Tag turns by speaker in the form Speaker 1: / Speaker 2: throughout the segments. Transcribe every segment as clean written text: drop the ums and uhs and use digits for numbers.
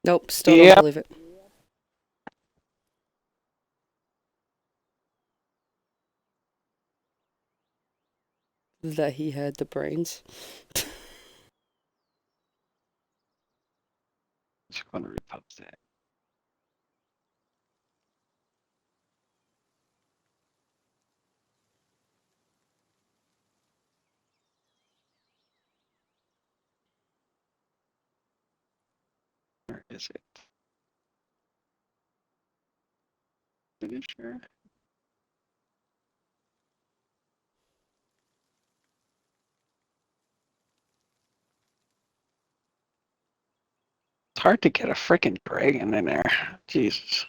Speaker 1: Nope, still don't
Speaker 2: Yeah.
Speaker 1: believe it. That he had the brains.
Speaker 2: Just gonna repost that. Where is it? Finisher. It's hard to get a freaking dragon in there. Jesus.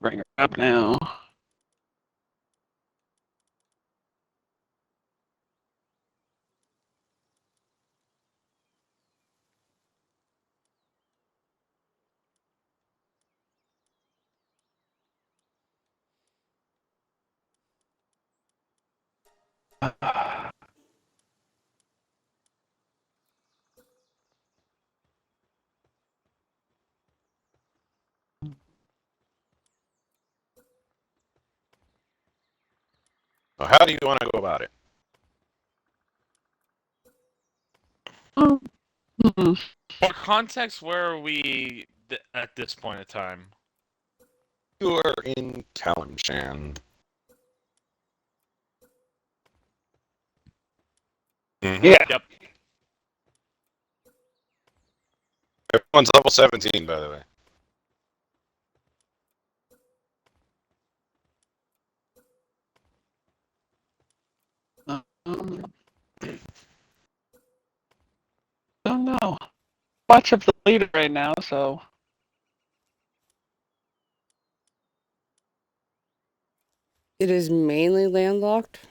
Speaker 2: Bring her up now.
Speaker 3: So how do you want to go about it?
Speaker 4: For context, where are we at this point in time?
Speaker 3: You are in Kalimshan.
Speaker 2: Yeah.
Speaker 4: Yep.
Speaker 3: Everyone's level 17, by the way.
Speaker 2: Don't know much of the leader right now, so
Speaker 1: It is mainly landlocked.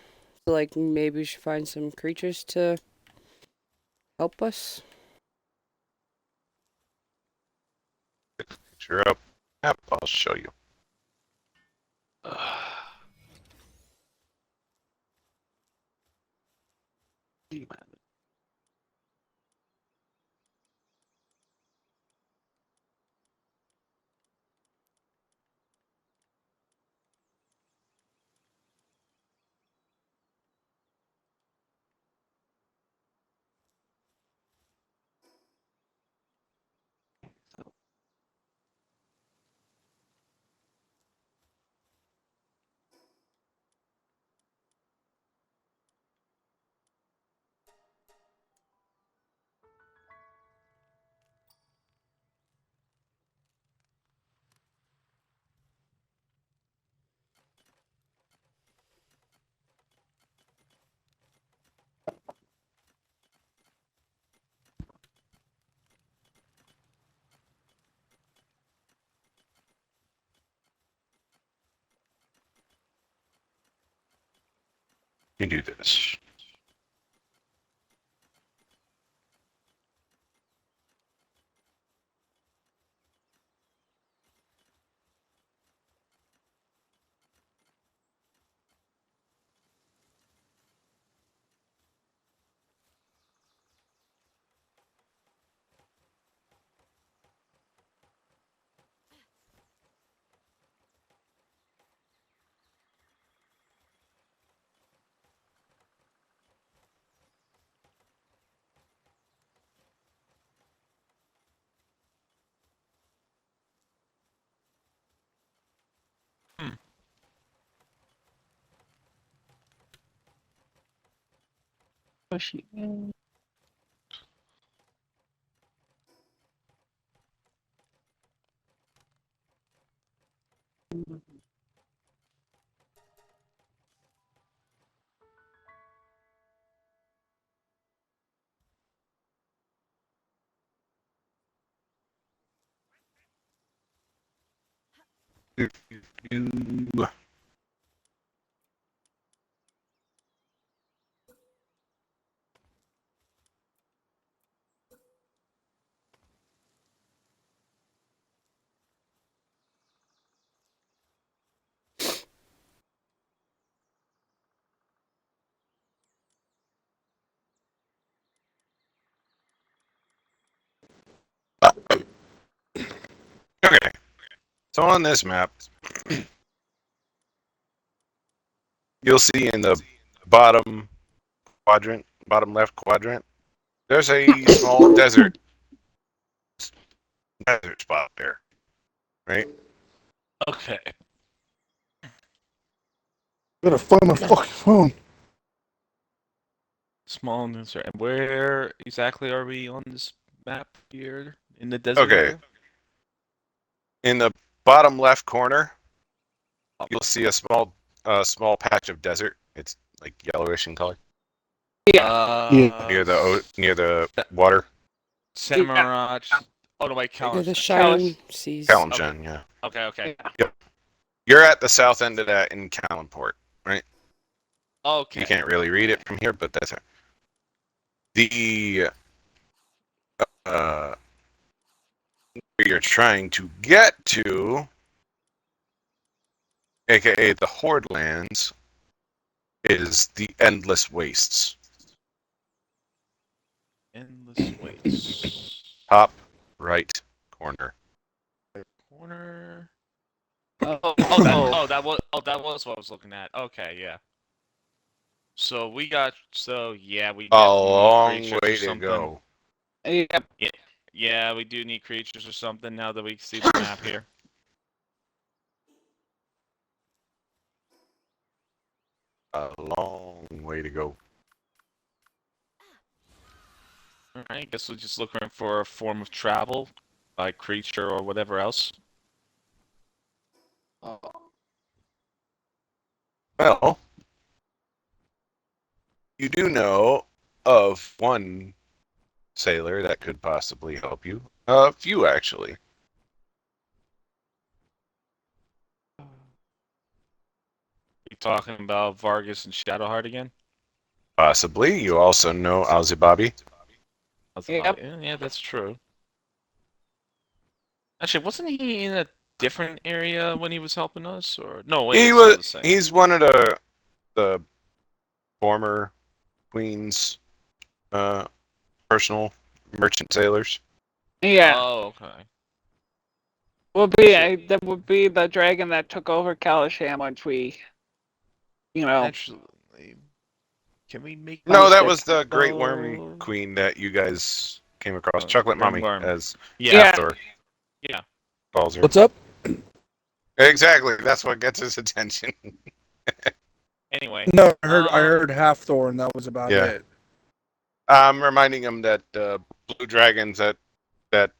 Speaker 1: So, like, maybe we should find some creatures to help us.
Speaker 3: Picture up. Yep, I'll show you. You do this.
Speaker 4: Hmm.
Speaker 2: pushing in.
Speaker 3: Okay. So on this map, you'll see in the bottom quadrant, bottom left quadrant, there's a small desert spot there, right?
Speaker 4: Okay.
Speaker 5: Gotta find my fucking phone.
Speaker 4: Small news. And where exactly are we on this map here in the desert
Speaker 3: Okay.
Speaker 4: area?
Speaker 3: In the bottom left corner, you'll see a small patch of desert. It's like yellowish in color near the water.
Speaker 4: Samurai. Oh no, wait,
Speaker 1: Near the
Speaker 4: Kalashan.
Speaker 1: Shining Seas.
Speaker 3: Kalimshan, yeah.
Speaker 4: Okay.
Speaker 3: You're at the south end of that in Kalimport.
Speaker 4: Okay.
Speaker 3: You can't really read it from here, but that's it. The where you're trying to get to, aka the Horde Lands, is the Endless Wastes.
Speaker 4: Endless Waits.
Speaker 3: Top right corner.
Speaker 4: Corner.
Speaker 2: Oh,
Speaker 4: That was what I was looking at. Okay, yeah. So we got we
Speaker 3: A
Speaker 4: need
Speaker 3: long
Speaker 4: creatures or
Speaker 3: way to
Speaker 4: something.
Speaker 3: go.
Speaker 2: Yep.
Speaker 4: Yeah, we do need creatures or something now that we see the map here.
Speaker 3: A long way to go.
Speaker 4: Alright, guess we're just looking for a form of travel, like creature or whatever else.
Speaker 3: Well, you do know of one sailor that could possibly help you. A few, actually.
Speaker 4: You talking about Vargas and Shadowheart again?
Speaker 3: Possibly. You also know Alzibabi.
Speaker 2: Yep.
Speaker 4: Yeah, that's true. Actually, wasn't he in a different area when he was helping us? Or no, wait,
Speaker 3: He
Speaker 4: it's still the
Speaker 3: was.
Speaker 4: same.
Speaker 3: He's one of the former Queen's personal merchant sailors.
Speaker 2: Yeah.
Speaker 4: Oh, okay.
Speaker 2: That would be the dragon that took over Kalasham once we,
Speaker 4: Actually, can we make?
Speaker 3: No, that
Speaker 2: Understood.
Speaker 3: was the Great
Speaker 4: Oh.
Speaker 3: Worm Queen that you guys came across.
Speaker 4: Oh,
Speaker 3: Chocolate
Speaker 4: Great
Speaker 3: Mommy,
Speaker 4: Worm.
Speaker 3: as
Speaker 4: Yeah.
Speaker 3: Hathor
Speaker 4: Yeah.
Speaker 3: calls her.
Speaker 5: What's up?
Speaker 3: Exactly. That's what gets his attention.
Speaker 4: Anyway.
Speaker 5: No, I heard half Thor, and that was about
Speaker 3: Yeah.
Speaker 5: it.
Speaker 3: I'm reminding him that Blue Dragons that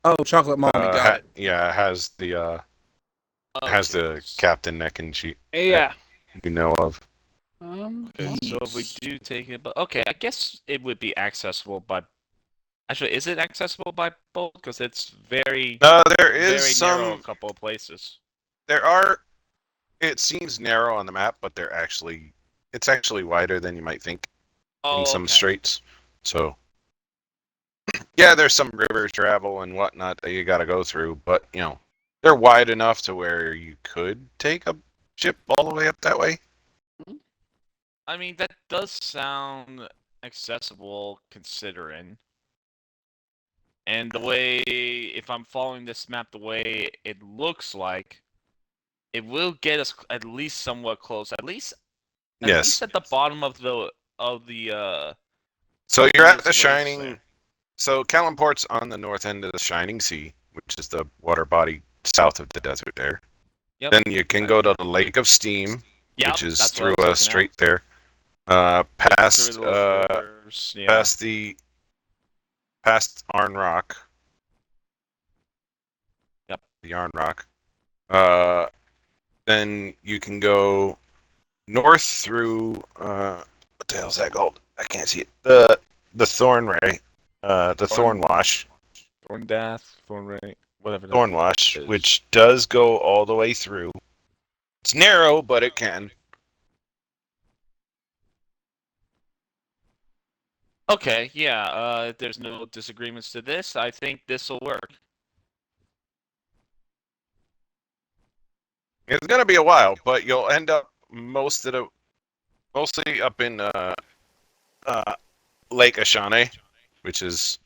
Speaker 5: Oh, chocolate mommy, got it.
Speaker 3: yeah, has the captain neck and sheet
Speaker 2: yeah.
Speaker 3: you know of.
Speaker 4: Okay, so if we do take it, but okay, I guess it would be accessible by. Actually, is it accessible by boat? Because it's very,
Speaker 3: There
Speaker 4: very
Speaker 3: is
Speaker 4: narrow. A
Speaker 3: some.
Speaker 4: couple of places.
Speaker 3: There are. It seems narrow on the map, but it's actually wider than you might think in some
Speaker 4: okay.
Speaker 3: straits. So, yeah, there's some river travel and whatnot that you got to go through, but they're wide enough to where you could take a ship all the way up that way.
Speaker 4: I mean, that does sound accessible considering. And the way, if I'm following this map the way it looks like, it will get us at least somewhat close. At least at the bottom of the
Speaker 3: So you're at the
Speaker 4: Waves
Speaker 3: Shining.
Speaker 4: there.
Speaker 3: So Kalimport's on the north end of the Shining Sea, which is the water body south of the desert there.
Speaker 4: Yep.
Speaker 3: Then you can go to the Lake of Steam,
Speaker 4: Yep,
Speaker 3: which is
Speaker 4: that's what I
Speaker 3: through
Speaker 4: was looking
Speaker 3: straight
Speaker 4: at.
Speaker 3: there. Past
Speaker 4: Through those rivers, yeah.
Speaker 3: past Arn Rock.
Speaker 4: Yep.
Speaker 3: The Arn Rock. Then you can go north through what the hell's that called? I can't see it. The Thornray. The Thornwash.
Speaker 4: Thorndath, Thornray, whatever.
Speaker 3: Thornwash, which does go all the way through It's narrow, but it can.
Speaker 4: Okay, yeah. If there's no disagreements to this, I think this will work.
Speaker 3: It's gonna be a while, but you'll end up mostly up in Lake Ashane, which is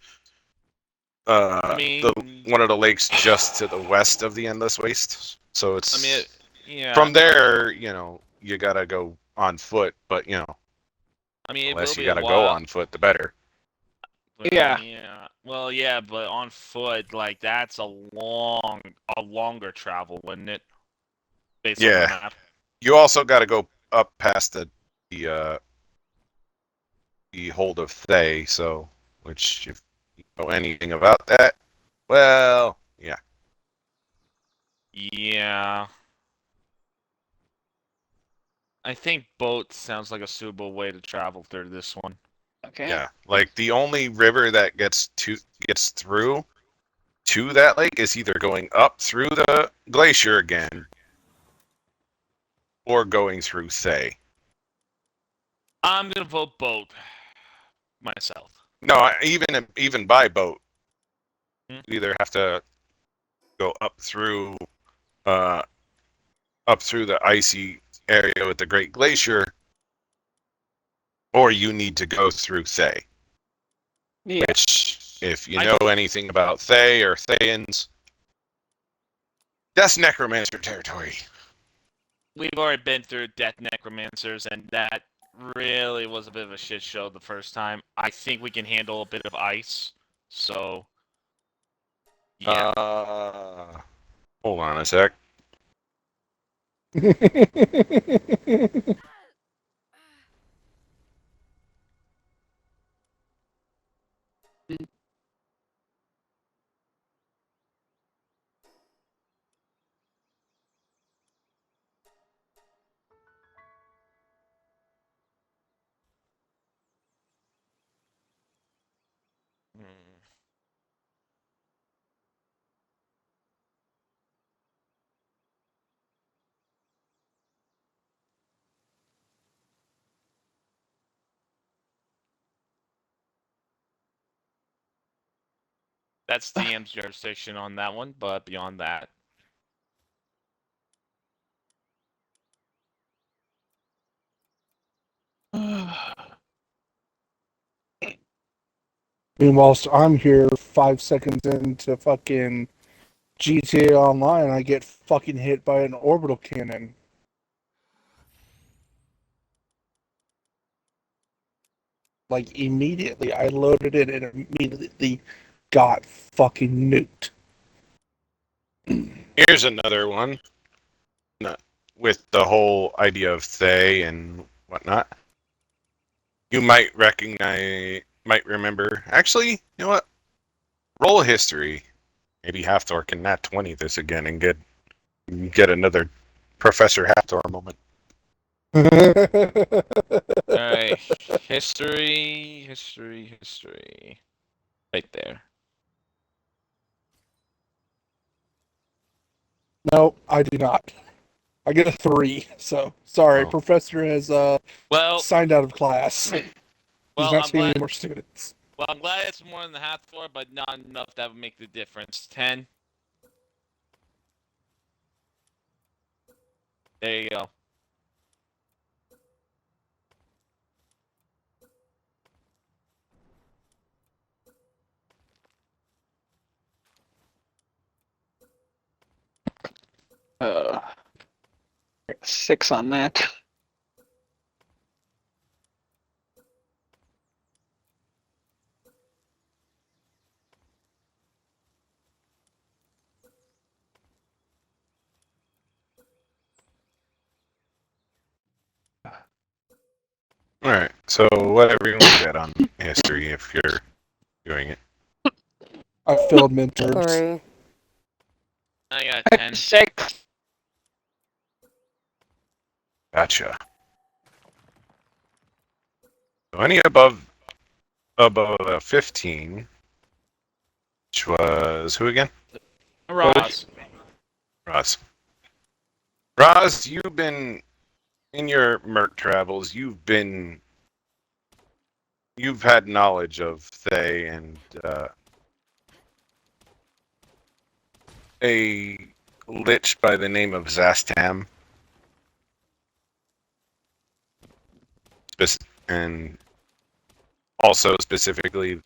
Speaker 4: I mean,
Speaker 3: one of the lakes just to the west of the Endless Waste. So it's
Speaker 4: yeah.
Speaker 3: from there, you gotta go on foot, but
Speaker 4: I mean,
Speaker 3: the
Speaker 4: it will
Speaker 3: less you
Speaker 4: be a
Speaker 3: gotta go
Speaker 4: while.
Speaker 3: on foot, the better.
Speaker 2: Yeah.
Speaker 4: Yeah. Well, yeah, but on foot, like that's a longer travel, wouldn't it? Based on the
Speaker 3: Yeah.
Speaker 4: map.
Speaker 3: You also gotta go up past the hold of Thay, so which if you know anything about that, well, yeah.
Speaker 4: Yeah. I think boat sounds like a suitable way to travel through this one.
Speaker 2: Okay.
Speaker 3: Yeah, like the only river that gets through to that lake is either going up through the glacier again or going through Thay.
Speaker 4: I'm gonna vote boat myself.
Speaker 3: No, even by boat,
Speaker 4: Hmm?
Speaker 3: you either have to go uh up through the icy area with the Great Glacier, or you need to go through Thay.
Speaker 2: Yeah.
Speaker 3: Which, if you
Speaker 4: I-
Speaker 3: know anything about Thay or Thayans, that's necromancer territory.
Speaker 4: We've already been through Death Necromancers, and that really was a bit of a shit show the first time. I think we can handle a bit of ice, so yeah.
Speaker 3: Hold on a sec.
Speaker 4: Hmm. That's DM's jurisdiction on that one, but beyond that,
Speaker 5: Meanwhile, I'm here 5 seconds into fucking GTA Online, I get fucking hit by an orbital cannon. Like, immediately. I loaded it and immediately got fucking nuked.
Speaker 3: Here's another one. With the whole idea of Thay and whatnot. You might remember. Actually, you know what? Roll history. Maybe Halfthor can nat 20 this again and get another Professor Halfthor moment.
Speaker 4: alright. History. Right there.
Speaker 5: No, I do not. I get a 3, so sorry.
Speaker 3: Oh.
Speaker 5: Professor has
Speaker 4: Well,
Speaker 5: signed out of class. He's
Speaker 4: well,
Speaker 5: not
Speaker 4: I'm
Speaker 5: seeing
Speaker 4: glad.
Speaker 5: any more students.
Speaker 4: Well, I'm glad it's more than the half floor, but not enough that would make the difference. 10. There you go.
Speaker 2: Uh, 6 on that.
Speaker 3: All right. So whatever you want to get on history, if you're doing it.
Speaker 5: I failed midterms.
Speaker 1: Sorry.
Speaker 4: I got 10.
Speaker 2: 6.
Speaker 3: Gotcha. So any above 15, which was who again?
Speaker 4: Ross.
Speaker 3: Ross. Roz, you've been in your Merc travels. You've had knowledge of Thay and a lich by the name of Zastam, and also specifically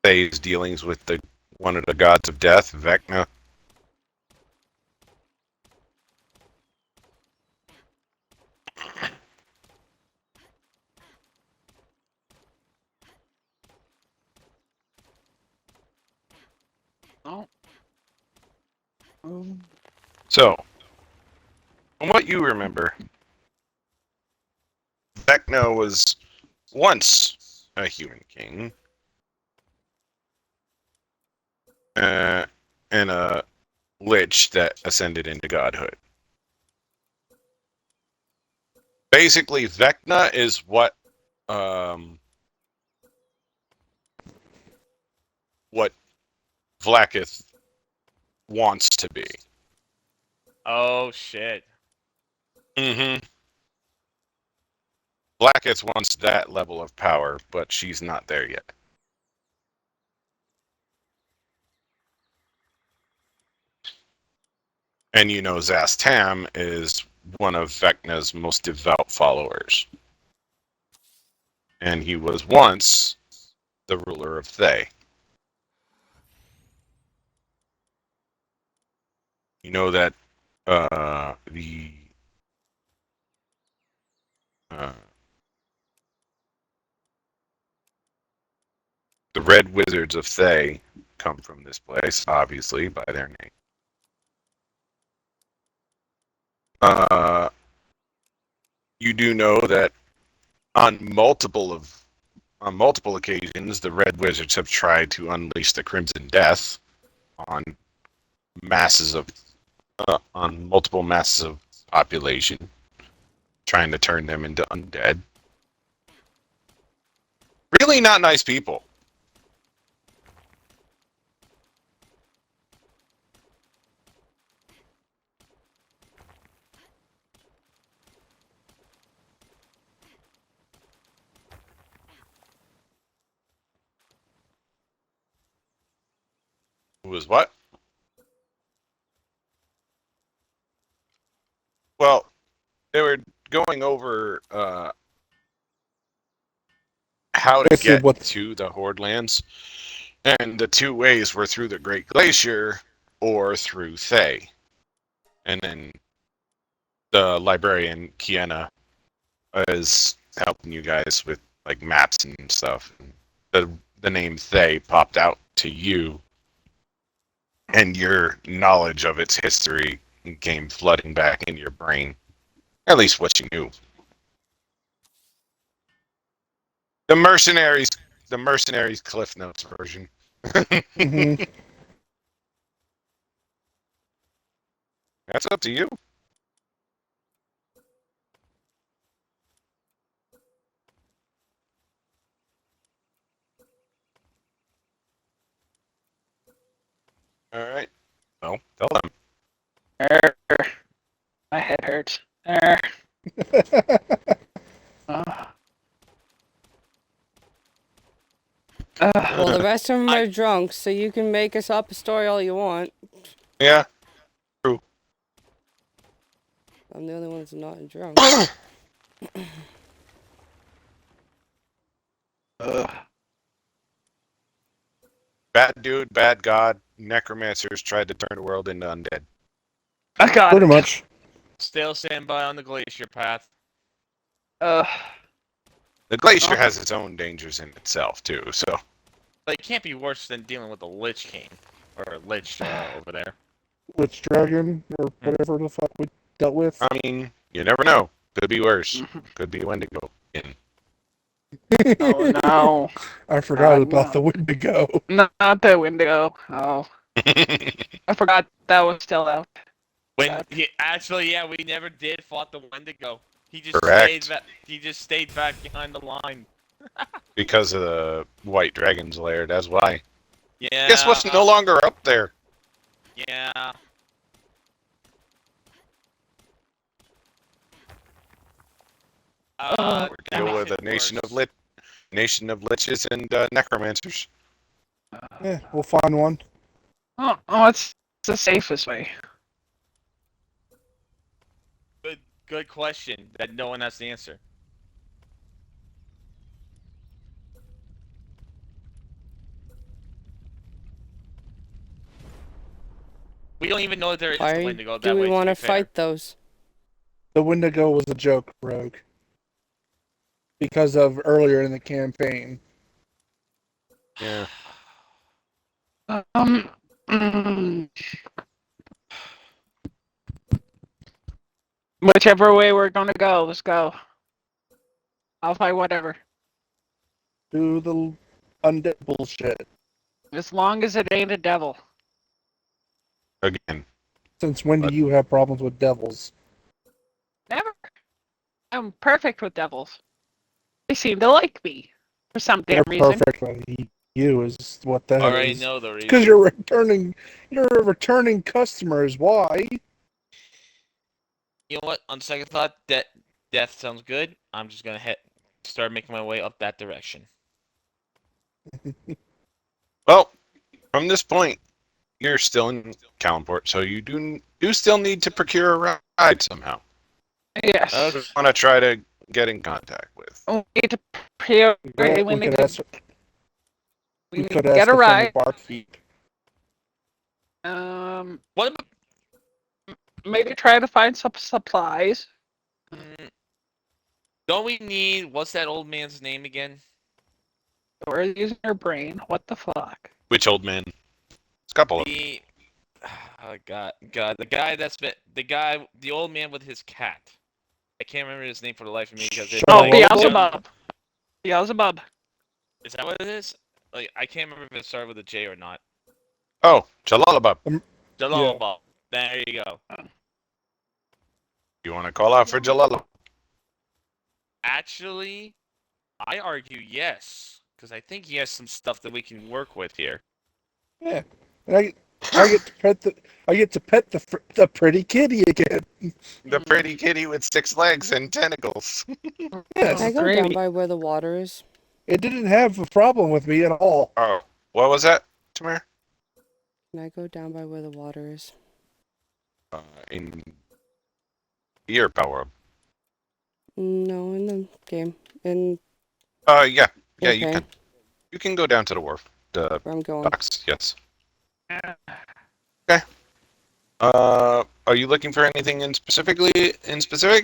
Speaker 3: Thay's dealings with one of the gods of death, Vecna.
Speaker 2: Oh.
Speaker 3: So, from what you remember, Vecna was once a human king, and a lich that ascended into godhood. Basically, Vecna is what Vlaakith wants to be.
Speaker 4: Oh shit.
Speaker 3: Mm-hmm. Vlaakith wants that level of power, but she's not there yet. And you know Zastam is one of Vecna's most devout followers. And he was once the ruler of Thay. You know that the Red Wizards of Thay come from this place, obviously, by their name. You do know that on multiple occasions, the Red Wizards have tried to unleash the Crimson Death on multiple masses of population, trying to turn them into undead. Really not nice people. Who was what? Well, they were going over how to
Speaker 5: Basically,
Speaker 3: get to the Horde lands, and the two ways were through the Great Glacier or through Thay. And then the librarian Kiana is helping you guys with like maps and stuff. The name Thay popped out to you, and your knowledge of its history came flooding back in your brain. At least what you knew. The mercenaries Cliff Notes version.
Speaker 5: Mm-hmm.
Speaker 3: That's up to you. All right. Well, tell them.
Speaker 2: My head hurts.
Speaker 1: Well, the rest of them are drunk, so you can make us up a story all you want.
Speaker 3: Yeah.
Speaker 1: I'm the only one that's not drunk.
Speaker 3: Bad dude, bad god, necromancers tried to turn the world into undead.
Speaker 2: I got
Speaker 5: Pretty
Speaker 2: it.
Speaker 5: much.
Speaker 4: Still stand by on the glacier path.
Speaker 3: The glacier has its own dangers in itself too, so
Speaker 4: But it can't be worse than dealing with a Lich King. Or Lich over there.
Speaker 5: Lich Dragon, or whatever the fuck we dealt with.
Speaker 3: I mean, you never know. Could be worse. Could be Wendigo.
Speaker 2: Oh no.
Speaker 5: I forgot
Speaker 2: no.
Speaker 5: about the Wendigo.
Speaker 2: Not the Wendigo. Oh. I forgot that was still out.
Speaker 4: Actually, yeah, we never did fought the Wendigo. He just
Speaker 3: Correct.
Speaker 4: stayed back behind the line.
Speaker 3: Because of the White Dragon's lair, that's why.
Speaker 4: Yeah.
Speaker 3: Guess what's no longer up there?
Speaker 4: Yeah.
Speaker 3: Deal with a nation of liches and necromancers.
Speaker 5: Yeah, we'll find one.
Speaker 2: Oh, it's the safest way.
Speaker 4: Good question that no one has the answer. We don't even know if there is a
Speaker 1: Why
Speaker 4: Wendigo
Speaker 1: do
Speaker 4: that
Speaker 1: we
Speaker 4: way.
Speaker 1: want
Speaker 4: to
Speaker 1: to
Speaker 4: be fair.
Speaker 1: fight those?
Speaker 5: The Wendigo was a joke, Rogue. Because of earlier in the campaign.
Speaker 3: Yeah.
Speaker 2: Mm, whichever way we're gonna go, let's go. I'll fight whatever.
Speaker 5: Do the undead bullshit.
Speaker 2: As long as it ain't a devil.
Speaker 3: Again.
Speaker 5: Since when do
Speaker 3: But-
Speaker 5: you have problems with devils?
Speaker 2: Never. I'm perfect with devils. They seem to like me. For some damn
Speaker 5: They're
Speaker 2: reason.
Speaker 5: perfect. You is what that
Speaker 4: Already
Speaker 5: is.
Speaker 4: know the reason.
Speaker 5: Because you're a returning customer is why.
Speaker 4: You know what? On second thought, death sounds good. I'm just gonna start making my way up that direction.
Speaker 3: Well, from this point, you're still in Calenport, so you do still need to procure a ride somehow.
Speaker 2: Yes.
Speaker 4: Okay.
Speaker 3: Want to try to get in contact with.
Speaker 2: We need to pay
Speaker 5: Well,
Speaker 2: when
Speaker 5: we
Speaker 2: they
Speaker 5: could ask,
Speaker 2: we
Speaker 5: we
Speaker 2: need
Speaker 5: could
Speaker 2: to
Speaker 5: ask
Speaker 2: get a
Speaker 5: the friendly
Speaker 2: ride.
Speaker 5: barkeep.
Speaker 4: What about
Speaker 2: Maybe try to find some supplies.
Speaker 4: don't we need what's that old man's name again?
Speaker 2: Or using your brain. What the fuck?
Speaker 3: Which old man? It's a couple of them.
Speaker 4: The God, the guy the old man with his cat. I can't remember his name for the life of me because it's
Speaker 5: Oh,
Speaker 2: Oh,
Speaker 4: like
Speaker 2: Beelzebub. Beelzebub.
Speaker 4: Is that what it is? Like I can't remember if it started with a J or not.
Speaker 3: Oh, Jalalabad.
Speaker 4: Jalalabad. There you go.
Speaker 3: You want to call out for Jalalabad?
Speaker 4: Actually, I argue yes, because I think he has some stuff that we can work with here.
Speaker 5: Yeah, and I get to pet the pretty kitty again.
Speaker 3: The pretty kitty with 6 legs and tentacles.
Speaker 5: Yes,
Speaker 1: Can I go
Speaker 2: Gravy.
Speaker 1: down by where the water is?
Speaker 5: it didn't have a problem with me at all.
Speaker 3: Oh, what was that, Tamir?
Speaker 1: Can I go down by where the water is?
Speaker 3: In your power up.
Speaker 1: No, in the game. In
Speaker 3: Yeah, you
Speaker 1: okay,
Speaker 3: can. You can go down to the wharf. The
Speaker 1: where I'm going.
Speaker 3: docks, yes. Are you looking for anything in specific,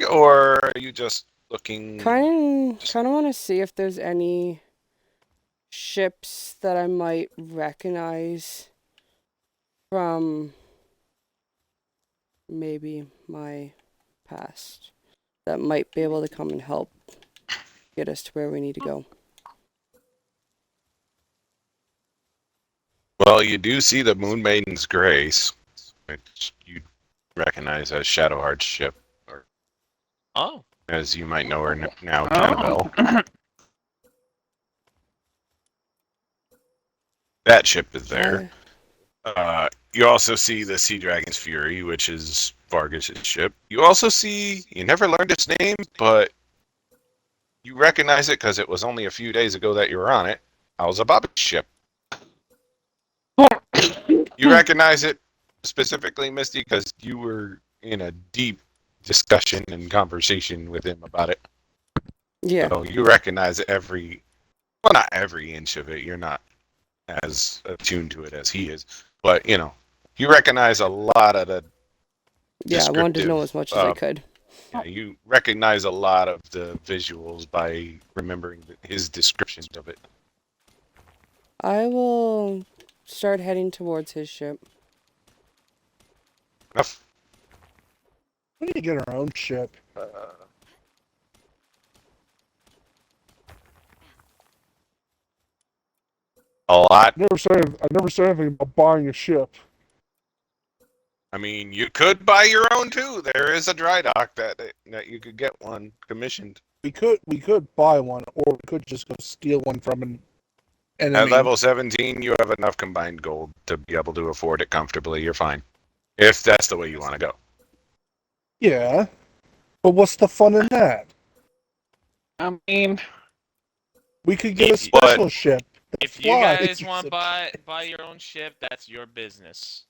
Speaker 3: or are you just looking?
Speaker 1: Kind of want to see if there's any ships that I might recognize from maybe my past that might be able to come and help get us to where we need to go.
Speaker 3: Well, you do see the Moon Maiden's Grace, which you recognize as Shadowheart's ship, or
Speaker 4: Oh,
Speaker 3: as you might know her now,
Speaker 2: Oh.
Speaker 3: Tannibel. That ship is there. You also see the Sea Dragon's Fury, which is Vargas's ship. You also see, you never learned its name, but you recognize it because it was only a few days ago that you were on it. Alzababa's ship. You recognize it specifically, Misty, because you were in a deep discussion and conversation with him about it.
Speaker 1: Yeah.
Speaker 3: So you recognize well, not every inch of it. You're not as attuned to it as he is, but you recognize a lot of the.
Speaker 1: Yeah, I wanted to know
Speaker 3: descriptive,
Speaker 1: as much as I could.
Speaker 3: Yeah, you recognize a lot of the visuals by remembering his description of it.
Speaker 1: I will start heading towards his ship.
Speaker 3: Enough.
Speaker 5: We need to get our own ship.
Speaker 3: A lot.
Speaker 5: I never said anything about buying a ship.
Speaker 3: I mean, you could buy your own too. There is a dry dock that you could get one commissioned.
Speaker 5: We could buy one, or we could just go steal one from an enemy.
Speaker 3: At level 17, you have enough combined gold to be able to afford it comfortably. You're fine. If that's the way you want to go.
Speaker 5: Yeah, but what's the fun in that?
Speaker 2: I mean,
Speaker 5: We could get a
Speaker 4: If-
Speaker 5: special ship.
Speaker 4: If you
Speaker 5: Fly.
Speaker 4: guys want to buy your own ship, that's your business.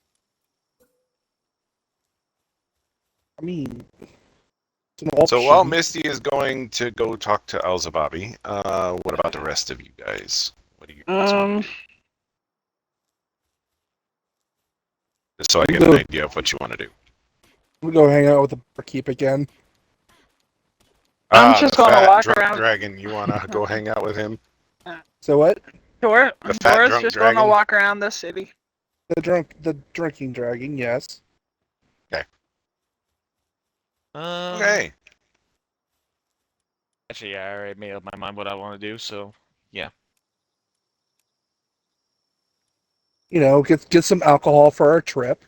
Speaker 5: I mean, it's an option.
Speaker 3: So while Misty is going to go talk to Elzababi, what about the rest of you guys? What do you guys want? Just so I get an idea of what you want to do.
Speaker 5: we go hang out with the barkeep again.
Speaker 2: I'm just
Speaker 3: the
Speaker 2: gonna
Speaker 3: fat
Speaker 2: walk
Speaker 3: drunk
Speaker 2: around.
Speaker 3: dragon. You want to go hang out with him?
Speaker 5: So what?
Speaker 2: Dora's
Speaker 3: The fat drunk
Speaker 2: just
Speaker 3: dragon?
Speaker 2: gonna walk around the city.
Speaker 5: The drinking dragon, yes.
Speaker 3: Okay.
Speaker 4: Actually, I already made up my mind what I want to do, so yeah.
Speaker 5: You know, get some alcohol for our trip.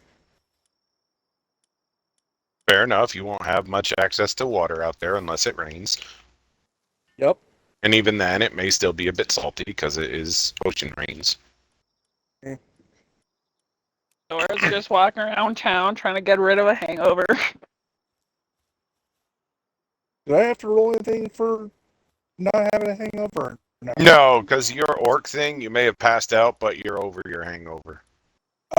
Speaker 3: Fair enough. You won't have much access to water out there unless it rains.
Speaker 5: Yep.
Speaker 3: And even then, it may still be a bit salty because it is ocean rains.
Speaker 2: Dora's just walking around town trying to get rid of a hangover.
Speaker 5: Did I have to roll anything for not having a hangover?
Speaker 3: No, because your orc thing, you may have passed out, but you're over your hangover.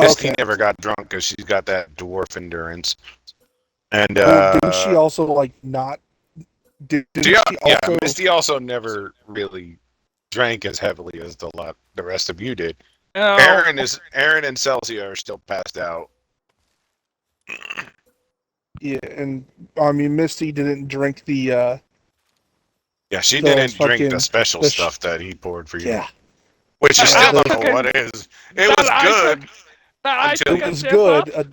Speaker 3: Misty
Speaker 5: Okay.
Speaker 3: never got drunk because she's got that dwarf endurance. And
Speaker 5: Well, didn't she also like not? Didn't she
Speaker 3: yeah,
Speaker 5: also?
Speaker 3: Misty also never really drank as heavily as the rest of you did.
Speaker 2: No.
Speaker 3: Aaron and Celsia are still passed out.
Speaker 5: Yeah, and I mean Misty didn't drink the.
Speaker 3: Yeah, she
Speaker 5: Those
Speaker 3: didn't drink the
Speaker 5: fucking-
Speaker 3: special
Speaker 5: the
Speaker 3: stuff that he poured for you.
Speaker 5: Yeah,
Speaker 3: Which you still don't know
Speaker 2: fucking-
Speaker 3: what is. It was
Speaker 2: I
Speaker 3: good.
Speaker 2: That I
Speaker 3: Until
Speaker 2: took
Speaker 5: it
Speaker 2: a
Speaker 5: was
Speaker 2: sip
Speaker 5: good.
Speaker 2: of.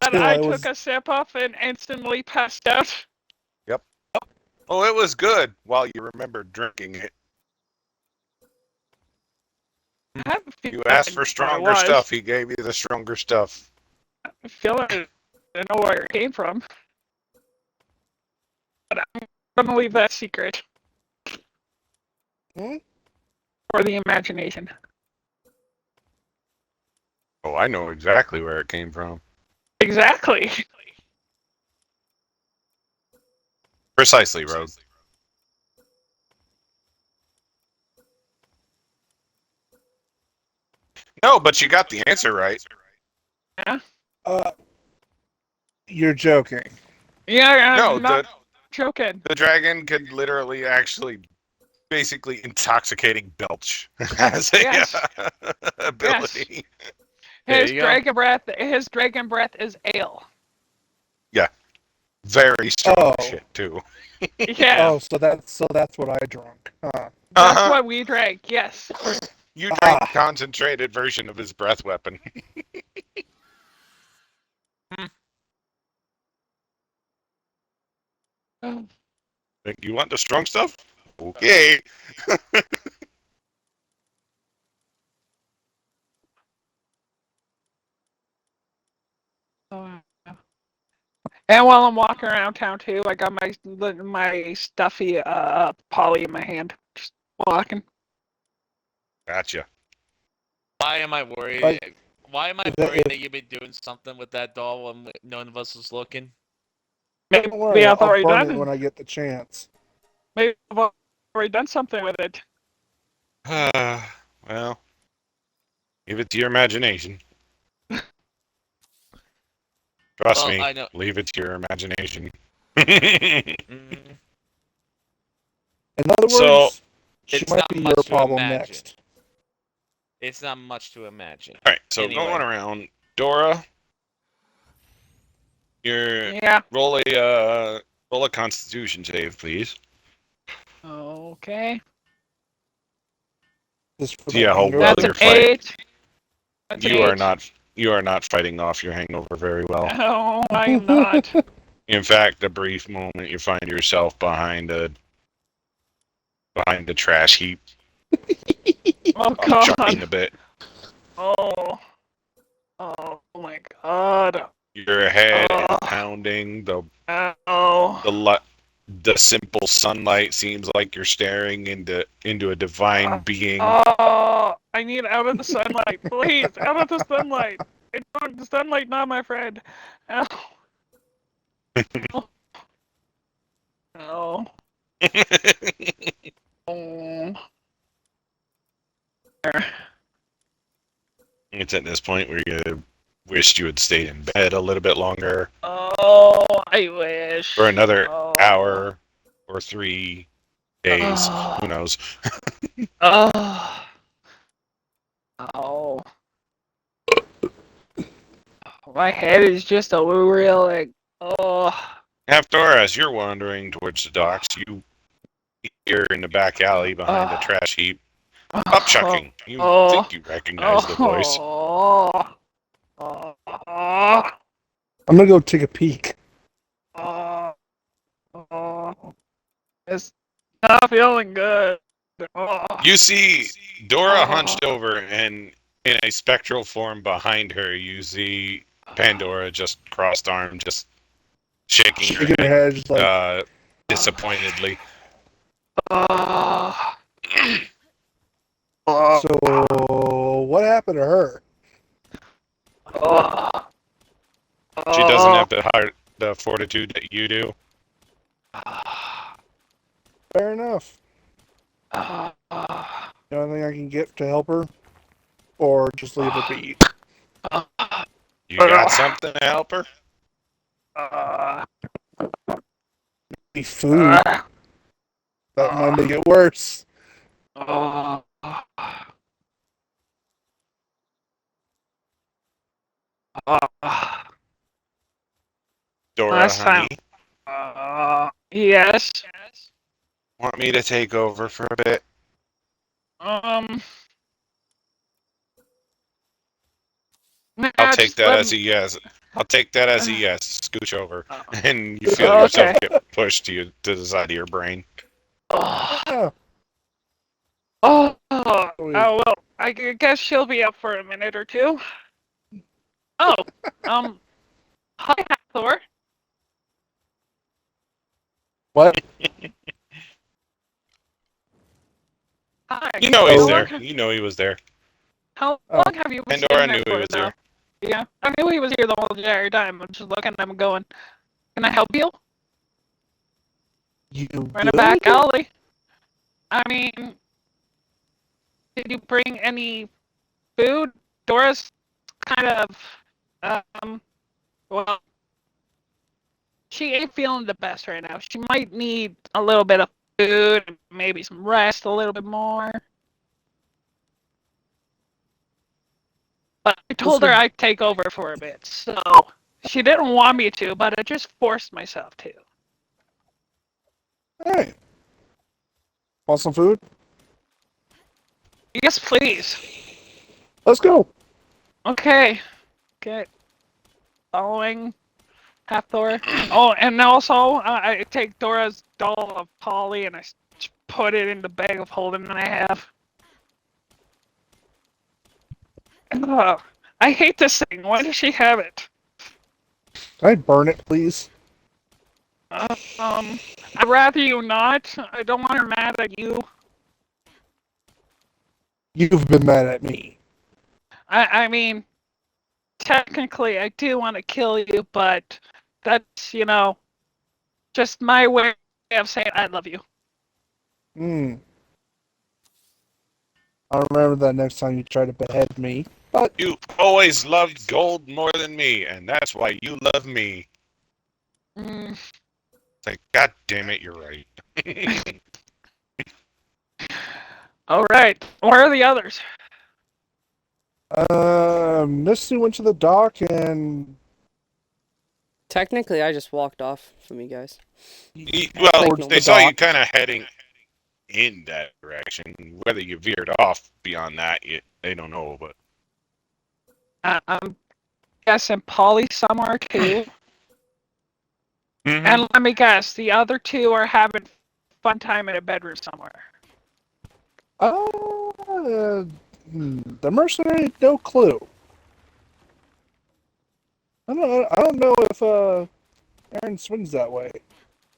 Speaker 2: That
Speaker 5: until
Speaker 2: I
Speaker 5: I
Speaker 2: took
Speaker 5: was-
Speaker 2: a sip of and instantly passed out.
Speaker 3: Oh, it was good while you remembered drinking it.
Speaker 2: I have a feeling
Speaker 3: You asked for
Speaker 2: what it
Speaker 3: stronger
Speaker 2: was.
Speaker 3: stuff, he gave you the stronger stuff.
Speaker 2: I have a feeling I don't know where it came from. But I'm gonna leave that secret.
Speaker 5: Hmm?
Speaker 2: For the imagination.
Speaker 3: Oh, I know exactly where it came from.
Speaker 2: Exactly.
Speaker 3: Precisely, Rogue. No, but you got the answer right.
Speaker 5: You're joking.
Speaker 2: Yeah,
Speaker 3: No,
Speaker 2: I'm not joking.
Speaker 3: the dragon could literally actually basically intoxicating belch as a
Speaker 2: Yes.
Speaker 3: ability.
Speaker 4: There
Speaker 2: His
Speaker 4: you go.
Speaker 2: dragon breath is ale.
Speaker 3: Very strong
Speaker 5: Oh.
Speaker 3: shit too.
Speaker 2: Yeah,
Speaker 5: Oh, so that's what I drunk. Huh.
Speaker 2: that's
Speaker 3: Uh-huh.
Speaker 2: what we drank. Yes.
Speaker 3: You drank
Speaker 5: Ah.
Speaker 3: a concentrated version of his breath weapon. Think you want the strong stuff? Okay.
Speaker 2: And while I'm walking around town too, I got my stuffy Polly in my hand, just walking.
Speaker 3: Gotcha.
Speaker 4: Why am I worried?
Speaker 5: Like-
Speaker 4: Why am I
Speaker 5: If that-
Speaker 4: worried
Speaker 5: if-
Speaker 4: that you've been doing something with that doll when none of us was looking?
Speaker 2: Maybe
Speaker 5: Don't worry,
Speaker 2: I've
Speaker 5: I'll
Speaker 2: already
Speaker 5: burn it
Speaker 2: done.
Speaker 5: when I get the chance.
Speaker 2: Maybe I've already done something with it.
Speaker 3: Well, leave it to your imagination. Trust
Speaker 4: Well,
Speaker 3: me,
Speaker 4: I know.
Speaker 3: leave it to your imagination.
Speaker 4: Mm,
Speaker 5: In other words,
Speaker 3: So,
Speaker 5: she
Speaker 4: it's
Speaker 5: might
Speaker 4: not
Speaker 5: be
Speaker 4: much
Speaker 5: your
Speaker 4: to
Speaker 5: problem
Speaker 4: imagine.
Speaker 5: next.
Speaker 4: it's not much to imagine.
Speaker 3: All right, so
Speaker 4: Anyway.
Speaker 3: going around, Dora, your
Speaker 2: Yeah.
Speaker 3: roll a Constitution save, please.
Speaker 2: Okay.
Speaker 5: Just for
Speaker 3: Yeah,
Speaker 5: the
Speaker 3: how
Speaker 5: hunger.
Speaker 3: well
Speaker 2: That's
Speaker 3: you're
Speaker 2: an
Speaker 3: fighting.
Speaker 2: 8. That's an
Speaker 3: You are not fighting off your hangover very well.
Speaker 2: No, I am not.
Speaker 3: In fact, a brief moment you find yourself behind a trash heap,
Speaker 2: Oh
Speaker 3: chuckling
Speaker 2: god.
Speaker 3: a bit.
Speaker 2: Oh. Oh my god.
Speaker 3: Your head is
Speaker 2: Oh.
Speaker 3: pounding.
Speaker 2: Oh.
Speaker 3: The simple sunlight seems like you're staring into a divine being.
Speaker 2: Oh. I need out of the sunlight, please. Out of the sunlight. The sunlight, not my friend. Oh. Oh. Oh.
Speaker 3: It's at this point where you wished you had stayed in bed a little bit longer,
Speaker 2: Oh, I wish.
Speaker 3: for another
Speaker 2: Oh.
Speaker 3: hour or 3 days.
Speaker 2: Oh.
Speaker 3: Who knows?
Speaker 2: Oh. Oh. My head is just a real like. Oh.
Speaker 3: After, as you're wandering towards the docks, you hear in the back alley behind a trash heap, upchucking. You think you recognize the voice.
Speaker 2: Oh. Oh.
Speaker 5: I'm gonna go take a peek.
Speaker 2: Oh. Oh. It's not feeling good. Oh.
Speaker 3: You see Dora hunched over, and in a spectral form behind her, you see Pandora just crossed armed, just shaking her
Speaker 5: Shaking her
Speaker 3: head
Speaker 5: head, just like,
Speaker 3: disappointedly.
Speaker 2: Oh.
Speaker 5: so what happened to her?
Speaker 2: Oh.
Speaker 3: She doesn't have the fortitude that you do.
Speaker 5: Fair enough.
Speaker 2: Oh.
Speaker 5: The only thing I can get to help her, or just leave her be.
Speaker 3: You got something to help her?
Speaker 5: Be food. That might make it worse.
Speaker 3: Dora,
Speaker 2: Last
Speaker 3: honey,
Speaker 2: yes.
Speaker 3: want me to take over for a bit? I'll take that as a yes. I'll take that as a yes. Scooch over, and you feel yourself get pushed to the side of your brain.
Speaker 5: Yeah.
Speaker 2: Oh, well, I guess she'll be up for a minute or two. Oh, hi, Thor.
Speaker 5: What?
Speaker 2: Hi.
Speaker 3: You know he's
Speaker 2: How
Speaker 3: there.
Speaker 2: long-
Speaker 3: You know he was there.
Speaker 2: How long have you been
Speaker 3: Pandora
Speaker 2: standing
Speaker 3: knew
Speaker 2: there
Speaker 3: he was
Speaker 2: for now?
Speaker 3: there.
Speaker 2: Yeah, I knew he was here the whole entire time. I'm just looking at him going, can I help you?
Speaker 5: You
Speaker 2: We're in a back alley. I mean, did you bring any food? Dora's kind of, well, she ain't feeling the best right now. She might need a little bit of food, maybe some rest a little bit more. But I told her I'd take over for a bit, so she didn't want me to, but I just forced myself to.
Speaker 5: Alright. Want some food?
Speaker 2: Yes, please.
Speaker 5: Let's go.
Speaker 2: Okay. Okay. Following Hathor. Oh, and also I take Dora's doll of Polly and I put it in the bag of holding that I have. I hate this thing. Why does she have it?
Speaker 5: Can I burn it, please?
Speaker 2: I'd rather you not. I don't want her mad at you.
Speaker 5: You've been mad at me.
Speaker 2: I mean, technically, I do want to kill you, but that's, just my way of saying I love you.
Speaker 5: I'll remember that next time you try to behead me. But
Speaker 3: You always loved gold more than me, and that's why you love me. It's like, God damn it, you're right.
Speaker 2: All right. Where are the others?
Speaker 5: Misty went to the dock and
Speaker 1: Technically, I just walked off from you guys.
Speaker 3: Well,
Speaker 5: towards
Speaker 3: they
Speaker 5: the
Speaker 3: saw you
Speaker 5: dock.
Speaker 3: kind of heading in that direction. Whether you veered off beyond that, they don't know. But
Speaker 2: I'm guessing Polly somewhere too.
Speaker 3: Mhm.
Speaker 2: And let me guess, the other two are having fun time in a bedroom somewhere.
Speaker 5: The mercenary, no clue. I don't know if Aaron swings that way.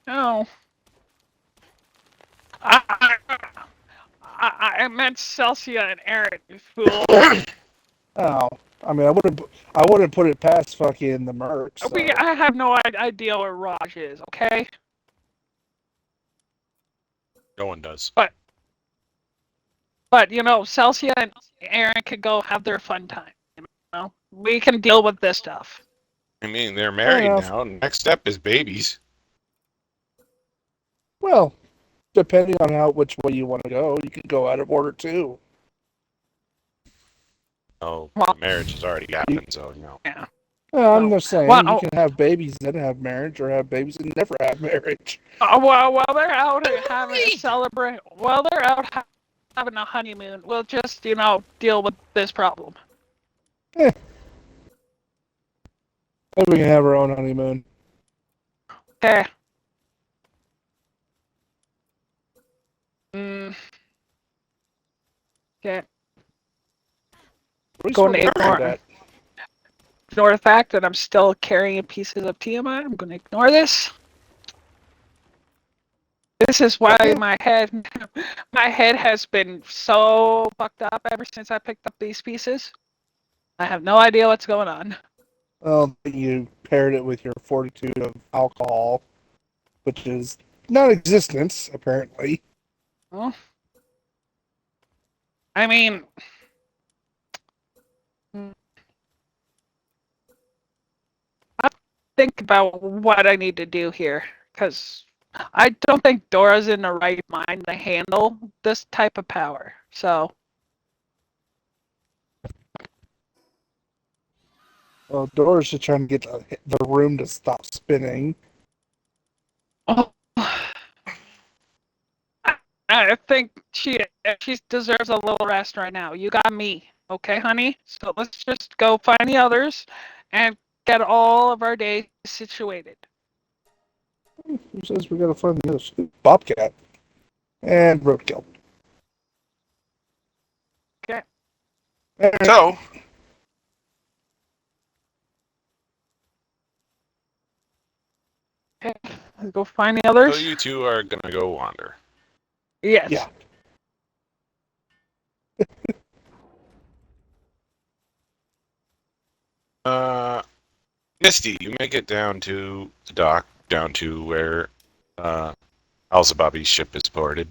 Speaker 2: No. I meant Celsia and Aaron, you fool.
Speaker 5: Oh, I mean, I wouldn't put it past fucking the mercs. So.
Speaker 2: I have no idea where Raj is, okay?
Speaker 3: No one does.
Speaker 2: But you know, Celsia and Aaron could go have their fun time. You know, we can deal with this stuff.
Speaker 3: I mean, they're married
Speaker 5: enough.
Speaker 3: now. Next step is babies.
Speaker 5: Well, depending on which way you want to go, you could go out of order too.
Speaker 3: Oh,
Speaker 2: Well-
Speaker 3: the marriage has already happened, so you know.
Speaker 2: Yeah.
Speaker 5: Well, I'm
Speaker 2: Well,
Speaker 5: just saying
Speaker 2: well,
Speaker 5: you can have babies and have marriage, or have babies and never have marriage.
Speaker 2: While they're out having a celebrate, while they're out having a honeymoon, we'll just deal with this problem.
Speaker 5: Maybe we can have our own honeymoon.
Speaker 2: Okay. Okay.
Speaker 5: What are we
Speaker 2: Going to
Speaker 5: supposed
Speaker 2: ignore
Speaker 5: do that?
Speaker 2: the fact that I'm still carrying pieces of Tiamat. I'm going to ignore this. This is why
Speaker 5: Okay.
Speaker 2: my head has been so fucked up ever since I picked up these pieces. I have no idea what's going on.
Speaker 5: Well, you paired it with your fortitude of alcohol, which is non-existent, apparently.
Speaker 2: Well, I mean, I think about what I need to do here, because I don't think Dora's in the right mind to handle this type of power. So,
Speaker 5: Well, Dora's just trying to get the room to stop spinning.
Speaker 2: oh, I think she deserves a little rest right now. You got me, okay, honey? So let's just go find the others and get all of our days situated.
Speaker 5: Who says we gotta find the others? Bobcat and Roadkill.
Speaker 2: Okay.
Speaker 5: All right.
Speaker 3: So,
Speaker 2: Okay, let's go find the others.
Speaker 3: so you two are gonna go wander.
Speaker 2: Yes.
Speaker 5: Yeah.
Speaker 3: Misty, you make it down to the dock, down to where Alzababi's ship is boarded.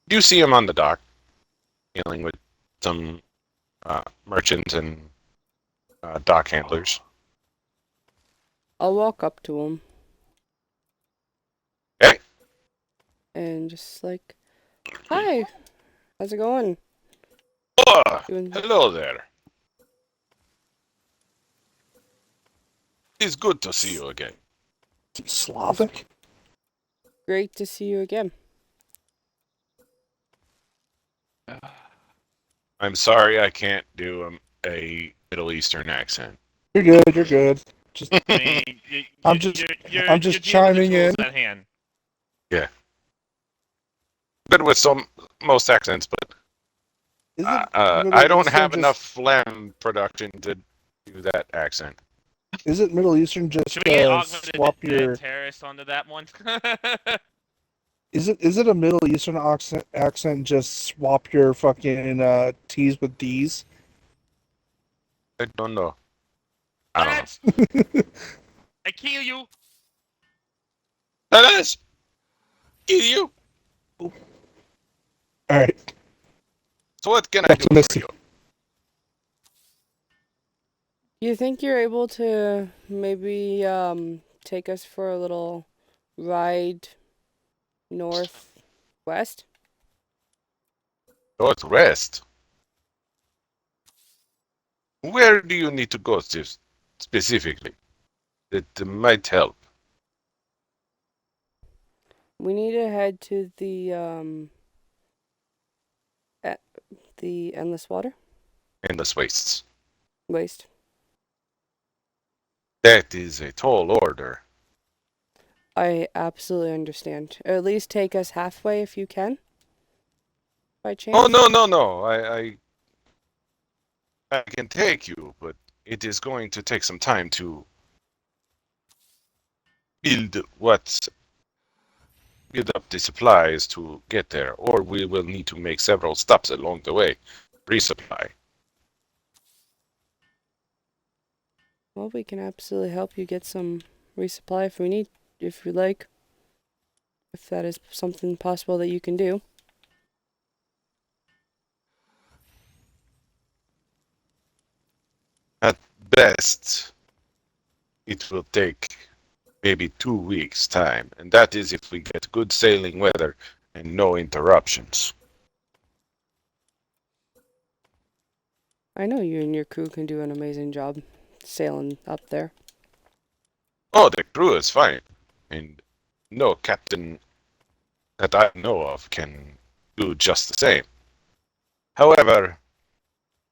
Speaker 3: You see him on the dock, dealing with some merchants and dock handlers.
Speaker 1: I'll walk up to him.
Speaker 3: Hey.
Speaker 1: And just like, hi, how's it going?
Speaker 3: Oh,
Speaker 1: Doing
Speaker 3: hello there. It's good to see you again.
Speaker 5: Slavic?
Speaker 1: great to see you again.
Speaker 3: I'm sorry I can't do a Middle Eastern accent.
Speaker 5: You're good. You're good. Just
Speaker 4: I mean,
Speaker 5: I'm just
Speaker 4: you're
Speaker 5: chiming
Speaker 4: dealing with
Speaker 5: in.
Speaker 4: tools at hand.
Speaker 3: Good with most accents, but
Speaker 5: Isn't
Speaker 3: I don't
Speaker 5: Eastern
Speaker 3: have
Speaker 5: just-
Speaker 3: enough phlegm production to do that accent.
Speaker 5: Isn't Middle Eastern just
Speaker 4: Should we get augmented
Speaker 5: swap your?
Speaker 4: terrorist onto that one?
Speaker 5: Is it a Middle Eastern accent? Just swap your fucking T's with D's.
Speaker 3: I don't know. I don't know.
Speaker 4: Let's I kill you.
Speaker 3: Let us kill you.
Speaker 5: All right.
Speaker 3: So what can I
Speaker 5: Back
Speaker 3: do
Speaker 5: to
Speaker 3: for
Speaker 5: Misty.
Speaker 3: you?
Speaker 1: You think you're able to maybe take us for a little ride northwest?
Speaker 3: Northwest. Where do you need to go specifically? That might help.
Speaker 1: We need to head to the Endless Water
Speaker 3: Endless wastes.
Speaker 1: Waste.
Speaker 3: That is a tall order.
Speaker 1: I absolutely understand. Or at least take us halfway if you can. By chance.
Speaker 3: Oh no! I can take you, but it is going to take some time to build up the supplies to get there, or we will need to make several stops along the way. Resupply.
Speaker 1: Well, we can absolutely help you get some resupply if we need, if you like. if that is something possible that you can do.
Speaker 3: At best, it will take maybe 2 weeks' time, and that is if we get good sailing weather and no interruptions.
Speaker 1: I know you and your crew can do an amazing job sailing up there.
Speaker 3: Oh, the crew is fine, and no captain that I know of can do just the same. However,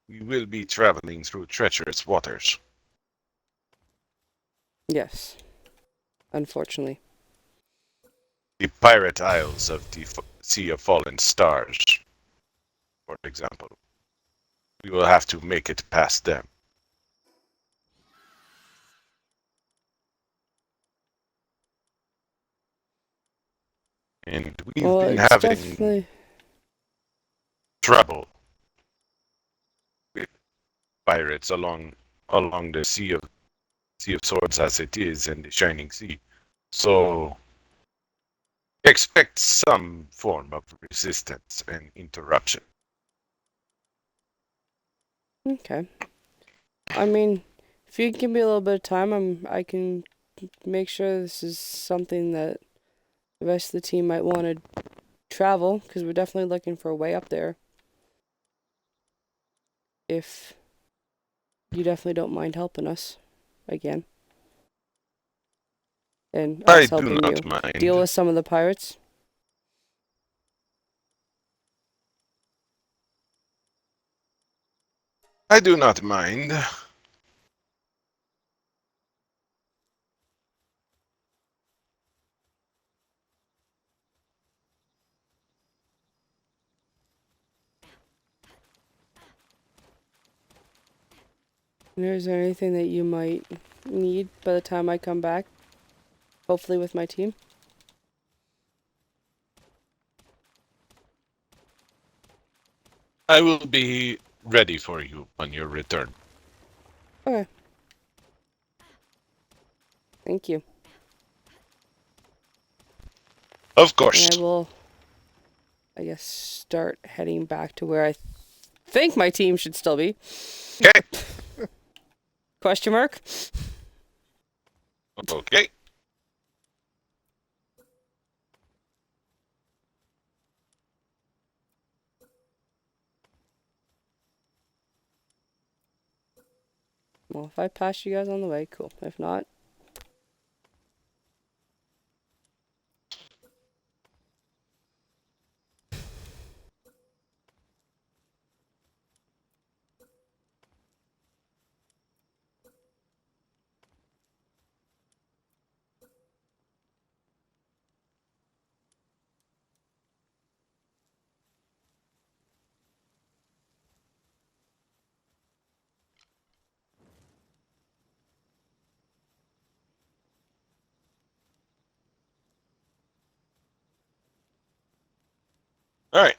Speaker 3: we will be traveling through treacherous waters.
Speaker 1: Yes, unfortunately.
Speaker 3: The pirate isles of the Sea of Fallen Stars, for example. We will have to make it past them. And we've
Speaker 1: Well,
Speaker 3: been
Speaker 1: it's
Speaker 3: having
Speaker 1: definitely.
Speaker 3: trouble with pirates along the Sea of Swords as it is and the Shining Sea. So expect some form of resistance and interruption.
Speaker 1: Okay. I mean, if you give me a little bit of time, I can make sure this is something that the rest of the team might want to travel, because we're definitely looking for a way up there. If you definitely don't mind helping us again. And
Speaker 3: I
Speaker 1: us
Speaker 3: do
Speaker 1: helping
Speaker 3: not
Speaker 1: you
Speaker 3: mind.
Speaker 1: deal with some of the pirates.
Speaker 3: I do not mind.
Speaker 1: And is there anything that you might need by the time I come back? Hopefully with my team.
Speaker 3: I will be ready for you on your return.
Speaker 1: Okay. Thank you.
Speaker 3: Of course.
Speaker 1: And I will, I guess, start heading back to where I think my team should still be.
Speaker 3: Okay.
Speaker 1: Question mark?
Speaker 3: Okay.
Speaker 1: Well, if I pass you guys on the way, cool. If not,
Speaker 3: All right.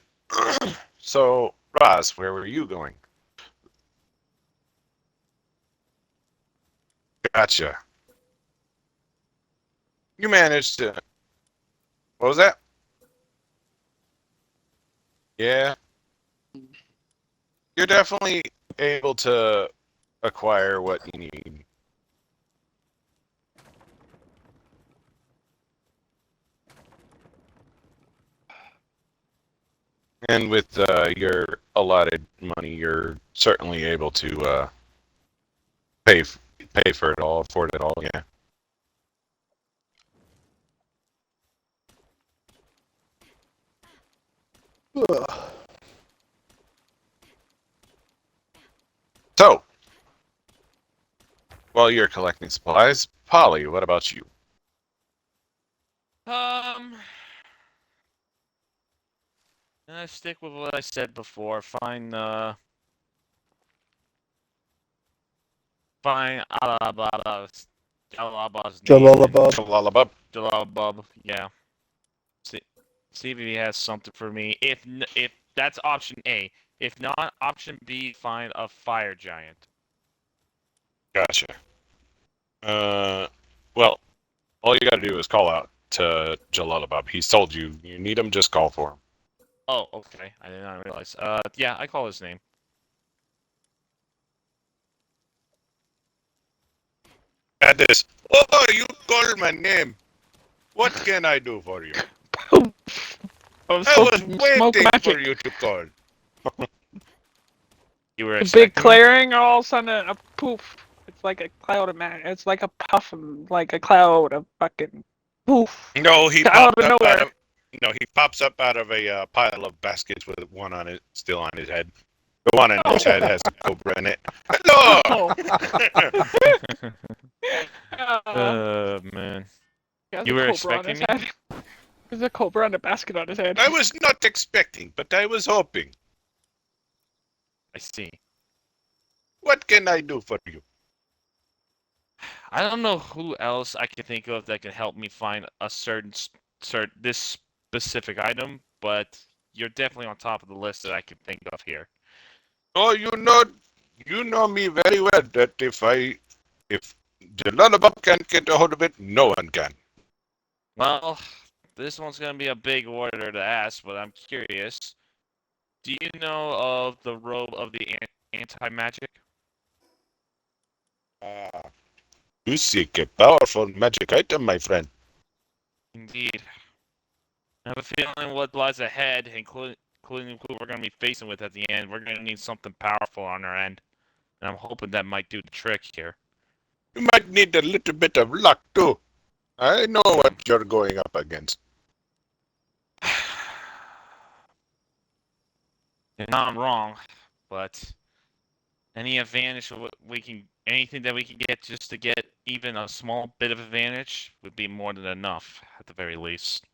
Speaker 3: So, Roz, where were you going? Gotcha. You managed to. What was that? Yeah. You're definitely able to acquire what you need. And with your allotted money, you're certainly able to pay pay for it all, afford it all. Yeah. So, while you're collecting supplies, Polly, what about you?
Speaker 4: I stick with what I said before. Find Alabab's name.
Speaker 5: Jalalabad.
Speaker 3: Jalalabub.
Speaker 4: Jalalabub. Yeah. See if he has something for me. If that's option A. If not, option B. Find a fire giant.
Speaker 3: Gotcha. Well, all you got to do is call out to Jalalabad. He's told you need him. Just call for him.
Speaker 4: Oh, okay. I did not realize. Yeah, I call his name.
Speaker 3: At this. Oh, you called my name. What can I do for you?
Speaker 2: I was
Speaker 3: I was
Speaker 2: hoping smoke
Speaker 3: waiting
Speaker 2: magic.
Speaker 3: for you to call.
Speaker 4: You were
Speaker 2: A big
Speaker 4: expecting me?
Speaker 2: clearing, all of a sudden a poof. It's like a cloud of It's like a puff, like a cloud of fucking poof.
Speaker 3: No, he
Speaker 2: Out
Speaker 3: popped
Speaker 2: of
Speaker 3: up out
Speaker 2: nowhere.
Speaker 3: of. No, he pops up out of a pile of baskets with one on it, still on his head. The one on his head has a cobra in it. Hello.
Speaker 4: Man.
Speaker 2: He has
Speaker 4: You
Speaker 2: a
Speaker 4: were
Speaker 2: cobra on his
Speaker 4: expecting me?
Speaker 2: head. There's a cobra and a basket on his head.
Speaker 3: I was not expecting, but I was hoping.
Speaker 4: I see.
Speaker 3: What can I do for you?
Speaker 4: I don't know who else I can think of that can help me find a this specific item, but you're definitely on top of the list that I can think of here.
Speaker 3: Oh, you know me very well. That if Jalalabad can't get a hold of it, no one can.
Speaker 4: Well, this one's gonna be a big order to ask, but I'm curious. Do you know of the robe of the anti-magic?
Speaker 3: You seek a powerful magic item, my friend.
Speaker 4: Indeed. I have a feeling what lies ahead, including who we're gonna be facing with at the end, we're gonna need something powerful on our end. And I'm hoping that might do the trick here.
Speaker 3: You might need a little bit of luck too. I know what you're going up against.
Speaker 4: You're not wrong, but anything that we can get just to get even a small bit of advantage would be more than enough, at the very least.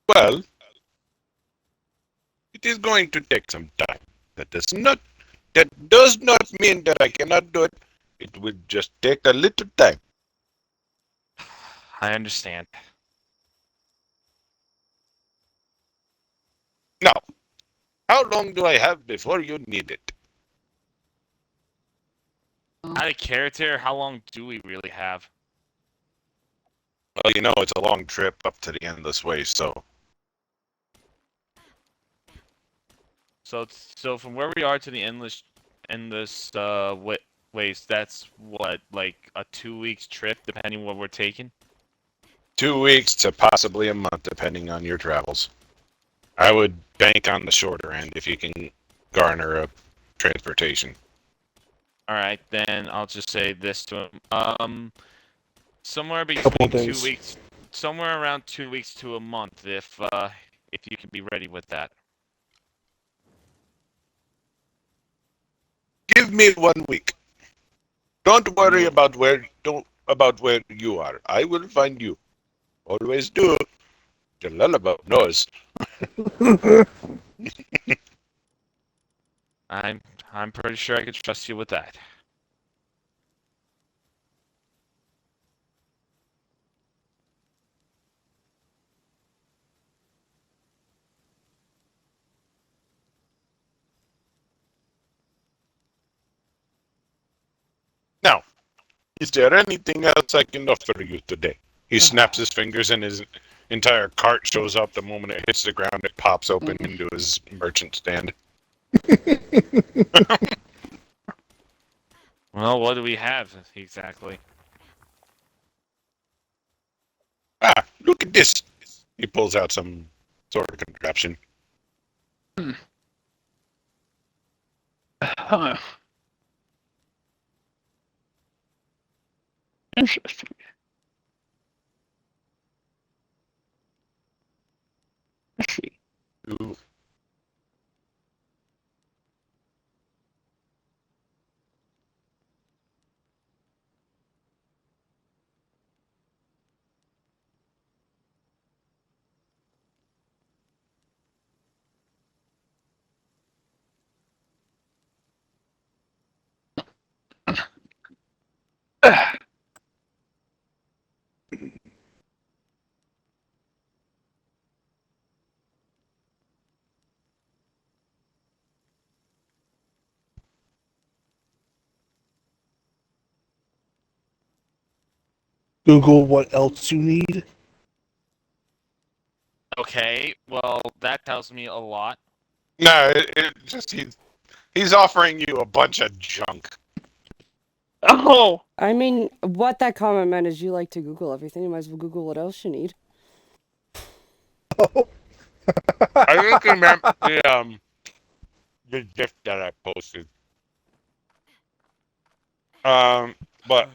Speaker 3: Well, it is going to take some time. That does not mean that I cannot do it. It will just take a little time.
Speaker 4: I understand.
Speaker 3: Now, how long do I have before you need it?
Speaker 4: Out of character, how long do we really have?
Speaker 3: Well, you know it's a long trip up to the endless way, so
Speaker 4: So from where we are to the endless ways, that's what, like a 2 weeks trip, depending what we're taking.
Speaker 3: 2 weeks to possibly a month, depending on your travels. I would bank on the shorter end if you can garner a transportation.
Speaker 4: All right, then I'll just say this to him. Somewhere
Speaker 5: Couple
Speaker 4: between
Speaker 5: days.
Speaker 4: 2 weeks, somewhere around 2 weeks to a month, if you can be ready with that.
Speaker 3: Give me 1 week. Don't worry about where you are. I will find you. Always do. The lullaby knows.
Speaker 4: I'm pretty sure I could trust you with that.
Speaker 3: Now, is there anything else I can offer you today? He snaps his fingers and his entire cart shows up. The moment it hits the ground, it pops open into his merchant stand.
Speaker 4: Well, what do we have exactly?
Speaker 3: Ah, look at this. He pulls out some sort of contraption.
Speaker 2: Huh. Interesting. Let's see.
Speaker 3: Ooh.
Speaker 5: Google what else you need.
Speaker 4: Okay, well, that tells me a lot.
Speaker 3: No, it just he's offering you a bunch of junk.
Speaker 2: Oh,
Speaker 1: I mean, what that comment meant is you like to Google everything. You might as well Google what else you need.
Speaker 3: I think he meant the gift that I posted. But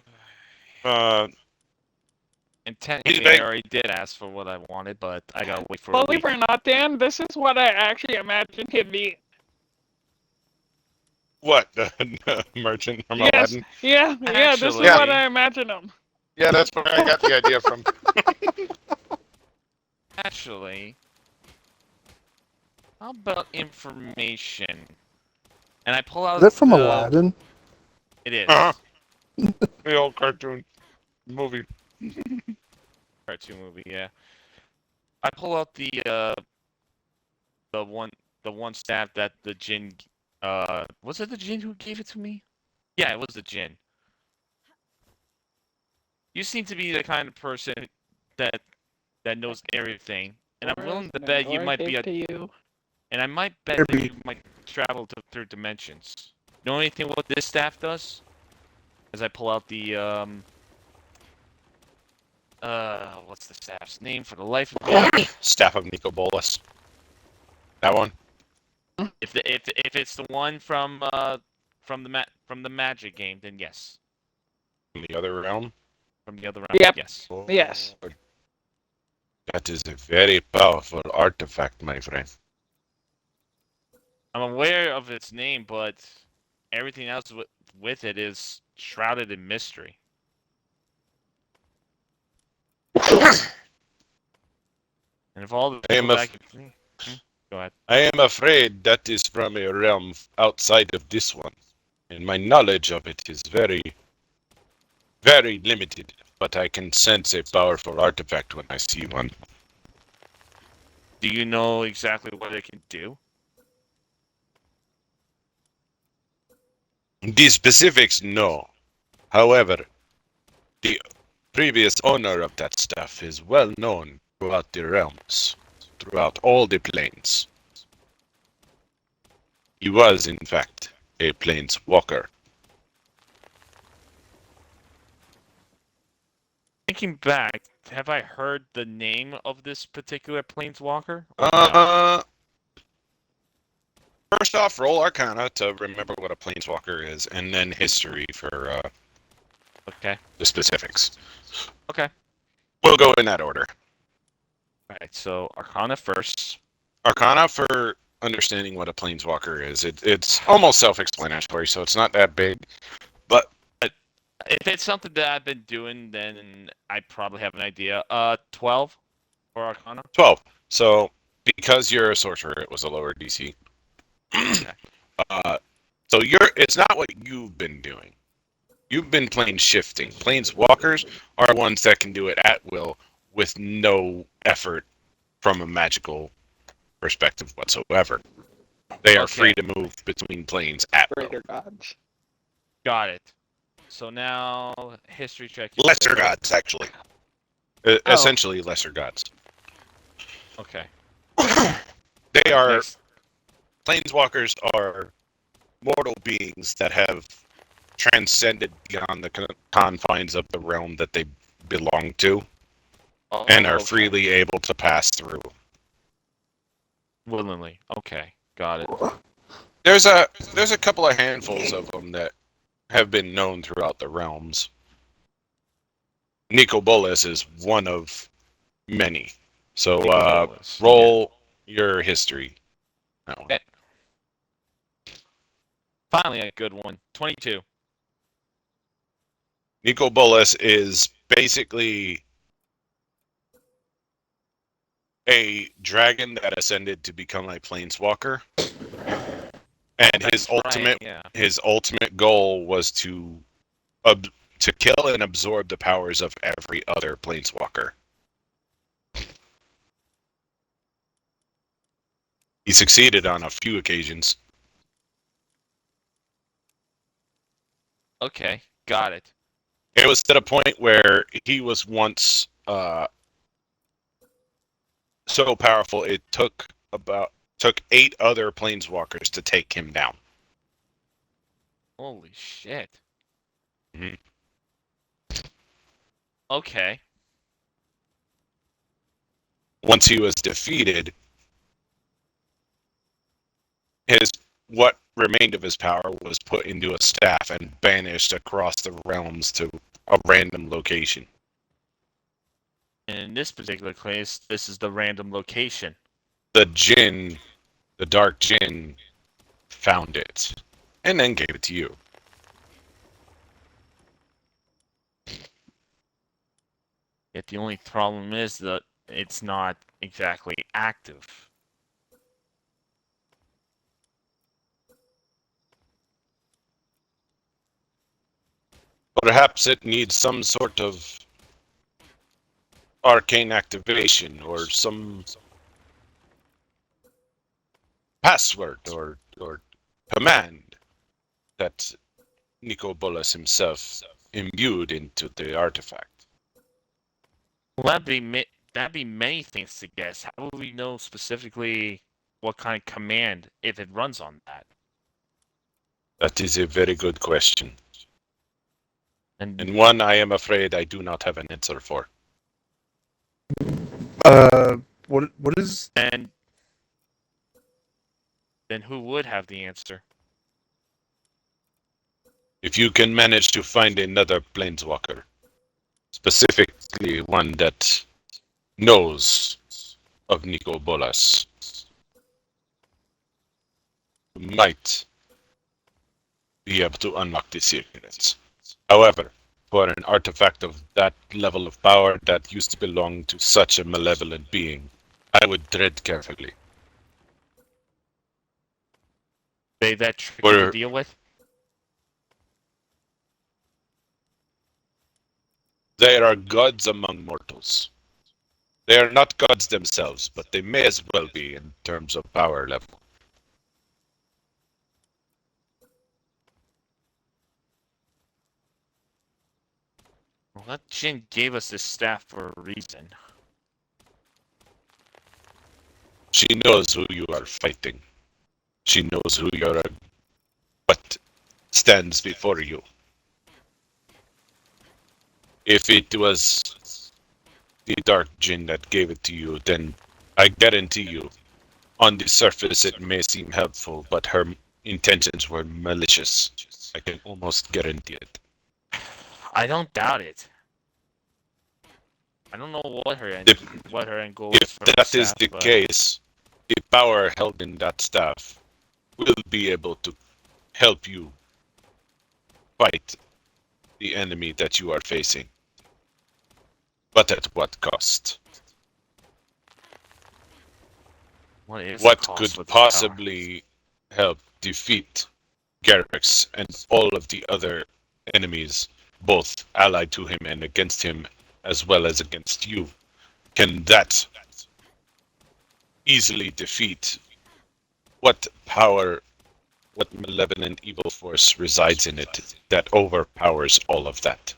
Speaker 4: And
Speaker 3: He's
Speaker 4: technically, I
Speaker 3: big.
Speaker 4: already did ask for what I wanted, but I gotta wait for a
Speaker 2: believe
Speaker 4: week.
Speaker 2: it or not, Dan, this is what I actually imagined him being.
Speaker 3: What, the merchant from
Speaker 2: Yes,
Speaker 3: Aladdin?
Speaker 2: yeah, this is
Speaker 4: Actually-
Speaker 2: what I imagined him.
Speaker 3: Yeah, that's where I got the idea from.
Speaker 4: Actually, how about information? And I pull out
Speaker 5: Is that from
Speaker 4: the...
Speaker 5: Aladdin?
Speaker 4: It is.
Speaker 3: Uh-huh. The old cartoon movie.
Speaker 4: Cartoon movie, yeah. I pull out the one staff that the Jinn was it the Jinn who gave it to me? Yeah, it was the Jinn. You seem to be the kind of person that knows everything, and I'm willing to bet you might be a...
Speaker 2: to you.
Speaker 4: And I might bet that you might travel through dimensions. You know anything what this staff does? As I pull out the what's the staff's name for the life of me?
Speaker 3: Staff of Nico Bolas. That one?
Speaker 4: If it's the one from the magic game, then yes.
Speaker 3: From the other realm?
Speaker 4: From the other round,
Speaker 2: Yep.
Speaker 4: yes.
Speaker 2: Yes.
Speaker 3: That is a very powerful artifact, my friend.
Speaker 4: I'm aware of its name, but everything else with it is shrouded in mystery. And if all the
Speaker 3: I am
Speaker 4: people
Speaker 3: a
Speaker 4: that go ahead.
Speaker 3: I am afraid that is from a realm outside of this one, and my knowledge of it is very, very limited, but I can sense a powerful artifact when I see one.
Speaker 4: Do you know exactly what it can do?
Speaker 3: The specifics, no. However, the previous owner of that stuff is well known throughout the realms, throughout all the planes. He was, in fact, a planeswalker.
Speaker 4: Thinking back, have I heard the name of this particular planeswalker? Or no?
Speaker 3: First off, roll Arcana to remember what a planeswalker is, and then history for
Speaker 4: Okay.
Speaker 3: the specifics.
Speaker 4: Okay.
Speaker 3: We'll go in that order.
Speaker 4: Alright, so Arcana first.
Speaker 3: Arcana for understanding what a planeswalker is. It's almost self-explanatory, so it's not that big. But
Speaker 4: If it's something that I've been doing, then I probably have an idea. 12 for Arcana.
Speaker 3: 12. So because you're a sorcerer, it was a lower DC. So it's not what you've been doing. You've been plane shifting. Planeswalkers are ones that can do it at will with no effort from a magical perspective whatsoever. They are free to move between planes at will.
Speaker 2: Greater gods.
Speaker 4: Got it. So now, history check.
Speaker 3: Lesser gods, actually. Essentially, lesser gods.
Speaker 4: Okay.
Speaker 3: They are...
Speaker 4: Next.
Speaker 3: Planeswalkers are mortal beings that have transcended beyond the confines of the realm that they belong to, and are freely able to pass through.
Speaker 4: Willingly. Okay. Got it.
Speaker 3: There's a couple of handfuls of them that have been known throughout the realms. Nico Bolas is one of many. So roll your history. That one.
Speaker 4: Okay. Finally, a good one. 22.
Speaker 3: Nico Bolas is basically a dragon that ascended to become a planeswalker, and his ultimate goal was to kill and absorb the powers of every other planeswalker. He succeeded on a few occasions.
Speaker 4: Okay. Got it.
Speaker 3: It was to the point where he was once so powerful it took 8 other planeswalkers to take him down.
Speaker 4: Holy shit.
Speaker 3: Mhm.
Speaker 4: Okay.
Speaker 3: Once he was defeated, what remained of his power was put into a staff and banished across the realms to a random location.
Speaker 4: In this particular case, this is the random location.
Speaker 3: The Jinn, the Dark Jinn, found it and then gave it to you.
Speaker 4: Yet the only problem is that it's not exactly active.
Speaker 3: Perhaps it needs some sort of arcane activation or some password or command that Nico Bolas himself imbued into the artifact.
Speaker 4: Well, that'd be many things to guess. How would we know specifically what kind of command if it runs on that?
Speaker 3: That is a very good question.
Speaker 4: And
Speaker 3: And one I am afraid I do not have an answer for.
Speaker 5: What is?
Speaker 4: then who would have the answer?
Speaker 3: If you can manage to find another planeswalker, specifically one that knows of Nico Bolas, you might be able to unlock the secrets. However, for an artifact of that level of power that used to belong to such a malevolent being, I would tread carefully.
Speaker 4: They that tricky to
Speaker 3: Or-
Speaker 4: deal with?
Speaker 3: They are gods among mortals. They are not gods themselves, but they may as well be in terms of power level.
Speaker 4: Well, that Jin gave us this staff for a reason.
Speaker 3: She knows who you are fighting. She knows who you are, what stands before you. If it was the Dark Jinn that gave it to you, then I guarantee you, on the surface it may seem helpful, but her intentions were malicious. I can almost guarantee it.
Speaker 4: I don't doubt it. I don't know what her end goal is
Speaker 3: If
Speaker 4: for
Speaker 3: that is
Speaker 4: staff,
Speaker 3: the
Speaker 4: but
Speaker 3: case, the power held in that staff will be able to help you fight the enemy that you are facing. But at what cost?
Speaker 4: what is the
Speaker 3: What
Speaker 4: cost
Speaker 3: could
Speaker 4: with this power?
Speaker 3: possibly help defeat Garrix and all of the other enemies, both allied to him and against him, as well as against you? Can that easily defeat? What power, what malevolent evil force resides in it that overpowers all of that?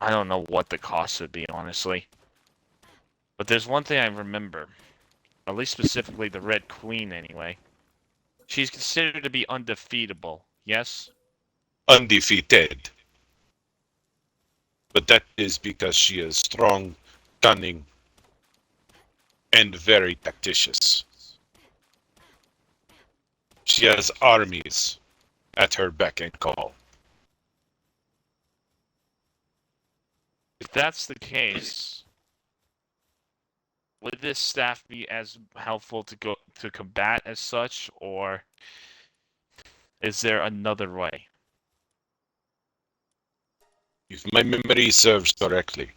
Speaker 4: I don't know what the cost would be, honestly. But there's one thing I remember. At least specifically the Red Queen, anyway. She's considered to be undefeatable, yes?
Speaker 3: Undefeated. But that is because she is strong, cunning, and very tactitious. She has armies at her beck and call.
Speaker 4: If that's the case, would this staff be as helpful to combat as such, or is there another way?
Speaker 3: If my memory serves correctly,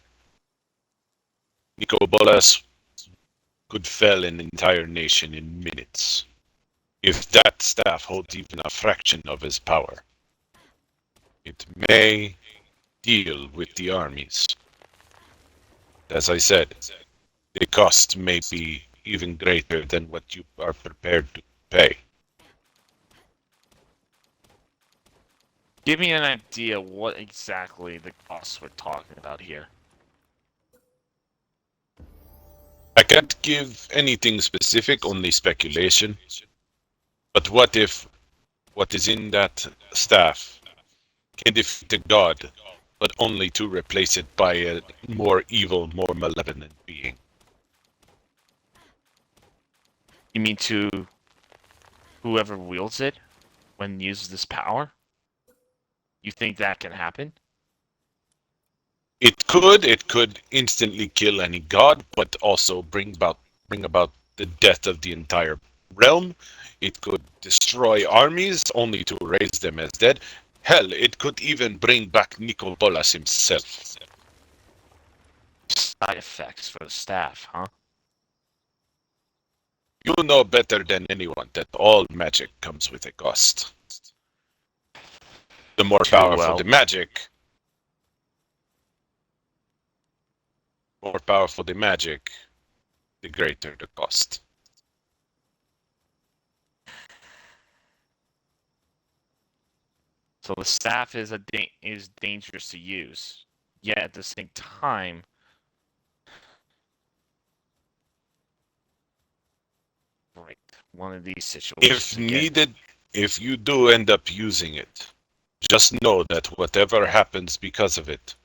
Speaker 3: Nico Bolas could fell an entire nation in minutes. If that staff holds even a fraction of his power, it may deal with the armies. As I said, the cost may be even greater than what you are prepared pay.
Speaker 4: Give me an idea what exactly the costs we're talking about here.
Speaker 3: I can't give anything specific, only speculation. But what if what is in that staff can defeat a god, but only to replace it by a more evil, more malevolent being?
Speaker 4: You mean to whoever wields it when uses this power? You think that can happen?
Speaker 3: It could instantly kill any god, but also bring about the death of the entire realm. It could destroy armies only to raise them as dead. Hell, it could even bring back Nicopolas himself.
Speaker 4: Side effects for the staff, huh?
Speaker 3: You know better than anyone that all magic comes with a cost. The more
Speaker 4: Too
Speaker 3: powerful
Speaker 4: well.
Speaker 3: the magic, more powerful the magic, the greater the cost.
Speaker 4: So the staff is is dangerous to use. Yet at the same time, right, one of these situations
Speaker 3: If
Speaker 4: again.
Speaker 3: needed, if you do end up using it, just know that whatever happens because of it,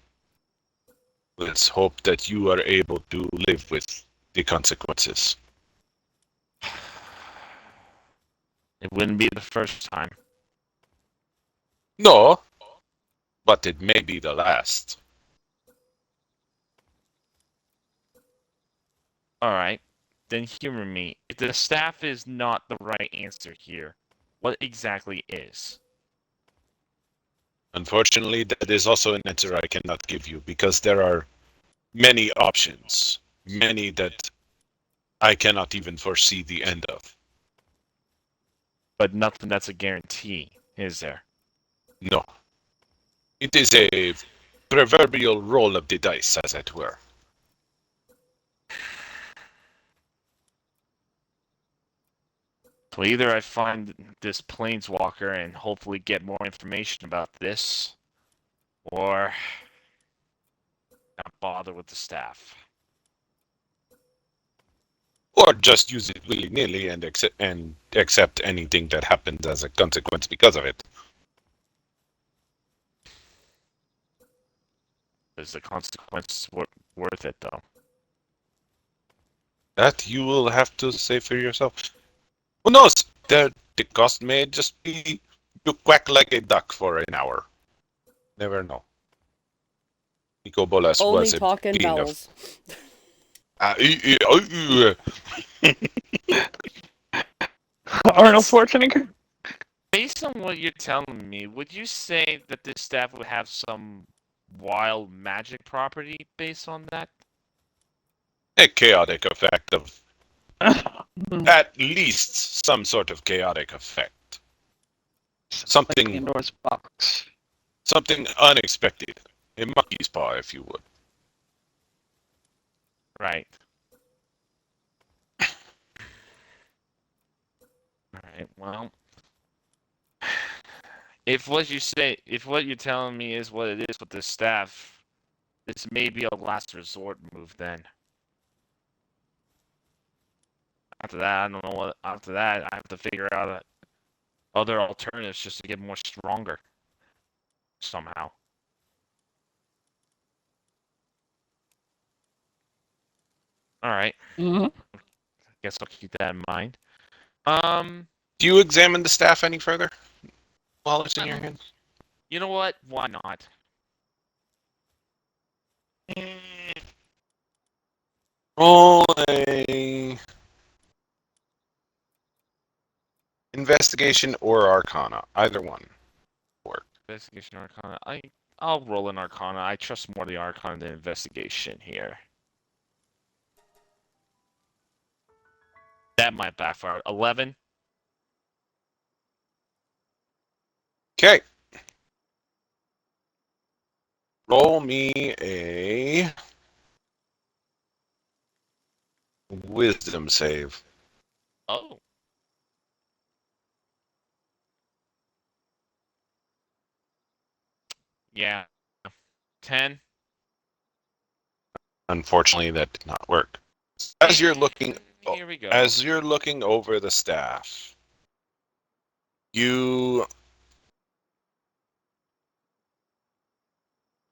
Speaker 3: let's hope that you are able to live with the consequences.
Speaker 4: It wouldn't be the first time.
Speaker 3: No, but it may be the last.
Speaker 4: Alright, then humor me. If the staff is not the right answer here, what exactly is?
Speaker 3: Unfortunately, that is also an answer I cannot give you because there are many options, many that I cannot even foresee the end of.
Speaker 4: But nothing that's a guarantee, is there?
Speaker 3: No. It is a proverbial roll of the dice, as it were.
Speaker 4: So either I find this planeswalker and hopefully get more information about this, or not bother with the staff.
Speaker 3: Or just use it willy-nilly and accept anything that happens as a consequence because of it.
Speaker 4: Is the consequence worth it, though?
Speaker 3: That you will have to say for yourself. Who knows? The cost may just be you quack like a duck for an hour. Never know. Nico Bolas
Speaker 1: Only
Speaker 3: was a
Speaker 1: talking
Speaker 3: being
Speaker 1: vowels.
Speaker 2: Arnold Schwarzenegger.
Speaker 4: Based on what you're telling me, would you say that this staff would have some wild magic property based on that?
Speaker 3: A chaotic effect of at least some sort of chaotic effect. Something
Speaker 2: Pandora's box.
Speaker 3: something unexpected. A monkey's paw, if you would.
Speaker 4: Right. Alright, well. If what you're telling me is what it is with this staff, this may be a last resort move then. After that, I don't know what. After that, I have to figure out other alternatives just to get more stronger. Somehow. Alright.
Speaker 2: Mhm.
Speaker 4: Guess I'll keep that in mind.
Speaker 3: Do you examine the staff any further while it's in your hand?
Speaker 4: You know what? Why not?
Speaker 3: Roll a investigation or arcana, either one.
Speaker 4: Investigation Arcana. I'll roll an Arcana. I trust more the Arcana than investigation here. That might backfire. 11.
Speaker 3: Okay. Roll me a wisdom save.
Speaker 4: Oh. Yeah. 10.
Speaker 3: Unfortunately, that did not work. As you're looking,
Speaker 4: Here we go.
Speaker 3: as you're looking over the staff, you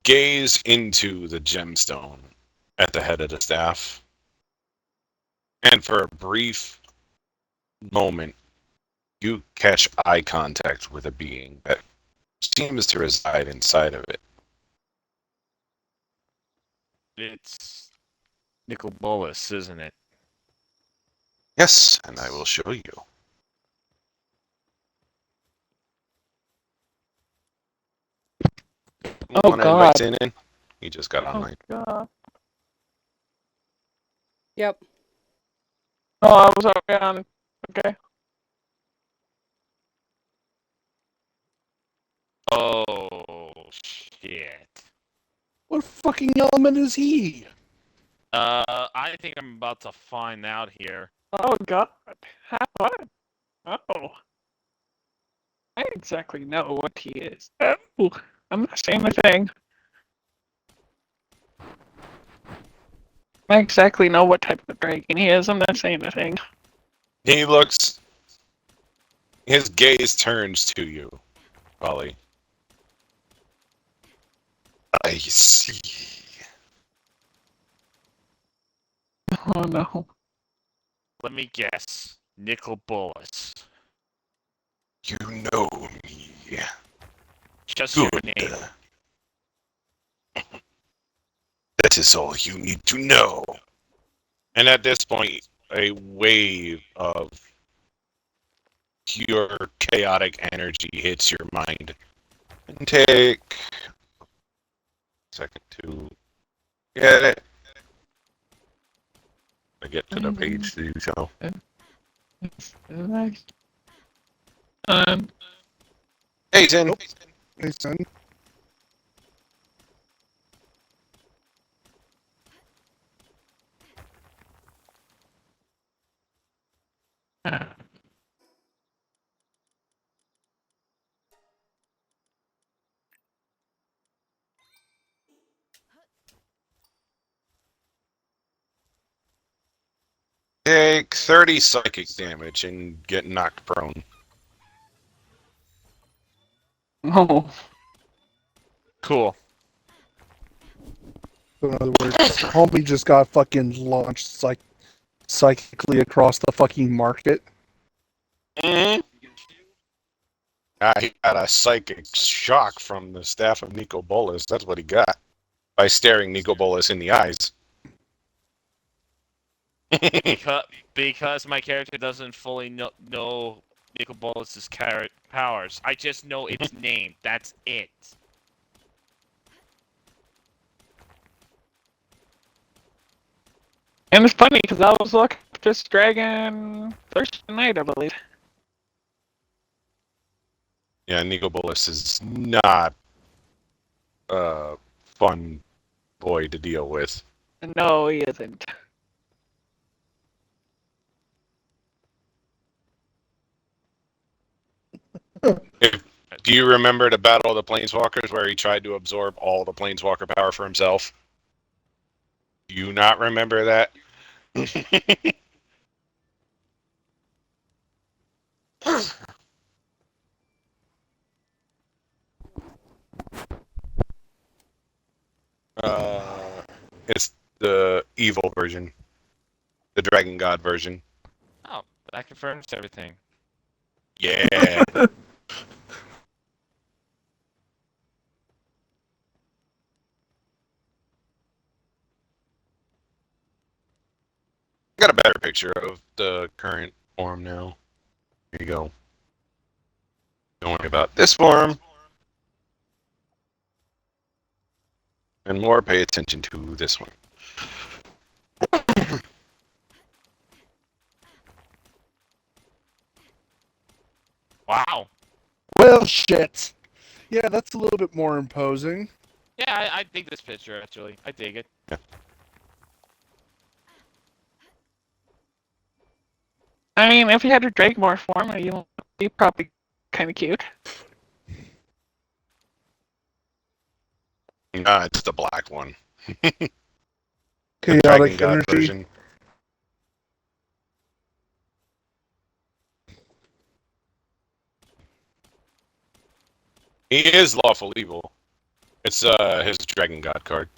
Speaker 3: gaze into the gemstone at the head of the staff, and for a brief moment, you catch eye contact with a being that seems to reside inside of it.
Speaker 4: It's Nicol Bolas, isn't it?
Speaker 3: Yes, and I will show you.
Speaker 2: Oh,
Speaker 3: Want to
Speaker 2: God.
Speaker 3: invite in? He just got
Speaker 2: Oh,
Speaker 3: online.
Speaker 2: God.
Speaker 1: Yep.
Speaker 2: Oh, I was already on. Okay.
Speaker 4: Oh, shit.
Speaker 5: What fucking element is he?
Speaker 4: I think I'm about to find out here.
Speaker 2: Oh, God. What? Oh. I exactly know what he is. Oh, I'm not saying a thing. I exactly know what type of dragon he is. I'm not saying a thing.
Speaker 3: He looks. His gaze turns to you, Ollie. I see.
Speaker 2: Oh, no.
Speaker 4: Let me guess. Nicol Bolas.
Speaker 3: You know me.
Speaker 4: Just
Speaker 3: Good.
Speaker 4: your name.
Speaker 3: That is all you need to know. And at this point, a wave of pure chaotic energy hits your mind. And take a second to get it. I get to the page to do so.
Speaker 2: Nice.
Speaker 3: Hey, Zen.
Speaker 5: Hey, son.
Speaker 3: Take 30 psychic damage and get knocked prone.
Speaker 2: Oh.
Speaker 4: Cool.
Speaker 5: So in other words, homie just got fucking launched psychically across the fucking market.
Speaker 3: Mm-hmm. He got a psychic shock from the staff of Nicol Bolas. That's what he got by staring Nicol Bolas in the eyes.
Speaker 4: Because my character doesn't fully know Nicol Bolas' powers. I just know its name. That's it.
Speaker 2: And it's funny because I was looking at this dragon Thursday night, I believe.
Speaker 3: Yeah, Nicol Bolas is not a fun boy to deal with.
Speaker 2: No, he isn't.
Speaker 3: Do you remember the Battle of the Planeswalkers where he tried to absorb all the Planeswalker power for himself? Do you not remember that? It's the evil version. The Dragon God version.
Speaker 4: Oh, that confirms everything.
Speaker 3: Yeah. I got a better picture of the current form now. Here you go. Don't worry about this form. And more pay attention to this one.
Speaker 4: Wow.
Speaker 5: Well, shit. Yeah, that's a little bit more imposing.
Speaker 4: Yeah, I dig this picture, actually. I dig it.
Speaker 2: I mean, if you had a Drakemore form, you'd be probably kind of cute.
Speaker 3: It's the black one. The
Speaker 5: Chaotic
Speaker 3: Dragon God
Speaker 5: energy.
Speaker 3: version. He is lawful evil. It's his Dragon God card.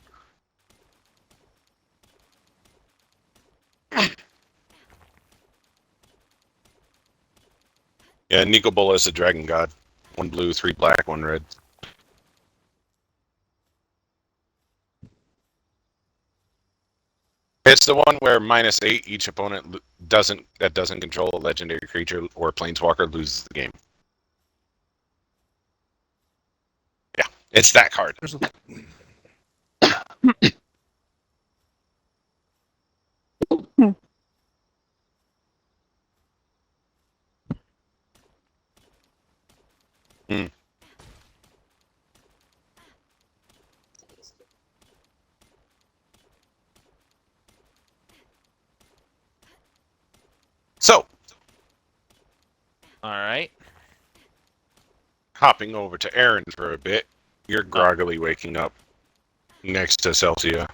Speaker 3: Yeah, Nico Bola is a Dragon God. 1 blue, 3 black, 1 red. It's the one where -8 each opponent doesn't control a legendary creature or planeswalker loses the game. Yeah, it's that card.
Speaker 5: There's a-
Speaker 3: So,
Speaker 4: All right.
Speaker 3: hopping over to Aaron for a bit, you're groggily waking up next to Celsia.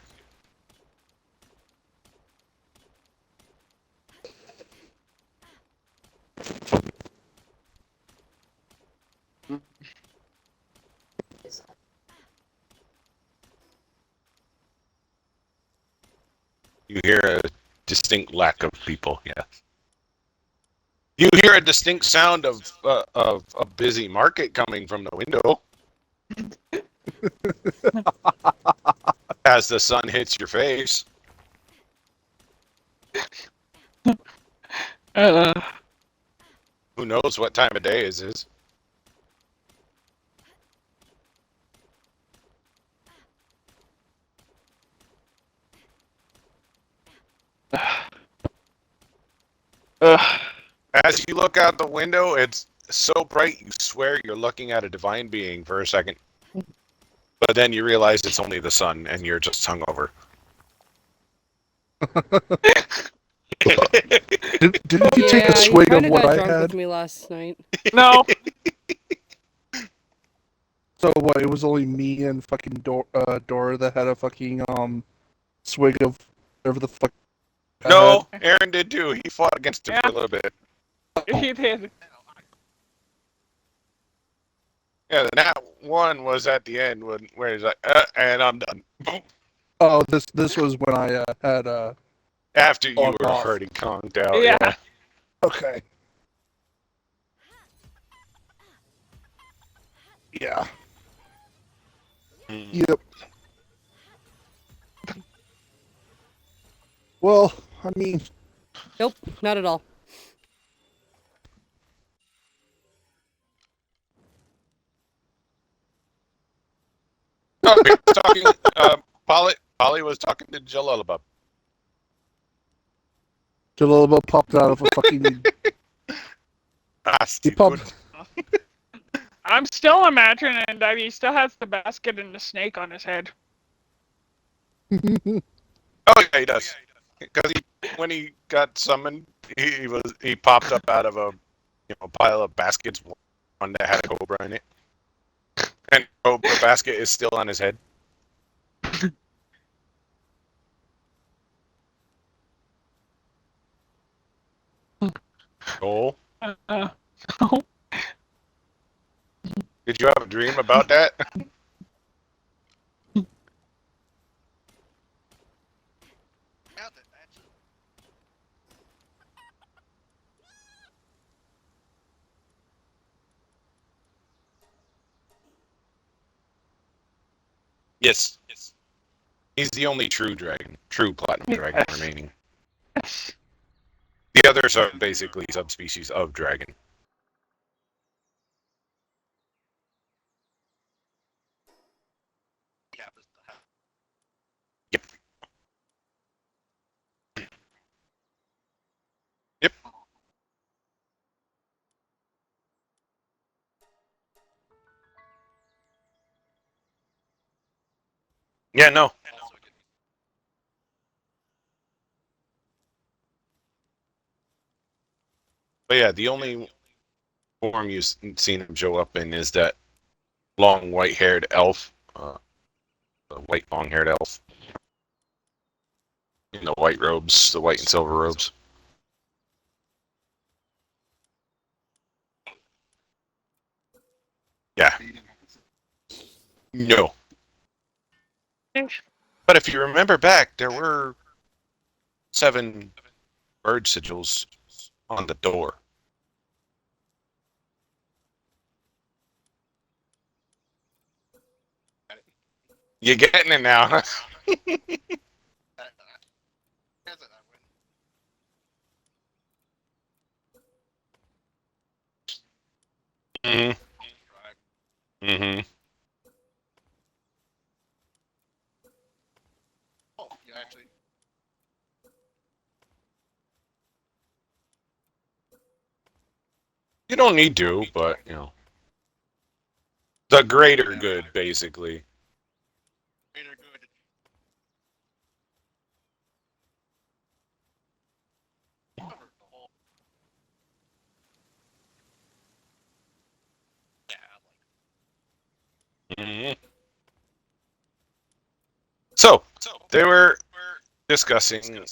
Speaker 3: You hear a distinct lack of people, yeah. You hear a distinct sound of a busy market coming from the window. As the sun hits your face. Who knows what time of day it is? As you look out the window, it's so bright you swear you're looking at a divine being for a second. But then you realize it's only the sun and you're just hungover.
Speaker 5: Didn't you take
Speaker 1: Yeah,
Speaker 5: a
Speaker 1: you
Speaker 5: swig of
Speaker 1: kind of
Speaker 5: what
Speaker 1: got
Speaker 5: I
Speaker 1: drunk
Speaker 5: had?
Speaker 1: with me last night.
Speaker 2: No.
Speaker 5: So what? It was only me and fucking Dora that had a fucking swig of whatever the fuck. I
Speaker 3: No, Aaron did too. He fought against him for
Speaker 2: Yeah.
Speaker 3: a little bit.
Speaker 2: He did.
Speaker 3: Yeah, the nat one was at the end where he's like, and I'm done.
Speaker 5: had. Oh, this was when I had
Speaker 3: After you
Speaker 5: Fuck
Speaker 3: were
Speaker 5: off.
Speaker 3: already conked out,
Speaker 2: Yeah.
Speaker 3: yeah.
Speaker 5: Okay. Yeah.
Speaker 3: Mm.
Speaker 5: Yep. Well, I mean,
Speaker 1: Nope, not at all.
Speaker 3: Oh, we were talking, Polly was talking to Jalulabub.
Speaker 5: Jalilba popped out of a fucking.
Speaker 3: Ah,
Speaker 5: He
Speaker 3: stupid.
Speaker 5: popped.
Speaker 2: I'm still imagining that he still has the basket and the snake on his head.
Speaker 3: Oh yeah, he does. Because when he got summoned, he popped up out of a pile of baskets, one that had a cobra in it, and cobra basket is still on his head. Cole,
Speaker 2: Uh,
Speaker 3: did you have a dream about that? Yes. He's the only true dragon, true platinum dragon
Speaker 2: Yes.
Speaker 3: remaining. The others are basically subspecies of dragon. Yep. Yep. Yeah, no. But yeah, the only form you've seen him show up in is that long white-haired elf. The white long-haired elf. In the white robes, the white and silver robes. Yeah. No. But if you remember back, there were 7 bird sigils on the door. You getting it now? hmm hmm You don't need to, but you know, the greater good, basically. hmm So they were discussing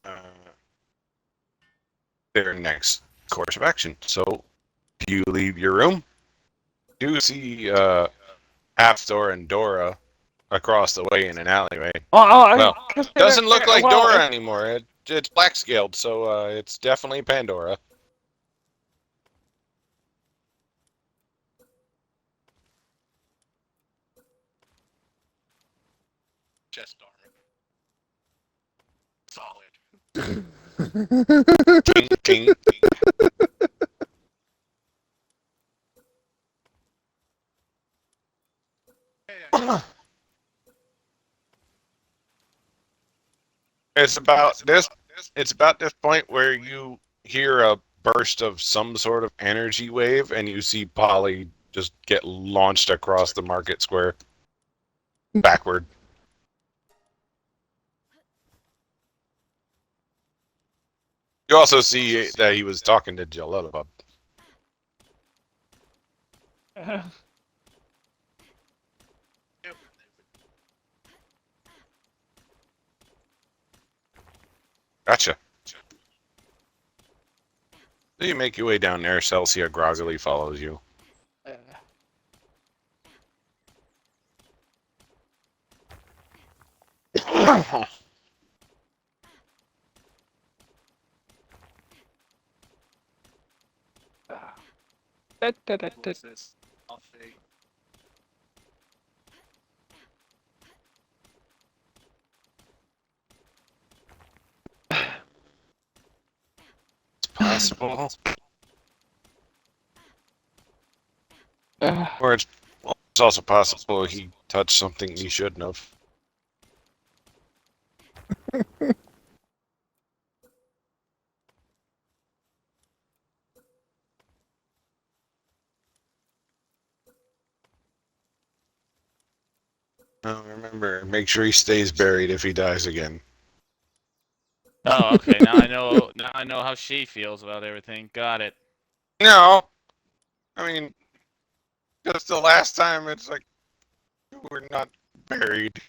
Speaker 3: uh, their next course of action. So you leave your room. You see Halfdor and Dora across the way in an alleyway. Well, doesn't look like Dora anymore. It's black scaled, so it's definitely Pandora.
Speaker 6: Chest armor. Solid.
Speaker 3: Ting, ting. It's about this. It's about this point where you hear a burst of some sort of energy wave, and you see Polly just get launched across the market square backward. You also see that he was talking to Jalelabub. Gotcha. So you make your way down there. Celsia groggily follows you.
Speaker 6: What's this? Off fake.
Speaker 3: It's possible. Or it's also possible he touched something he shouldn't have. Remember, make sure he stays buried if he dies again.
Speaker 4: Oh, okay. Now I know. Now I know how she feels about everything. Got it.
Speaker 3: No, I mean, just the last time it's like we're not buried.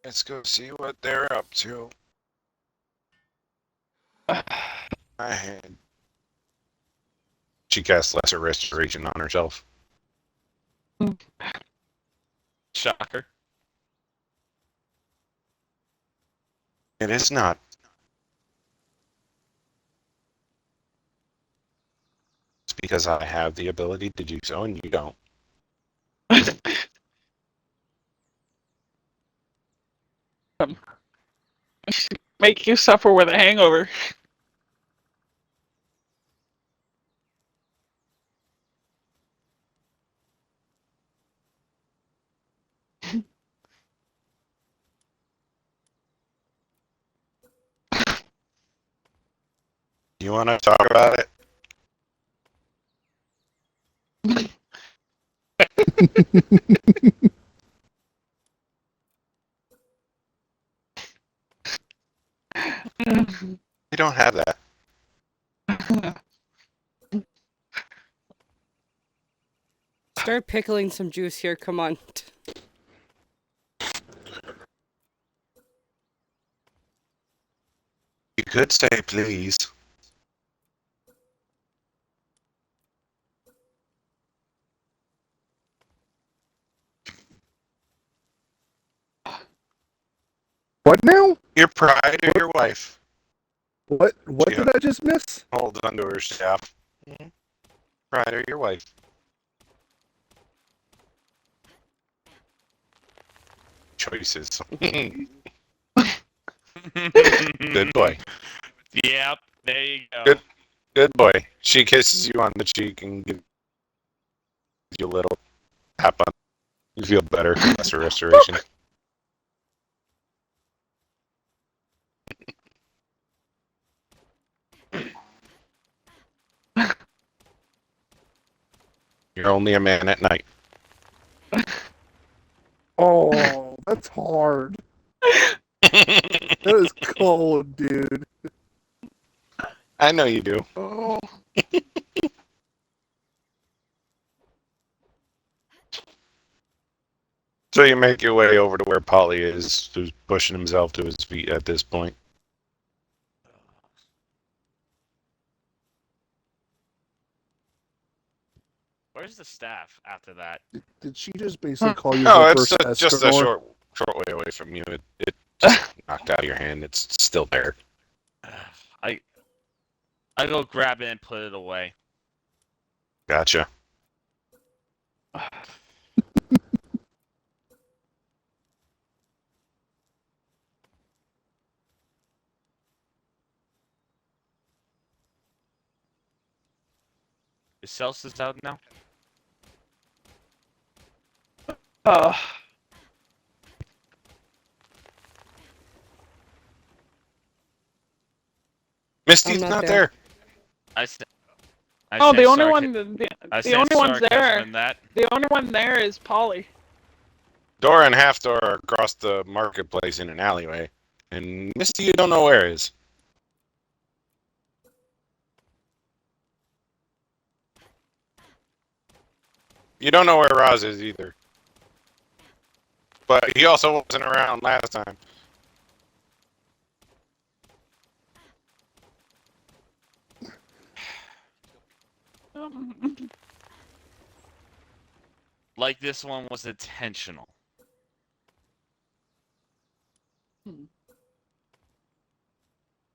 Speaker 3: Let's go see what they're up to. My hand. She casts Lesser Restoration on herself.
Speaker 4: Shocker.
Speaker 3: It is not. It's because I have the ability to do so and you don't.
Speaker 2: Make you suffer with a hangover.
Speaker 3: You want to talk about it? We don't have that.
Speaker 1: Start pickling some juice here. Come on.
Speaker 3: You could say please.
Speaker 5: What now?
Speaker 3: Your pride or your wife.
Speaker 5: What
Speaker 3: Yeah.
Speaker 5: did I just miss?
Speaker 3: Hold onto her staff. Pride or your wife. Choices. Good boy.
Speaker 4: Yep, there you go.
Speaker 3: Good. Good boy. She kisses you on the cheek and gives you a little tap on. You feel better. Lesser restoration. You're only a man at night.
Speaker 5: Oh, that's hard. That is cold, dude.
Speaker 3: I know you do.
Speaker 5: Oh.
Speaker 3: So you make your way over to where Polly is, who's pushing himself to his feet at this point.
Speaker 4: Where's the staff after that?
Speaker 5: Did she just basically call you
Speaker 3: No,
Speaker 5: her
Speaker 3: it's
Speaker 5: first
Speaker 3: just a
Speaker 5: Escanor?
Speaker 3: short way away from you. It just knocked out of your hand. It's still there.
Speaker 4: I go grab it and put it away.
Speaker 3: Gotcha.
Speaker 4: Is Celsius out now?
Speaker 3: Misty's
Speaker 1: I'm
Speaker 3: not
Speaker 1: not
Speaker 3: there.
Speaker 2: Oh, the
Speaker 4: sense
Speaker 2: only
Speaker 4: sarca-
Speaker 2: one,
Speaker 4: I
Speaker 2: the
Speaker 4: sense
Speaker 2: only one's
Speaker 4: sarcasm
Speaker 2: there.
Speaker 4: in that.
Speaker 2: The only one there is Polly.
Speaker 3: Dora and Half Dora are across the marketplace in an alleyway, and Misty you don't know where is. You don't know where Roz is either. But he also wasn't around last time.
Speaker 4: Like this one was intentional.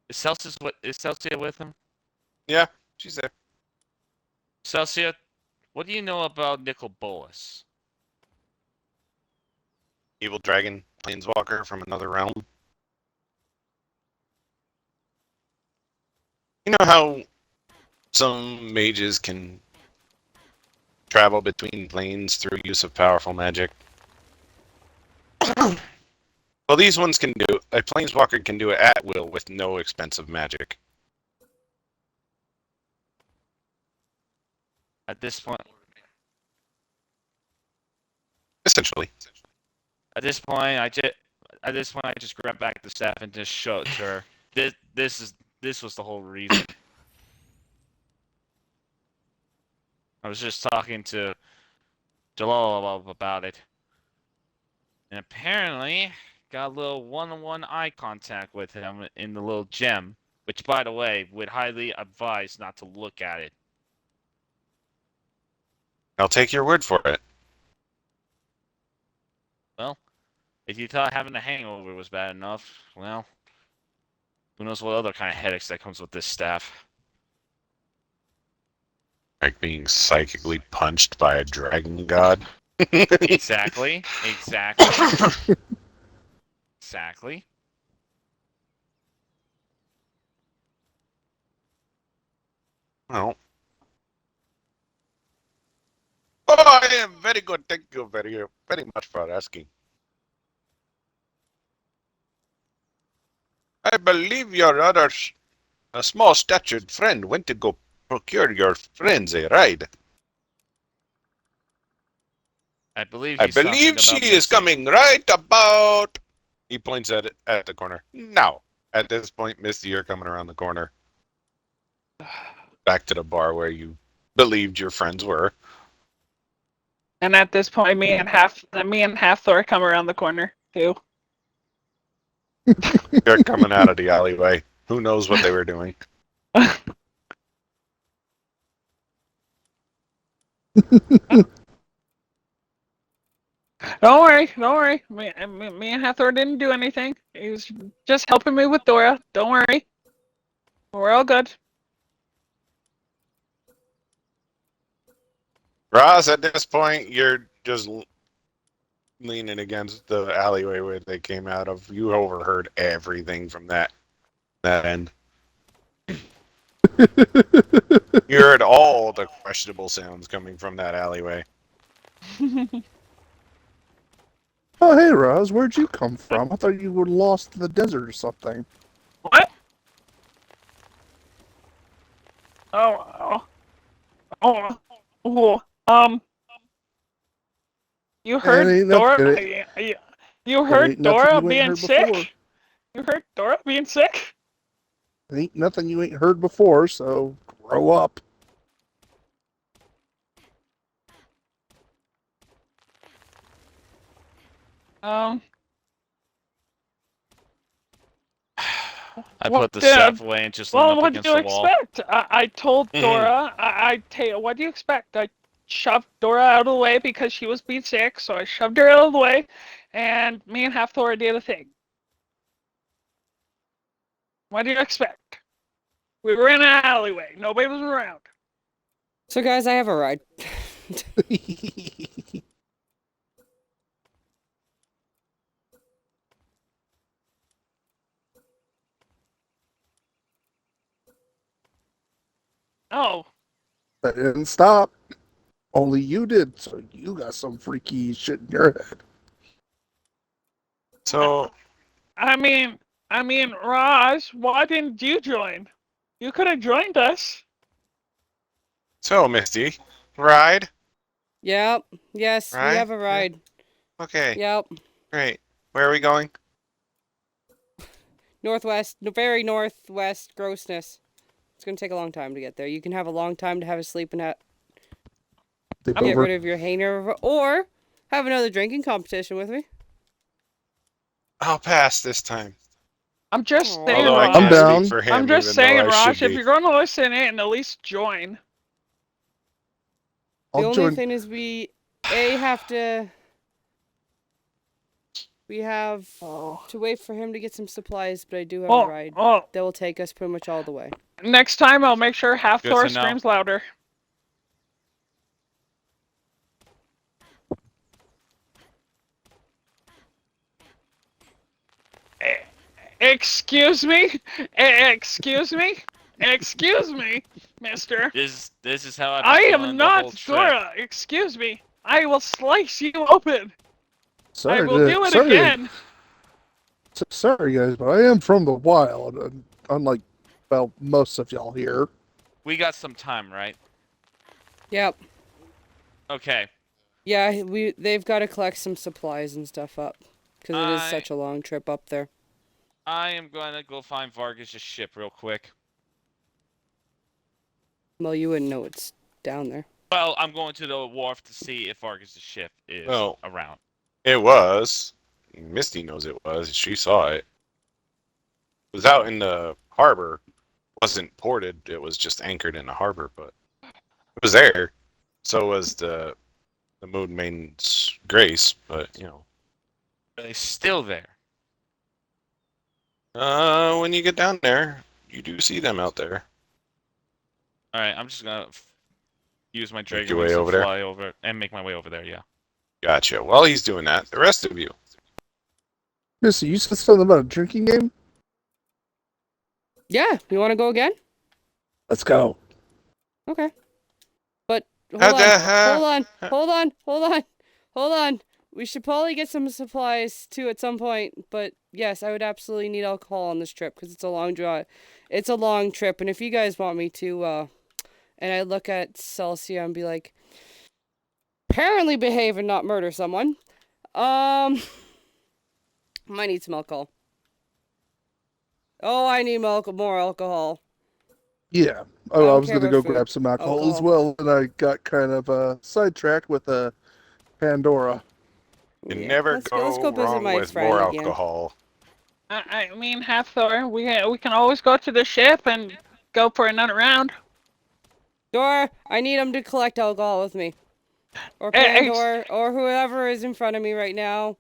Speaker 4: Is Celsius with him?
Speaker 3: Yeah, she's there.
Speaker 4: Celsius, what do you know about Nicol Bolas?
Speaker 3: Evil dragon, planeswalker from another realm. You know how some mages can travel between planes through use of powerful magic? Well, these ones can do. A planeswalker can do it at will with no expensive magic.
Speaker 4: At this point,
Speaker 3: Essentially.
Speaker 4: I just grabbed back the staff and just showed it to her. This was the whole reason. I was just talking to Jalal about it, and apparently got a little one-on-one eye contact with him in the little gem. Which, by the way, would highly advise not to look at it.
Speaker 3: I'll take your word for it.
Speaker 4: Well, if you thought having a hangover was bad enough, well, who knows what other kind of headaches that comes with this staff.
Speaker 3: Like being psychically punched by a dragon god.
Speaker 4: Exactly. Exactly.
Speaker 3: Well. Oh, I am very good. Thank you very much for asking. I believe your orders. A small-statured friend went to go procure your friends a ride.
Speaker 4: I believe
Speaker 3: I
Speaker 4: he's talking
Speaker 3: believe
Speaker 4: about
Speaker 3: she is
Speaker 4: Missy.
Speaker 3: coming right about. He points at the corner. Now, at this point, Misty, you're coming around the corner, back to the bar where you believed your friends were.
Speaker 2: And at this point, me and Hathor come around the corner too.
Speaker 3: They're coming out of the alleyway. Who knows what they were doing?
Speaker 2: Don't worry. Me and Hathor didn't do anything. He was just helping me with Dora. Don't worry. We're all good.
Speaker 3: Ross, at this point, you're just leaning against the alleyway where they came out of. You overheard everything from that end. You heard all the questionable sounds coming from that alleyway.
Speaker 5: Oh, hey, Roz, where'd you come from? I thought you were lost in the desert or something.
Speaker 2: What? Oh. You heard
Speaker 5: ain't
Speaker 2: Dora?
Speaker 5: nothing.
Speaker 2: You
Speaker 5: It
Speaker 2: heard
Speaker 5: ain't nothing
Speaker 2: Dora
Speaker 5: you ain't
Speaker 2: being
Speaker 5: heard before.
Speaker 2: sick? You heard Dora being sick?
Speaker 5: It ain't nothing you ain't heard before, so grow up.
Speaker 4: I
Speaker 2: What
Speaker 4: put the
Speaker 2: did-
Speaker 4: staff away and just lean
Speaker 2: Well,
Speaker 4: up
Speaker 2: what do
Speaker 4: against
Speaker 2: you
Speaker 4: the wall.
Speaker 2: expect? I told
Speaker 3: Mhm.
Speaker 2: Dora, I tell you, what do you expect? I shoved Dora out of the way because she was being sick, so I shoved her out of the way, and me and Hathor did a thing. What do you expect? We were in an alleyway. Nobody was around.
Speaker 1: So, guys, I have a ride.
Speaker 2: Oh,
Speaker 5: That didn't stop. Only you did, so you got some freaky shit in your head.
Speaker 3: So,
Speaker 2: I mean, Raj, why didn't you join? You could have joined us.
Speaker 3: Misty, ride?
Speaker 1: Yep. Yes, we
Speaker 3: Right?
Speaker 1: have a ride.
Speaker 3: Okay,
Speaker 1: Yep.
Speaker 3: great. Where are we going?
Speaker 1: Northwest, very northwest grossness. It's gonna take a long time to get there. You can have a long time to have a sleep and
Speaker 5: Sleep
Speaker 1: get
Speaker 5: over.
Speaker 1: rid of your hangover, or have another drinking competition with me.
Speaker 3: I'll pass this time.
Speaker 2: I'm just
Speaker 1: Aw.
Speaker 2: saying,
Speaker 3: Although I
Speaker 2: Raj.
Speaker 5: I'm
Speaker 3: can't
Speaker 5: down.
Speaker 3: speak for him,
Speaker 2: I'm just
Speaker 3: even
Speaker 2: saying,
Speaker 3: though I
Speaker 2: Raj,
Speaker 3: should
Speaker 2: if
Speaker 3: be.
Speaker 2: you're going to listen in, at least join.
Speaker 1: The
Speaker 5: I'll
Speaker 1: only
Speaker 5: join.
Speaker 1: thing is we have to to wait for him to get some supplies, but I do have a ride that will take us pretty much all the way.
Speaker 2: Next time I'll make sure
Speaker 4: Good
Speaker 2: Hathor
Speaker 4: to know.
Speaker 2: screams louder. Excuse me? Excuse me? Excuse me, mister.
Speaker 4: This is how I've
Speaker 2: I
Speaker 4: been
Speaker 2: am
Speaker 4: feeling the
Speaker 2: not
Speaker 4: whole trip.
Speaker 2: Dora. Excuse me. I will slice you open. I will do it again.
Speaker 5: Sorry, guys, but I am from the wild, unlike, well, most of y'all here.
Speaker 4: We got some time, right?
Speaker 1: Yep.
Speaker 4: Okay.
Speaker 1: Yeah, they've got to collect some supplies and stuff up because it is
Speaker 4: I-
Speaker 1: such a long trip up there.
Speaker 4: I am going to go find Vargas' ship real quick.
Speaker 1: Well, you wouldn't know it's down there.
Speaker 4: Well, I'm going to the wharf to see if Vargas' ship is
Speaker 3: Well,
Speaker 4: around.
Speaker 3: It was. Misty knows it was. She saw it. It was out in the harbor. It wasn't ported. It was just anchored in the harbor, but it was there. So was the Moon Maiden's Grace, but
Speaker 4: Are they still there?
Speaker 3: when you get down there, you do see them out there.
Speaker 4: All right, I'm just gonna use my
Speaker 3: Make
Speaker 4: dragon
Speaker 3: your way
Speaker 4: wings and
Speaker 3: over there?
Speaker 4: fly over and make my way over there. Yeah.
Speaker 3: Gotcha. While he's doing that, the rest of you.
Speaker 5: Missy, you said something about a drinking game?
Speaker 1: Yeah, you want to go again?
Speaker 5: Let's go.
Speaker 1: Okay. But hold
Speaker 3: Hold
Speaker 1: on. We should probably get some supplies too at some point. But yes, I would absolutely need alcohol on this trip because it's a long draw. It's a long trip, and if you guys want me to, and I look at Celsia and be like, apparently behave and not murder someone. Might need some alcohol. Oh, I need more alcohol.
Speaker 5: Yeah.
Speaker 1: I
Speaker 5: Oh, I
Speaker 1: don't
Speaker 5: was
Speaker 1: care
Speaker 5: gonna go
Speaker 1: about food.
Speaker 5: grab some alcohol as
Speaker 1: Alcohol.
Speaker 5: well, and I got kind of sidetracked with Pandora.
Speaker 3: You
Speaker 1: Yeah.
Speaker 3: never
Speaker 1: Let's
Speaker 3: go
Speaker 1: go visit
Speaker 3: wrong
Speaker 1: my
Speaker 3: with
Speaker 1: friend
Speaker 3: more
Speaker 1: again.
Speaker 3: alcohol.
Speaker 2: I mean, Hathor, we can always go to the ship and go for another round.
Speaker 1: Dora, I need him to collect alcohol with me. Or
Speaker 2: Eh, eh,
Speaker 1: Pandora, or whoever is in front of me right now.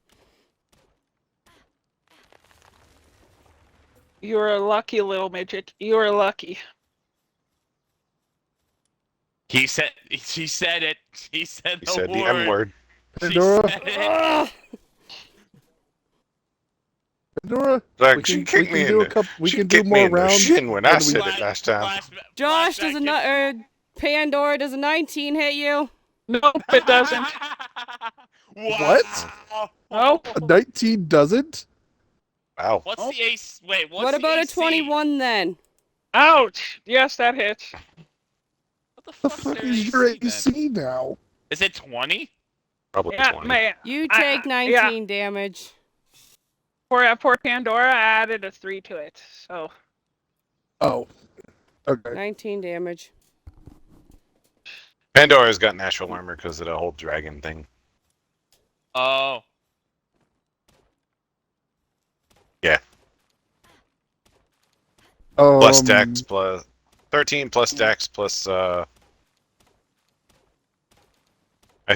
Speaker 2: You're a lucky little midget. You're lucky.
Speaker 4: He said it. He said
Speaker 3: He
Speaker 4: the
Speaker 3: said
Speaker 4: word.
Speaker 3: the M word.
Speaker 4: She
Speaker 5: Pandora?
Speaker 4: said it.
Speaker 1: Ugh!
Speaker 5: Pandora,
Speaker 3: Like, she kicked me in
Speaker 5: do a
Speaker 3: the,
Speaker 5: couple. We
Speaker 3: she
Speaker 5: can do
Speaker 3: kicked me
Speaker 5: more
Speaker 3: in the
Speaker 5: rounds.
Speaker 3: shin when I
Speaker 5: when we-
Speaker 3: said it last time.
Speaker 1: Josh, does Pandora, does a 19 hit you?
Speaker 2: Nope, it doesn't.
Speaker 5: What?
Speaker 2: Nope.
Speaker 5: A 19 doesn't?
Speaker 3: Wow.
Speaker 4: What's the ace? Wait, what's
Speaker 1: What
Speaker 4: the
Speaker 1: about a
Speaker 4: AC?
Speaker 1: 21 then?
Speaker 2: Ouch! Yes, that hits.
Speaker 4: What the
Speaker 5: The
Speaker 4: fuck's
Speaker 5: fuck
Speaker 4: their
Speaker 5: is your
Speaker 4: AC then?
Speaker 5: AC now?
Speaker 4: Is it 20?
Speaker 3: Probably
Speaker 2: Yeah,
Speaker 3: 20.
Speaker 2: man.
Speaker 1: You
Speaker 2: I-
Speaker 1: take 19
Speaker 2: yeah.
Speaker 1: damage.
Speaker 2: For Pandora, I added a 3 to it. So
Speaker 5: Oh. Okay.
Speaker 1: 19 damage.
Speaker 3: Pandora's got natural armor because of the whole dragon thing.
Speaker 4: Oh.
Speaker 3: Plus dex, plus 13 plus dex, plus I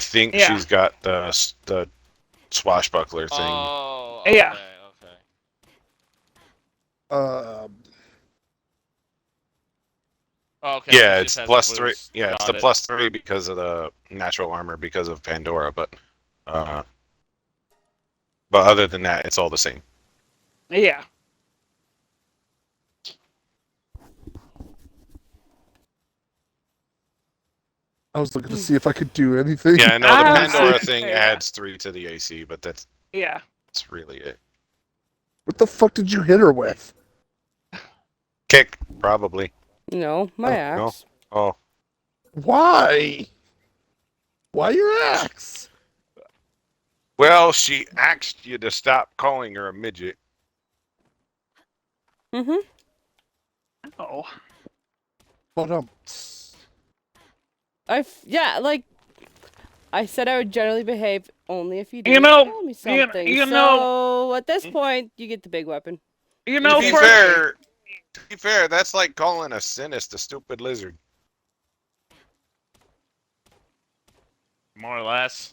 Speaker 3: think
Speaker 2: Yeah.
Speaker 3: she's got the swashbuckler thing.
Speaker 4: Oh.
Speaker 2: Yeah.
Speaker 4: Okay. Okay.
Speaker 3: Yeah,
Speaker 4: she
Speaker 3: it's
Speaker 4: just has a
Speaker 3: plus 3.
Speaker 4: boost.
Speaker 3: Yeah, it's
Speaker 4: Got
Speaker 3: the
Speaker 4: it.
Speaker 3: plus 3 because of the natural armor because of Pandora, but other than that, it's all the same.
Speaker 2: yeah.
Speaker 5: I was looking to see if I could do anything.
Speaker 3: Yeah, no, the
Speaker 2: Ah,
Speaker 3: Pandora
Speaker 2: okay,
Speaker 3: thing
Speaker 2: yeah.
Speaker 3: adds 3 to the AC, but that's
Speaker 2: Yeah.
Speaker 3: really it.
Speaker 5: What the fuck did you hit her with?
Speaker 3: Kick, probably.
Speaker 1: No, my
Speaker 5: Oh,
Speaker 1: axe.
Speaker 3: no. Oh,
Speaker 5: Why? Why your axe?
Speaker 3: well, she asked you to stop calling her a midget.
Speaker 1: Mm-hmm.
Speaker 2: Oh.
Speaker 5: But
Speaker 1: Yeah, like I said I would generally behave only if you
Speaker 2: You
Speaker 1: didn't
Speaker 2: know-
Speaker 1: tell me
Speaker 2: you-
Speaker 1: something.
Speaker 2: you
Speaker 1: so
Speaker 2: know-
Speaker 1: at this point, you get the big weapon.
Speaker 2: You know,
Speaker 3: To be fair, that's like calling a Sinist a stupid lizard.
Speaker 4: More or less.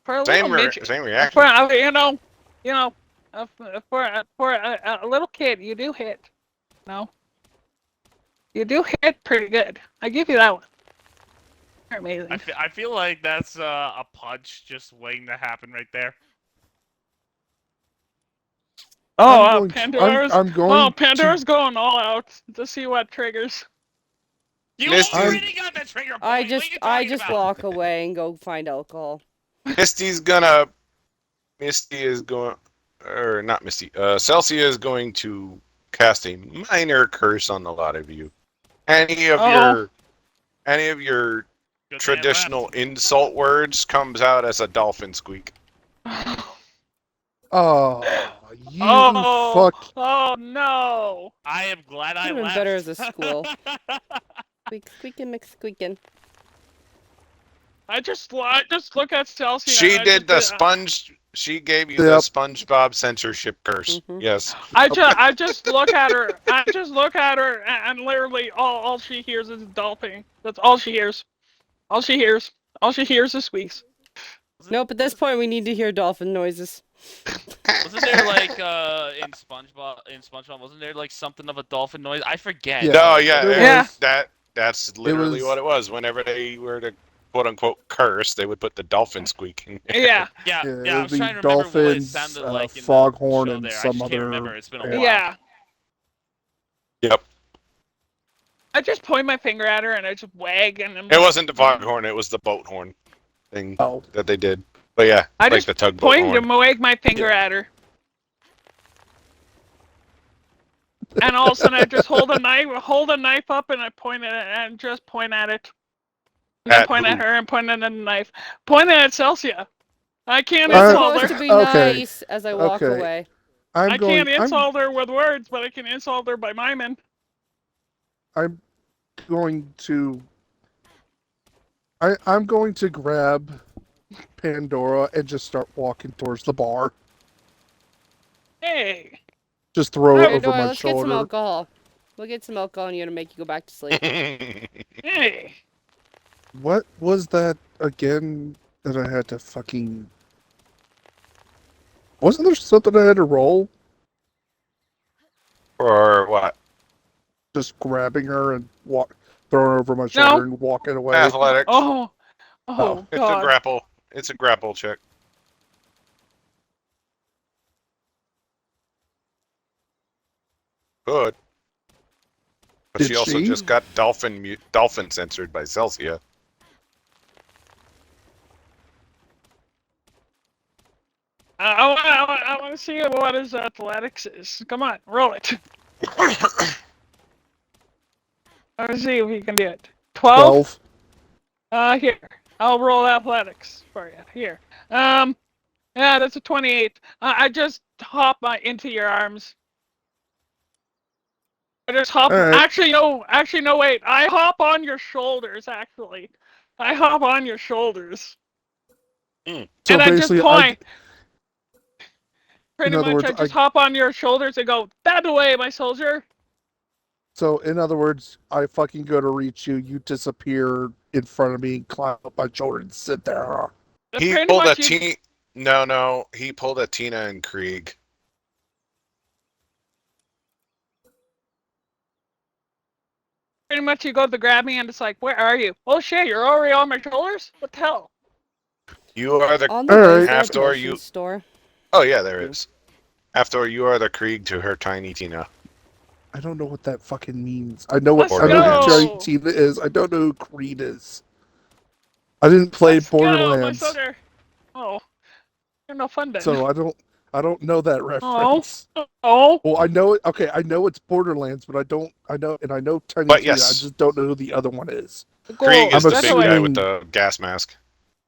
Speaker 2: For a
Speaker 3: Same,
Speaker 2: little midget,
Speaker 3: same reaction.
Speaker 2: for for a little kid, you do hit. No. You do hit pretty good. I give you that one. You're amazing.
Speaker 4: I feel like that's a punch just waiting to happen right there.
Speaker 2: Oh, Pandora's.
Speaker 5: I'm going
Speaker 2: Pandora's going all out to see what triggers.
Speaker 4: You
Speaker 3: Misty-
Speaker 4: already got the trigger point.
Speaker 1: I
Speaker 4: What are
Speaker 1: just
Speaker 4: you talking about?
Speaker 1: walk away and go find alcohol.
Speaker 3: Misty is going, or not Misty. Celsia is going to cast a minor curse on a lot of you. Any of your
Speaker 4: Good thing I
Speaker 3: traditional
Speaker 4: left.
Speaker 3: insult words comes out as a dolphin squeak.
Speaker 5: Oh, you
Speaker 2: Oh,
Speaker 5: fuck.
Speaker 2: oh no!
Speaker 4: I am glad I
Speaker 1: Could've been
Speaker 4: left.
Speaker 1: better as a squirrel. Squeaking, McSqueaking.
Speaker 2: I just look at Celsius.
Speaker 3: She
Speaker 2: and I
Speaker 3: did the
Speaker 2: just-
Speaker 3: sponge. She gave you the
Speaker 5: Yep.
Speaker 3: SpongeBob censorship curse.
Speaker 1: Mhm.
Speaker 3: Yes.
Speaker 2: I just look at her. I just look at her, and literally all she hears is dolphin. That's all she hears. All she hears. All she hears is squeaks.
Speaker 1: Nope, at this point we need to hear dolphin noises.
Speaker 4: Wasn't there like in SpongeBob wasn't there like something of a dolphin noise? I forget.
Speaker 5: Yeah.
Speaker 3: No, yeah,
Speaker 5: There
Speaker 2: Yeah.
Speaker 5: was-
Speaker 3: that's literally
Speaker 5: was-
Speaker 3: what it was. Whenever they were to quote unquote curse, they would put the dolphin squeak in there.
Speaker 2: Yeah.
Speaker 4: Yeah,
Speaker 5: Yeah,
Speaker 4: I was
Speaker 5: the
Speaker 4: trying to remember what it
Speaker 5: dolphins,
Speaker 4: sounded like in
Speaker 5: foghorn,
Speaker 4: the show
Speaker 5: and
Speaker 4: there.
Speaker 5: some
Speaker 4: I just can't remember.
Speaker 5: other-
Speaker 4: It's been a while.
Speaker 2: Yeah.
Speaker 3: Yep.
Speaker 2: I just point my finger at her and I just wag and I'm
Speaker 3: It wasn't the foghorn, it was the boat horn thing
Speaker 5: Oh,
Speaker 3: that they did. But yeah,
Speaker 2: I
Speaker 3: like
Speaker 2: just
Speaker 3: the tugboat
Speaker 2: point
Speaker 3: horn.
Speaker 2: and wag my finger at her. And all of a sudden, I just hold a knife up, and I point at it, and just point at it. And then
Speaker 3: At
Speaker 2: point at
Speaker 3: who?
Speaker 2: her, and point at the knife. Point at Celsia. I can't
Speaker 1: We're
Speaker 2: insult
Speaker 1: supposed
Speaker 2: her.
Speaker 1: to be
Speaker 5: Okay.
Speaker 1: nice as I walk
Speaker 5: Okay.
Speaker 1: away.
Speaker 5: I'm
Speaker 2: I can't
Speaker 5: going.
Speaker 2: insult her with words, but I can insult her by miming.
Speaker 5: I'm going to. I'm going to grab Pandora and just start walking towards the bar.
Speaker 2: Hey.
Speaker 5: Just throw it over
Speaker 1: Pandora,
Speaker 5: my
Speaker 1: let's get some
Speaker 5: shoulder.
Speaker 1: alcohol. We'll get some alcohol in you to make you go back to sleep.
Speaker 2: Hey.
Speaker 5: What was that again that I had to fucking... Wasn't there something I had to roll?
Speaker 3: Or what?
Speaker 5: Just grabbing her and throwing her over my shoulder and walking away.
Speaker 3: Athletics.
Speaker 2: Oh.
Speaker 5: Oh,
Speaker 2: Oh,
Speaker 3: It's a
Speaker 2: God.
Speaker 3: grapple. It's a grapple check. Good. But
Speaker 5: Did
Speaker 3: she also
Speaker 5: she?
Speaker 3: just got dolphin censored by Celsia.
Speaker 2: I want to see what his athletics is. Come on, roll it. I want to see if he can do it. 12? Here. I'll roll athletics for you. Here. Yeah, that's a 28. I just hop into your arms. I just hop.
Speaker 5: All right.
Speaker 2: Actually, no, wait. I hop on your shoulders, actually. I hop on your shoulders.
Speaker 5: So
Speaker 2: And I just
Speaker 5: basically,
Speaker 2: point.
Speaker 5: in
Speaker 2: Pretty
Speaker 5: other
Speaker 2: much,
Speaker 5: words,
Speaker 2: I just hop on your shoulders and go, that way, my soldier.
Speaker 5: So, in other words, I fucking go to reach you, you disappear in front of me, and climb up my shoulder and sit there.
Speaker 3: He
Speaker 2: Pretty
Speaker 3: pulled a
Speaker 2: much you-
Speaker 3: Tina. No, he pulled a Tina and Krieg.
Speaker 2: Pretty much you go to grab me and it's like, where are you? Oh shit, you're already on my shoulders? What the hell?
Speaker 3: You are the
Speaker 1: On the way, is there a
Speaker 3: After
Speaker 1: potion
Speaker 3: you-
Speaker 1: store?
Speaker 3: Oh yeah, there is. After you are the Krieg to her tiny Tina.
Speaker 5: I don't know what that fucking means. I know
Speaker 2: Let's
Speaker 5: what I know who
Speaker 3: go!
Speaker 5: Jerry Tina is. I don't know who Creed is. I didn't play
Speaker 2: Let's go, my
Speaker 5: Borderlands,
Speaker 2: soldier. Oh, you're no fun then.
Speaker 5: so I don't know that reference.
Speaker 2: Oh.
Speaker 5: Well, I know it. Okay, I know it's Borderlands, but I know Tiny
Speaker 3: But
Speaker 5: Tina.
Speaker 3: yes.
Speaker 5: I just don't know who the other one is.
Speaker 3: Krieg is
Speaker 5: I'm
Speaker 3: the big guy
Speaker 5: assuming-
Speaker 3: with the gas mask.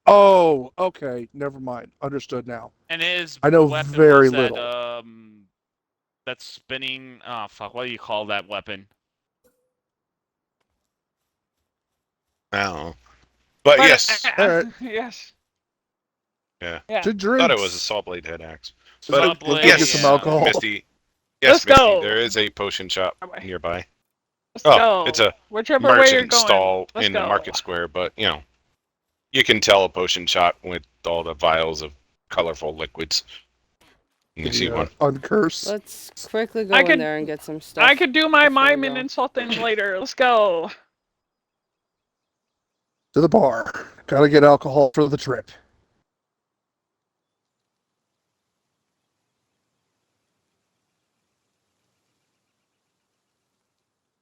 Speaker 5: Oh, okay, never mind. Understood now.
Speaker 4: And his
Speaker 5: I know
Speaker 4: weapon
Speaker 5: very
Speaker 4: was that,
Speaker 5: little.
Speaker 4: that spinning. Oh fuck! What do you call that weapon?
Speaker 3: No. But yes,
Speaker 5: Alright.
Speaker 2: Yes.
Speaker 3: Yeah.
Speaker 2: Yeah.
Speaker 5: To
Speaker 3: I
Speaker 5: drinks.
Speaker 3: thought it was a saw blade head axe.
Speaker 5: Let's
Speaker 3: But
Speaker 5: go
Speaker 4: Blade,
Speaker 5: get
Speaker 3: yes,
Speaker 5: some alcohol.
Speaker 3: Misty. Yes,
Speaker 2: Let's
Speaker 3: Misty.
Speaker 2: go.
Speaker 3: There is a potion shop
Speaker 2: Alright.
Speaker 3: nearby.
Speaker 2: Let's
Speaker 3: Oh,
Speaker 2: go.
Speaker 3: it's a
Speaker 2: Whichever way you're
Speaker 3: Merchant
Speaker 2: going.
Speaker 3: stall
Speaker 2: Let's
Speaker 3: in the
Speaker 2: go.
Speaker 3: market square, but you know, you can tell a potion shop with all the vials of colorful liquids. You see one.
Speaker 5: Uncurse.
Speaker 1: Let's quickly go
Speaker 2: I
Speaker 1: in
Speaker 2: could-
Speaker 1: there and get some stuff.
Speaker 2: I could do my
Speaker 1: before we
Speaker 2: mime and
Speaker 1: go.
Speaker 2: insulting later. Let's go.
Speaker 5: To the bar. Gotta get alcohol for the trip.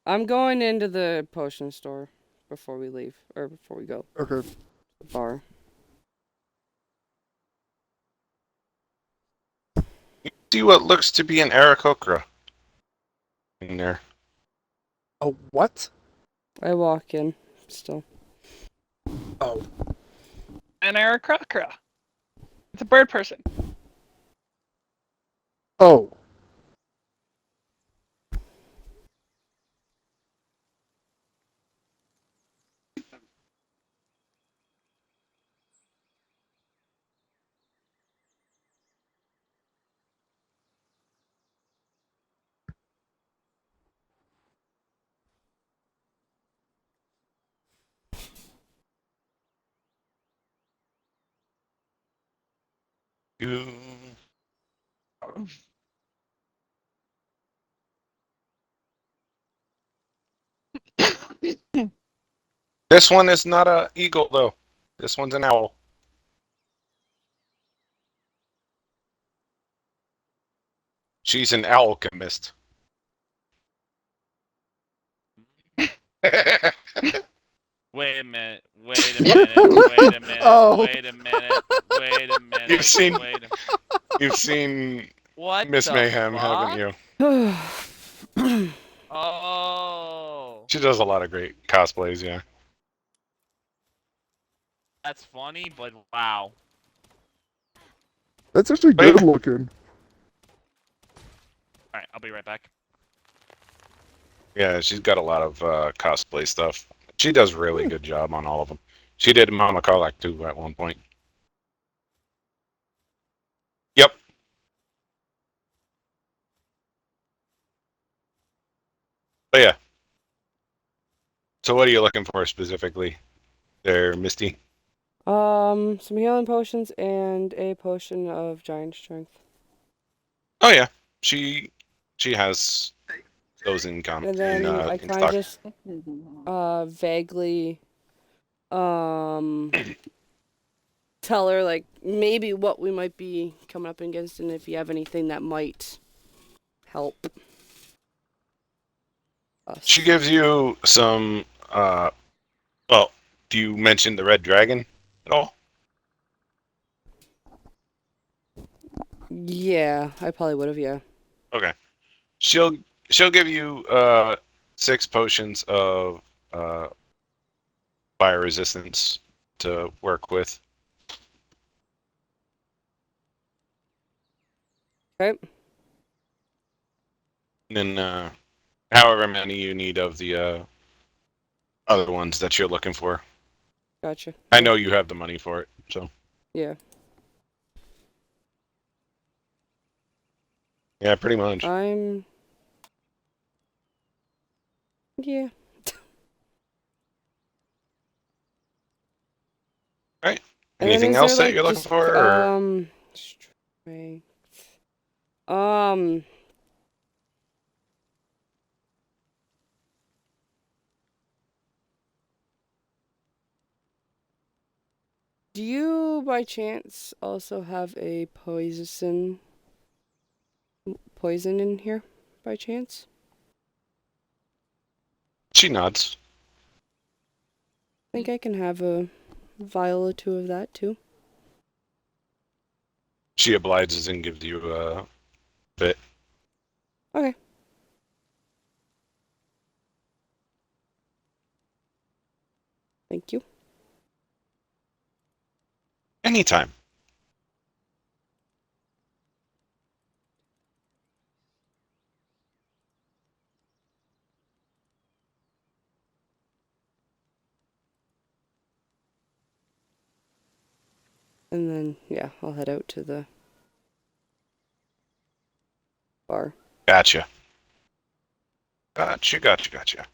Speaker 1: I'm going into the potion store before we leave, or before we go.
Speaker 5: Okay.
Speaker 1: The bar.
Speaker 3: See what looks to be an Aarakocra in there.
Speaker 5: Oh, what?
Speaker 1: I walk in still.
Speaker 5: Oh.
Speaker 2: An Aarakocra. It's a bird person.
Speaker 5: Oh.
Speaker 3: You... This one is not a eagle though. This one's an owl. She's an alchemist.
Speaker 4: Wait a minute. Wait a minute. Wait a minute.
Speaker 5: Oh.
Speaker 4: Wait a minute. Wait a minute.
Speaker 3: You've seen-
Speaker 4: Wait a...
Speaker 3: You've seen
Speaker 4: What
Speaker 3: Miss
Speaker 4: the
Speaker 3: Mayhem,
Speaker 4: fuck?
Speaker 3: haven't you?
Speaker 4: Oh,
Speaker 3: She does a lot of great cosplays, yeah.
Speaker 4: that's funny, but wow.
Speaker 5: That's actually
Speaker 3: Wait.
Speaker 5: good looking.
Speaker 4: Alright, I'll be right back.
Speaker 3: Yeah, she's got a lot of cosplay stuff. She does a really good job on all of them. She did Mama Karlak too at one point. Yep. But yeah. So what are you looking for specifically there, Misty?
Speaker 1: Some healing potions and a potion of giant strength.
Speaker 3: Oh yeah. She has those in
Speaker 1: And then I
Speaker 3: in
Speaker 1: kind of
Speaker 3: stock.
Speaker 1: just vaguely tell her like maybe what we might be coming up against and if you have anything that might help us.
Speaker 3: She gives you some well, do you mention the red dragon at all?
Speaker 1: Yeah, I probably would have, yeah.
Speaker 3: Okay. She'll give you 6 potions of fire resistance to work with.
Speaker 1: Okay.
Speaker 3: And then however many you need of the other ones that you're looking for.
Speaker 1: Gotcha.
Speaker 3: I know you have the money for it, so
Speaker 1: Yeah.
Speaker 3: yeah, pretty much.
Speaker 1: Yeah.
Speaker 3: Right.
Speaker 1: And then
Speaker 3: Anything
Speaker 1: is
Speaker 3: else
Speaker 1: there,
Speaker 3: that you're looking
Speaker 1: just,
Speaker 3: for? Or?
Speaker 1: Strength. Do you by chance also have a poison in here by chance?
Speaker 3: She nods.
Speaker 1: I think I can have a vial or 2 of that too.
Speaker 3: She obliges and gives you a bit.
Speaker 1: Okay. Thank you.
Speaker 3: Anytime.
Speaker 1: And then, yeah, I'll head out to the bar.
Speaker 3: Gotcha. Gotcha.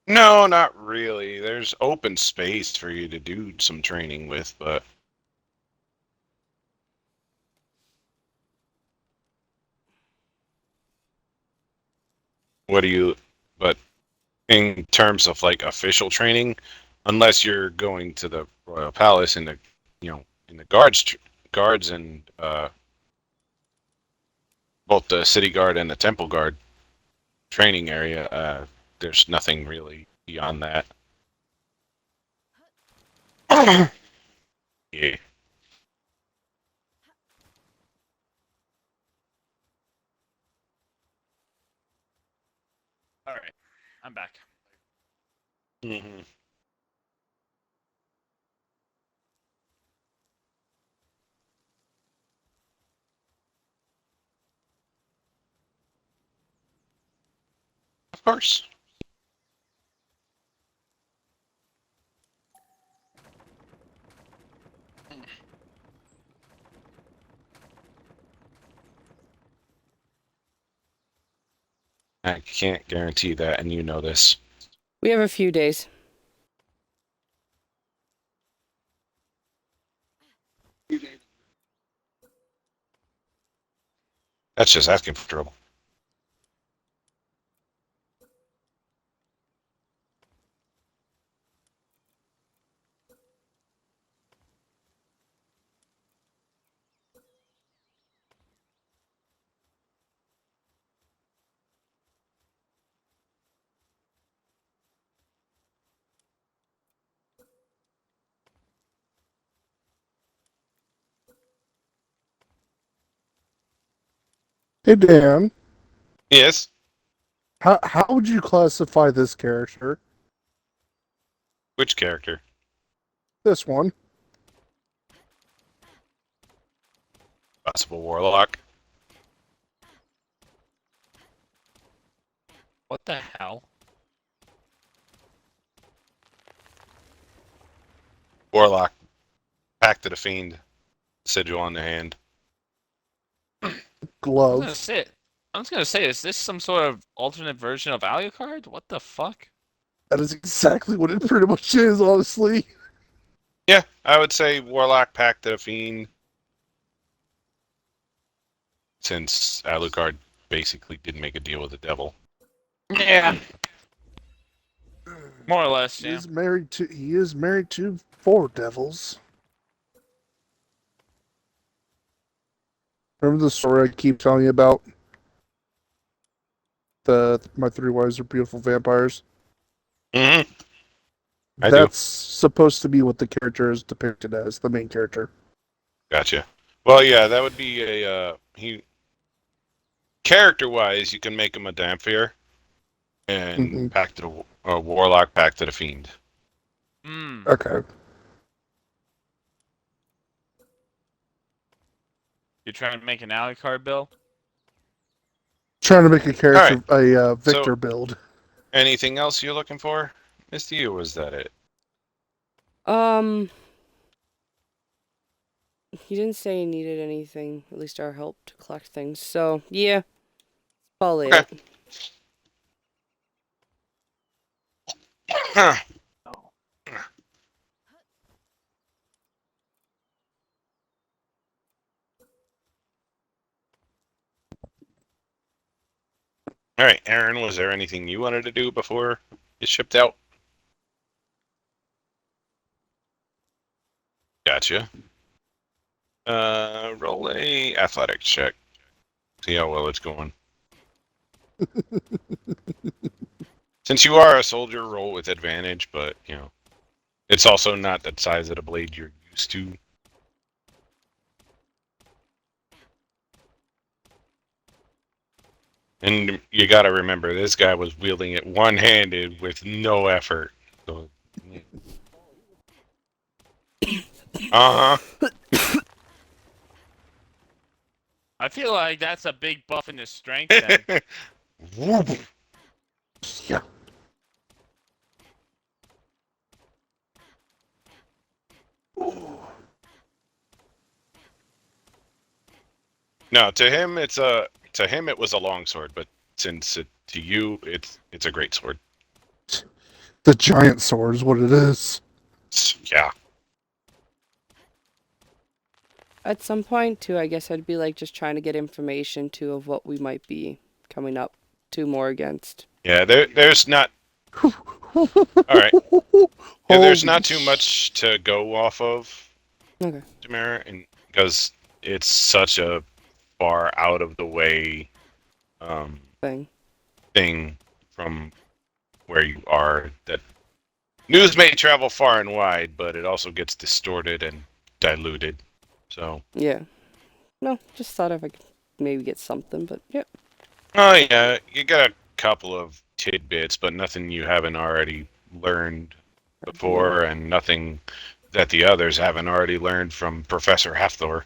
Speaker 3: No, not really. There's open space for you to do some training with, but what do you but in terms of like official training, unless you're going to the Royal Palace in the in the guards and both the city guard and the temple guard training area, there's nothing really beyond that. Yeah.
Speaker 4: Alright, I'm back.
Speaker 3: Mm-hmm. Of course. I can't guarantee that, and you know this.
Speaker 1: We have a few days.
Speaker 3: That's just asking for trouble.
Speaker 5: Hey Dan,
Speaker 3: Yes.
Speaker 5: how would you classify this character?
Speaker 3: Which character?
Speaker 5: This one.
Speaker 3: Possible warlock.
Speaker 4: What the hell?
Speaker 3: Warlock. Pact of the Fiend. Sigil on the hand.
Speaker 5: Gloves.
Speaker 4: I was gonna say, is this some sort of alternate version of Alucard? What the fuck?
Speaker 5: That is exactly what it pretty much is, honestly.
Speaker 3: Yeah, I would say Warlock, Pact of the Fiend. Since Alucard basically did make a deal with the devil.
Speaker 2: Yeah.
Speaker 4: More or less,
Speaker 5: He
Speaker 4: yeah.
Speaker 5: is married to 4 devils. Remember the story I keep telling you about? My 3 wives are beautiful vampires.
Speaker 3: Mm-hmm. I do.
Speaker 5: That's supposed to be what the character is depicted as, the main character.
Speaker 3: Gotcha. Well, yeah, that would be he. Character-wise, you can make him a Dhampir, and
Speaker 5: Mhm.
Speaker 3: Pact of the Warlock, Pact of the Fiend.
Speaker 4: Hmm.
Speaker 5: Okay.
Speaker 4: You trying to make an Alucard, Bill?
Speaker 5: Trying to make a character
Speaker 3: Alright.
Speaker 5: a Victor
Speaker 3: So-
Speaker 5: build.
Speaker 3: Anything else you're looking for, Misty, or was that it?
Speaker 1: He didn't say he needed anything, at least our help to collect things. So, yeah, probably
Speaker 3: Okay.
Speaker 1: it.
Speaker 3: Huh. All right, Aaron, was there anything you wanted to do before it shipped out? Gotcha. Roll a athletics check. See how well it's going. Since you are a soldier, roll with advantage, but you know, it's also not the size of the blade you're used to. And you got to remember, this guy was wielding it one-handed with no effort. So, uh-huh.
Speaker 4: I feel like that's a big buff in his strength then.
Speaker 3: Whoop.
Speaker 5: Yeah.
Speaker 3: No, to him it was a long sword, but since to you it's a great sword.
Speaker 5: The giant sword is what it is.
Speaker 3: Yeah.
Speaker 1: At some point, too, I guess I'd be like just trying to get information, too, of what we might be coming up to more against.
Speaker 3: Yeah, there's not
Speaker 5: All
Speaker 3: right. Yeah, there's not too much to go off of,
Speaker 1: Okay.
Speaker 3: Tamara, and because it's such a far out of the way thing from where you are that news may travel far and wide, but it also gets distorted and diluted. So
Speaker 1: Yeah. No, just thought if I could maybe get something, but yeah.
Speaker 3: oh yeah, you got a couple of tidbits, but nothing you haven't already learned before, and nothing that the others haven't already learned from Professor Hathor.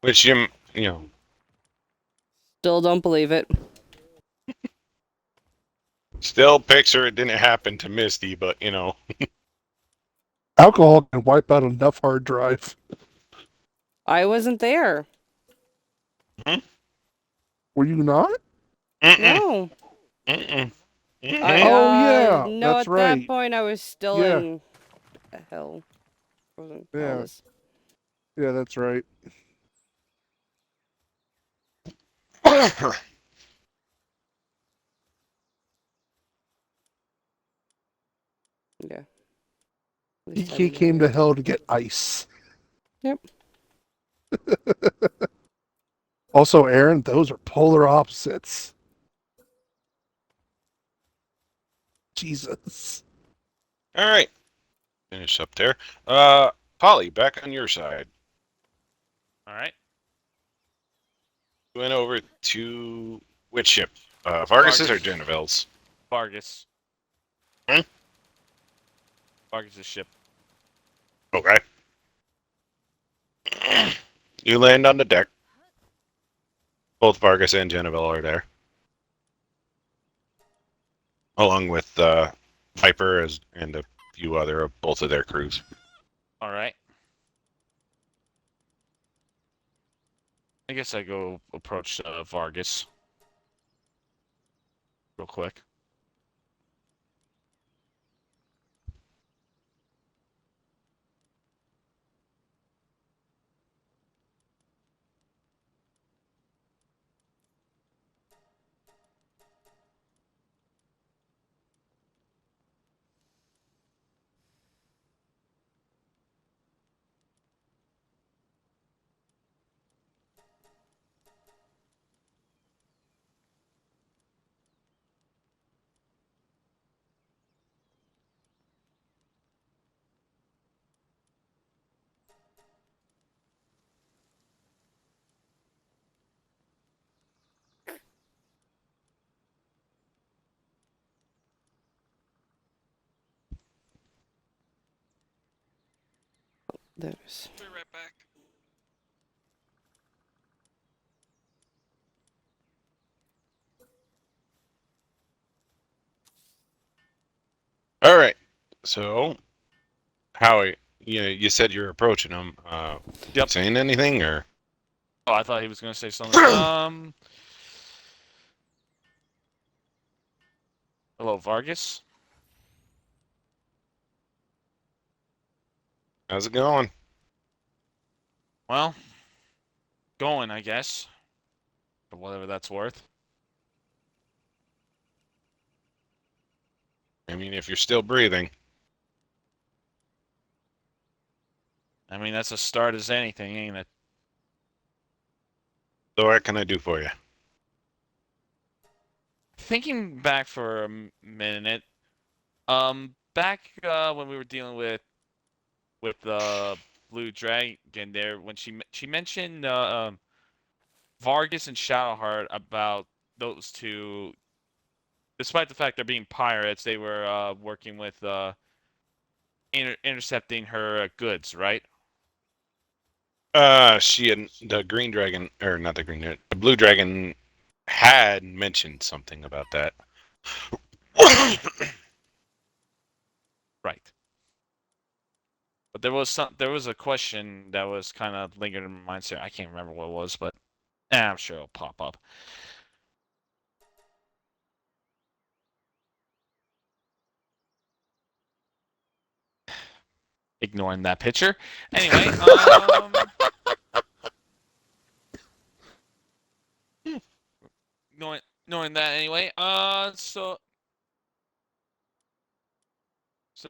Speaker 3: Which you know.
Speaker 1: Still don't believe it.
Speaker 3: Still picture it didn't happen to Misty, but you know.
Speaker 5: Alcohol can wipe out enough hard drive.
Speaker 1: I wasn't there.
Speaker 5: Were you not?
Speaker 1: No.
Speaker 3: Mm-mm.
Speaker 5: Yeah,
Speaker 1: No,
Speaker 5: that's
Speaker 1: at
Speaker 5: right.
Speaker 1: that point I was still
Speaker 5: Yeah.
Speaker 1: in hell. Wasn't
Speaker 5: Yeah.
Speaker 1: Palace.
Speaker 5: Yeah, that's right.
Speaker 1: Yeah. At least I
Speaker 5: He
Speaker 1: didn't
Speaker 5: came
Speaker 1: know.
Speaker 5: to hell to get ice.
Speaker 1: Yep.
Speaker 5: Also, Aaron, those are polar opposites. Jesus.
Speaker 3: All right. Finish up there. Polly, back on your side.
Speaker 4: All right.
Speaker 3: Went over to which ship? Vargas's or
Speaker 4: Vargas.
Speaker 3: Genevielle's?
Speaker 4: Vargas.
Speaker 3: Hmm?
Speaker 4: Vargas' ship.
Speaker 3: Okay. You land on the deck. Both Vargas and Genevieve are there, along with Viper and a few other of both of their crews.
Speaker 4: All right. I guess I go approach Vargas real quick.
Speaker 1: There's.
Speaker 6: Be right back.
Speaker 3: All right. So, Howie, you said you're approaching him.
Speaker 4: Yep.
Speaker 3: Saying anything or?
Speaker 4: Oh, I thought he was gonna say something. Hello, Vargas.
Speaker 3: How's it going?
Speaker 4: Well, going, I guess, for whatever that's worth.
Speaker 3: I mean, if you're still breathing.
Speaker 4: I mean, that's a start as anything, ain't it?
Speaker 3: So what can I do for you?
Speaker 4: Thinking back for a minute, back when we were dealing with the Blue Dragon there, when she mentioned Vargas and Shadowheart about those two, despite the fact they're being pirates, they were working with intercepting her goods, right?
Speaker 3: She and the Green Dragon, or not the Green Dragon, the Blue Dragon had mentioned something about that.
Speaker 4: Right. But there was a question that was kind of lingering in my mind. So I can't remember what it was, but I'm sure it'll pop up. Ignoring that picture. Anyway, ignoring that anyway. So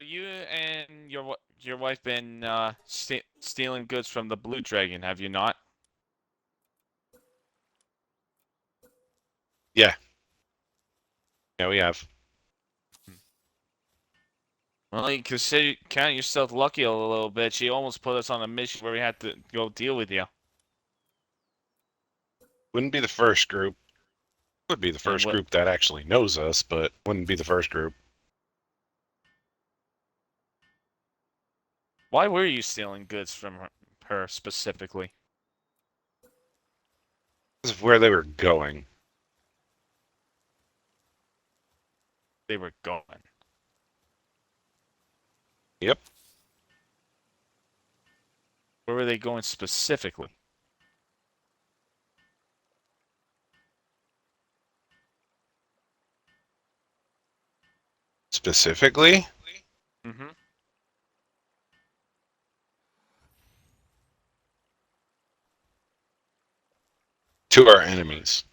Speaker 4: you and your wife been stealing goods from the Blue Dragon, have you not?
Speaker 3: Yeah, we have.
Speaker 4: Well, you consider count yourself lucky a little bit. She almost put us on a mission where we had to go deal with you.
Speaker 3: Wouldn't be the first group. Would be the
Speaker 4: And
Speaker 3: first
Speaker 4: what?
Speaker 3: group that actually knows us, but wouldn't be the first group.
Speaker 4: Why were you stealing goods from her specifically?
Speaker 3: This is where they were going.
Speaker 4: They were going.
Speaker 3: Yep.
Speaker 4: Where were they going specifically?
Speaker 3: Specifically
Speaker 4: Mm-hmm.
Speaker 3: to our enemies,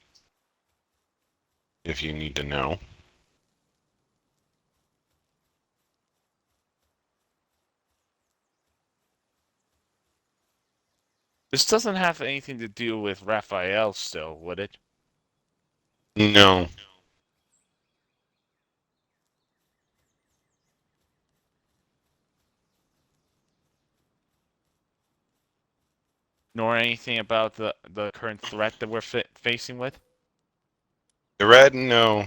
Speaker 3: if you need to know.
Speaker 4: This doesn't have anything to do with Raphael still, would it?
Speaker 3: No.
Speaker 4: Nor anything about the current threat that we're facing with?
Speaker 3: The red, no.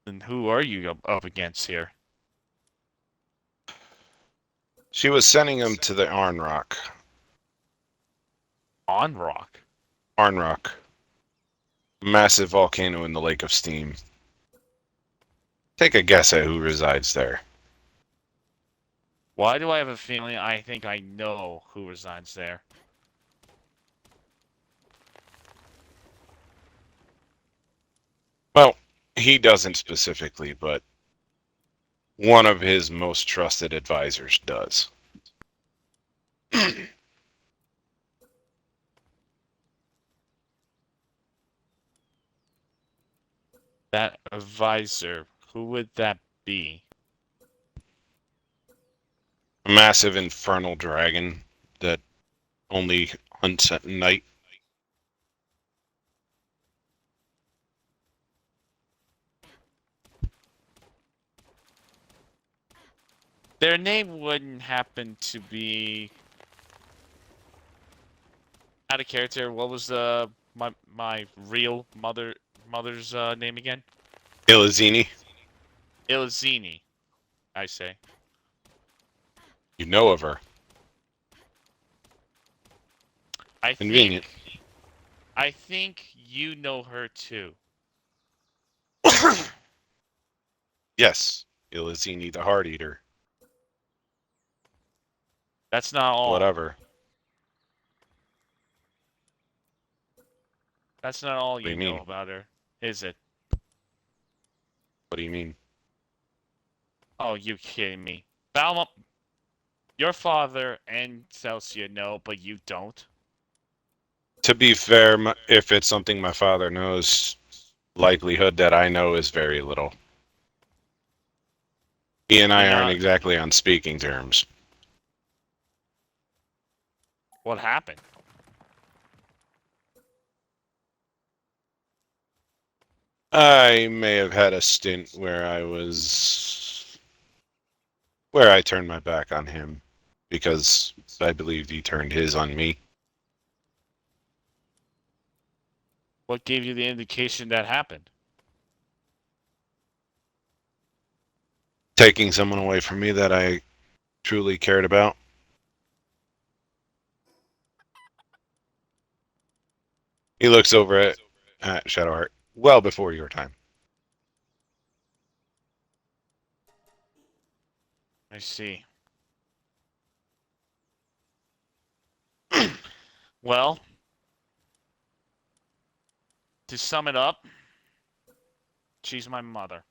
Speaker 4: Then who are you up against here?
Speaker 3: She was sending him to the Arnrock.
Speaker 4: On Rock?
Speaker 3: Arnrock. Massive volcano in the Lake of Steam. Take a guess at who resides there.
Speaker 4: Why do I have a feeling I think I know who resides there?
Speaker 3: Well, he doesn't specifically, but one of his most trusted advisors does.
Speaker 4: That advisor, who would that be?
Speaker 3: A massive infernal dragon that only hunts at night.
Speaker 4: Their name wouldn't happen to be out of character. What was my real mother's name again?
Speaker 3: Ilizini,
Speaker 4: Ilizini, I say.
Speaker 3: you know of her.
Speaker 4: I
Speaker 3: Convenient.
Speaker 4: think you know her too.
Speaker 3: Yes, Ilizini the Heart Eater.
Speaker 4: That's not all.
Speaker 3: Whatever.
Speaker 4: That's not all
Speaker 3: do
Speaker 4: you
Speaker 3: you
Speaker 4: know
Speaker 3: mean?
Speaker 4: about her, is it?
Speaker 3: What do you mean?
Speaker 4: Oh, you kidding me? Balma, your father and Celsia know, but you don't.
Speaker 3: To be fair, if it's something my father knows, likelihood that I know is very little. He and I
Speaker 4: You're
Speaker 3: aren't
Speaker 4: not-
Speaker 3: exactly on speaking terms.
Speaker 4: What happened?
Speaker 3: I may have had a stint where I turned my back on him because I believed he turned his on me.
Speaker 4: What gave you the indication that happened?
Speaker 3: Taking someone away from me that I truly cared about. He looks over at Shadowheart well before your time.
Speaker 4: I see. Well, to sum it up, she's my mother.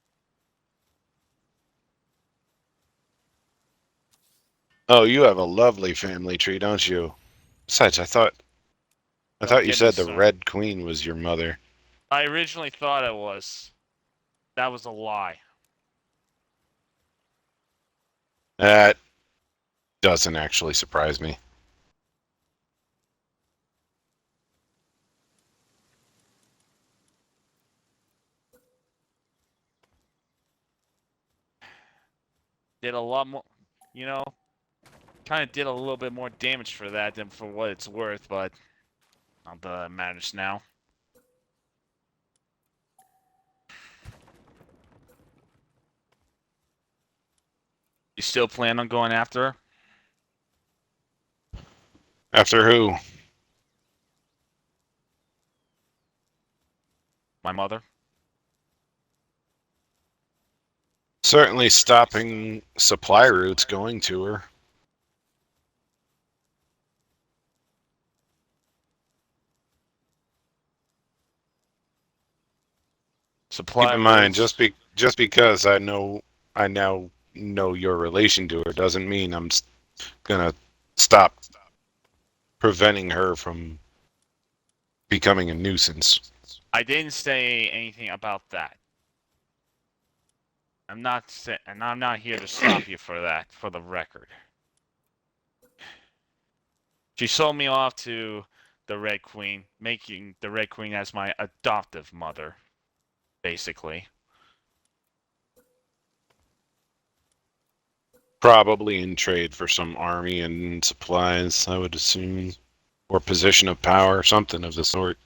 Speaker 3: Oh, you have a lovely family tree, don't you? Besides, I thought
Speaker 4: Don't
Speaker 3: you
Speaker 4: get me
Speaker 3: said the
Speaker 4: started.
Speaker 3: Red Queen was your mother.
Speaker 4: I originally thought it was. That was a lie.
Speaker 3: That doesn't actually surprise me.
Speaker 4: Did a lot more, you know, kind of did a little bit more damage for that than for what it's worth, but not that it matters now. You still plan on going after her?
Speaker 3: After who?
Speaker 4: My mother?
Speaker 3: Certainly stopping supply routes going to her.
Speaker 4: Supply
Speaker 3: Keep in mind,
Speaker 4: routes?
Speaker 3: just because I now know your relation to her doesn't mean I'm gonna stop preventing her from becoming a nuisance.
Speaker 4: I didn't say anything about that. I'm not here to stop you for that, for the record. She sold me off to the Red Queen, making the Red Queen as my adoptive mother, basically.
Speaker 3: Probably in trade for some army and supplies, I would assume. Or position of power, something of the sort.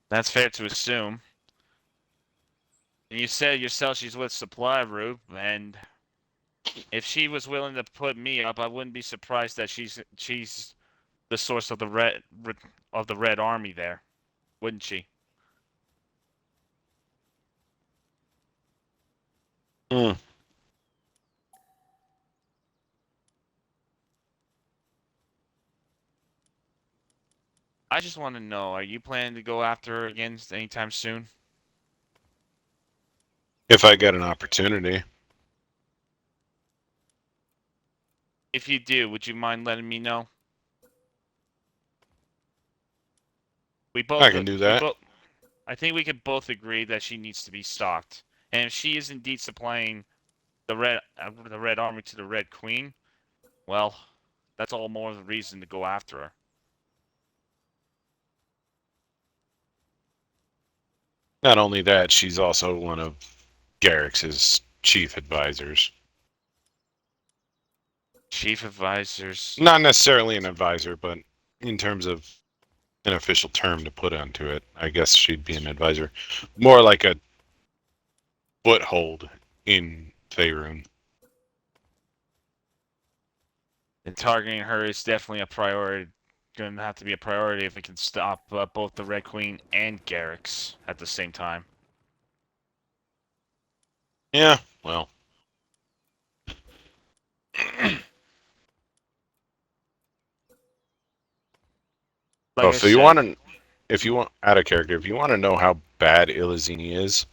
Speaker 4: That's fair to assume. You said yourself she's with supply route, and if she was willing to put me up, I wouldn't be surprised that she's the source of the Red Army there, wouldn't she?
Speaker 3: Hmm.
Speaker 4: I just want to know, are you planning to go after her again anytime soon?
Speaker 3: If I get an opportunity.
Speaker 4: If you do, would you mind letting me know? We both
Speaker 3: I can do that.
Speaker 4: I think we could both agree that she needs to be stocked. And if she is indeed supplying the Red Army to the Red Queen, well, that's all more of a reason to go after her.
Speaker 3: Not only that, she's also one of Garrix's chief advisors.
Speaker 4: Chief advisors.
Speaker 3: Not necessarily an advisor, but in terms of an official term to put onto it, I guess she'd be an advisor. More like a foothold in Faerun.
Speaker 4: And targeting her is definitely a priority. Going to have to be a priority if we can stop both the Red Queen and Garrix at the same time.
Speaker 3: Yeah, well.
Speaker 4: Like
Speaker 3: Oh,
Speaker 4: I
Speaker 3: so you
Speaker 4: said,
Speaker 3: want to, if you want, out of character, if you want to know how bad Ilizini is,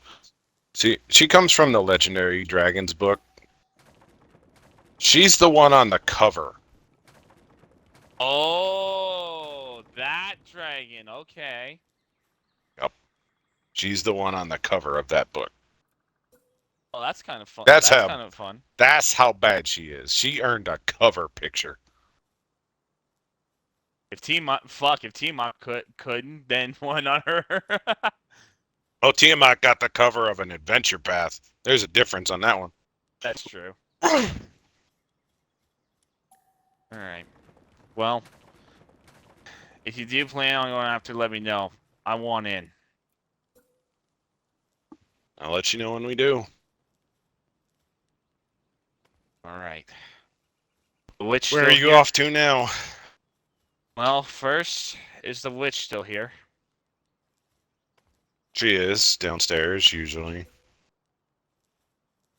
Speaker 3: see, she comes from the Legendary Dragons book. She's the one on the cover.
Speaker 4: oh, that dragon. Okay.
Speaker 3: She's the one on the cover of that book.
Speaker 4: Oh, that's kind of fun.
Speaker 3: That's
Speaker 4: That's
Speaker 3: how-
Speaker 4: kind of fun.
Speaker 3: That's how bad she is. She earned a cover picture.
Speaker 4: If Tiamat couldn't, then why not her?
Speaker 3: Oh, Tiamat got the cover of an adventure path. There's a difference on that one.
Speaker 4: That's true. All right. Well, if you do plan on going after, let me know. I want in.
Speaker 3: I'll let you know when we do.
Speaker 4: All right. The witch
Speaker 3: Where are
Speaker 4: still
Speaker 3: you
Speaker 4: here?
Speaker 3: off to now?
Speaker 4: Well, first, is the witch still here?
Speaker 3: She is downstairs, usually.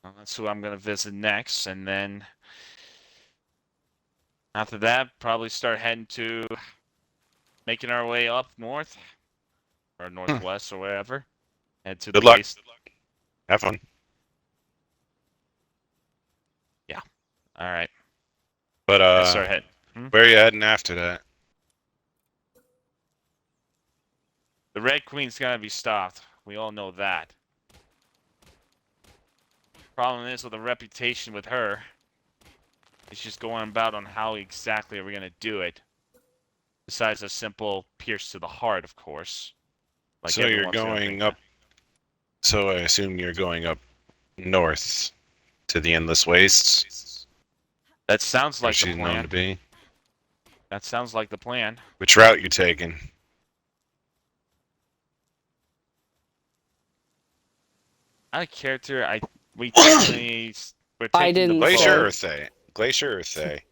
Speaker 4: Well, that's who I'm going to visit next, and then after that, probably start heading to making our way up north or northwest or wherever. Head to
Speaker 3: Good
Speaker 4: the
Speaker 3: luck.
Speaker 4: base.
Speaker 3: Have fun.
Speaker 4: All right.
Speaker 3: But,
Speaker 4: Let's start heading.
Speaker 3: where are you heading after that?
Speaker 4: The Red Queen's got to be stopped. We all know that. Problem is with the reputation with her. It's just going about on how exactly are we going to do it. Besides a simple pierce to the heart, of course. Like
Speaker 3: So you're
Speaker 4: everyone's gonna
Speaker 3: going
Speaker 4: think.
Speaker 3: up. So I assume you're going up north to the Endless Wastes.
Speaker 4: That sounds
Speaker 3: Where
Speaker 4: like the
Speaker 3: she's known to
Speaker 4: plan.
Speaker 3: be.
Speaker 4: That sounds like the plan.
Speaker 3: Which route you taking?
Speaker 4: Out of character, we technically we're
Speaker 1: I
Speaker 4: taking
Speaker 1: didn't
Speaker 4: the
Speaker 1: say.
Speaker 3: Glacier
Speaker 4: boat.
Speaker 3: or Thay? Glacier or Thay?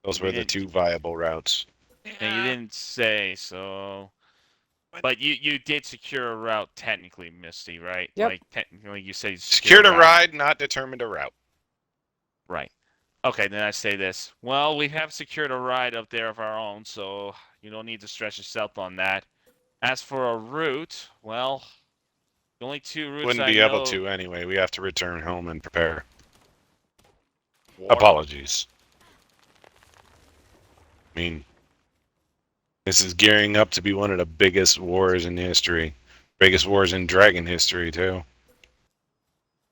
Speaker 3: Those were the
Speaker 4: didn't-
Speaker 3: two viable routes.
Speaker 4: And you didn't say so. But you did secure a route technically, Misty, right?
Speaker 1: Yep.
Speaker 4: Like technically, you say
Speaker 3: Secured a
Speaker 4: route.
Speaker 3: ride, not determined a route.
Speaker 4: Right. Okay, then I say this. Well, we have secured a ride up there of our own, so you don't need to stress yourself on that. As for a route, well, the only two routes
Speaker 3: Wouldn't
Speaker 4: I
Speaker 3: be
Speaker 4: know.
Speaker 3: able to anyway. We have to return home and prepare.
Speaker 4: War.
Speaker 3: Apologies. I mean, this is gearing up to be one of the biggest wars in history. Biggest wars in dragon history, too.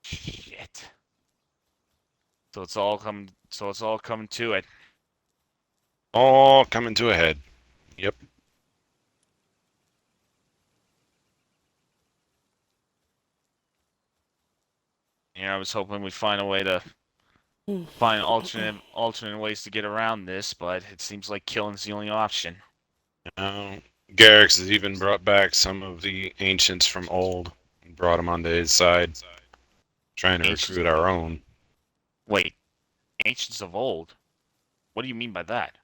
Speaker 4: Shit. So it's all coming to it.
Speaker 3: All coming to a head. Yep.
Speaker 4: I was hoping we'd find a way to find alternate ways to get around this, but it seems like killing's the only option.
Speaker 3: Now, Garrix has even brought back some of the ancients from old and brought them onto his side, trying to
Speaker 4: Ancients-
Speaker 3: recruit our own.
Speaker 4: Wait, ancients of old? What do you mean by that?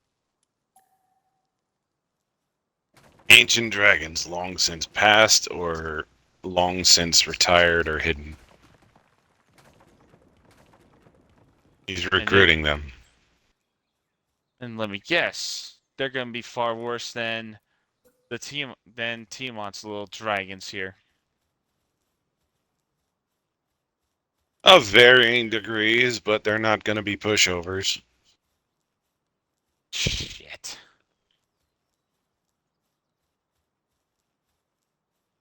Speaker 3: Ancient dragons long since passed or long since retired or hidden. He's recruiting them.
Speaker 4: And let me guess, they're gonna be far worse than Tiamat's little dragons here.
Speaker 3: Of varying degrees, but they're not going to be pushovers.
Speaker 4: Shit.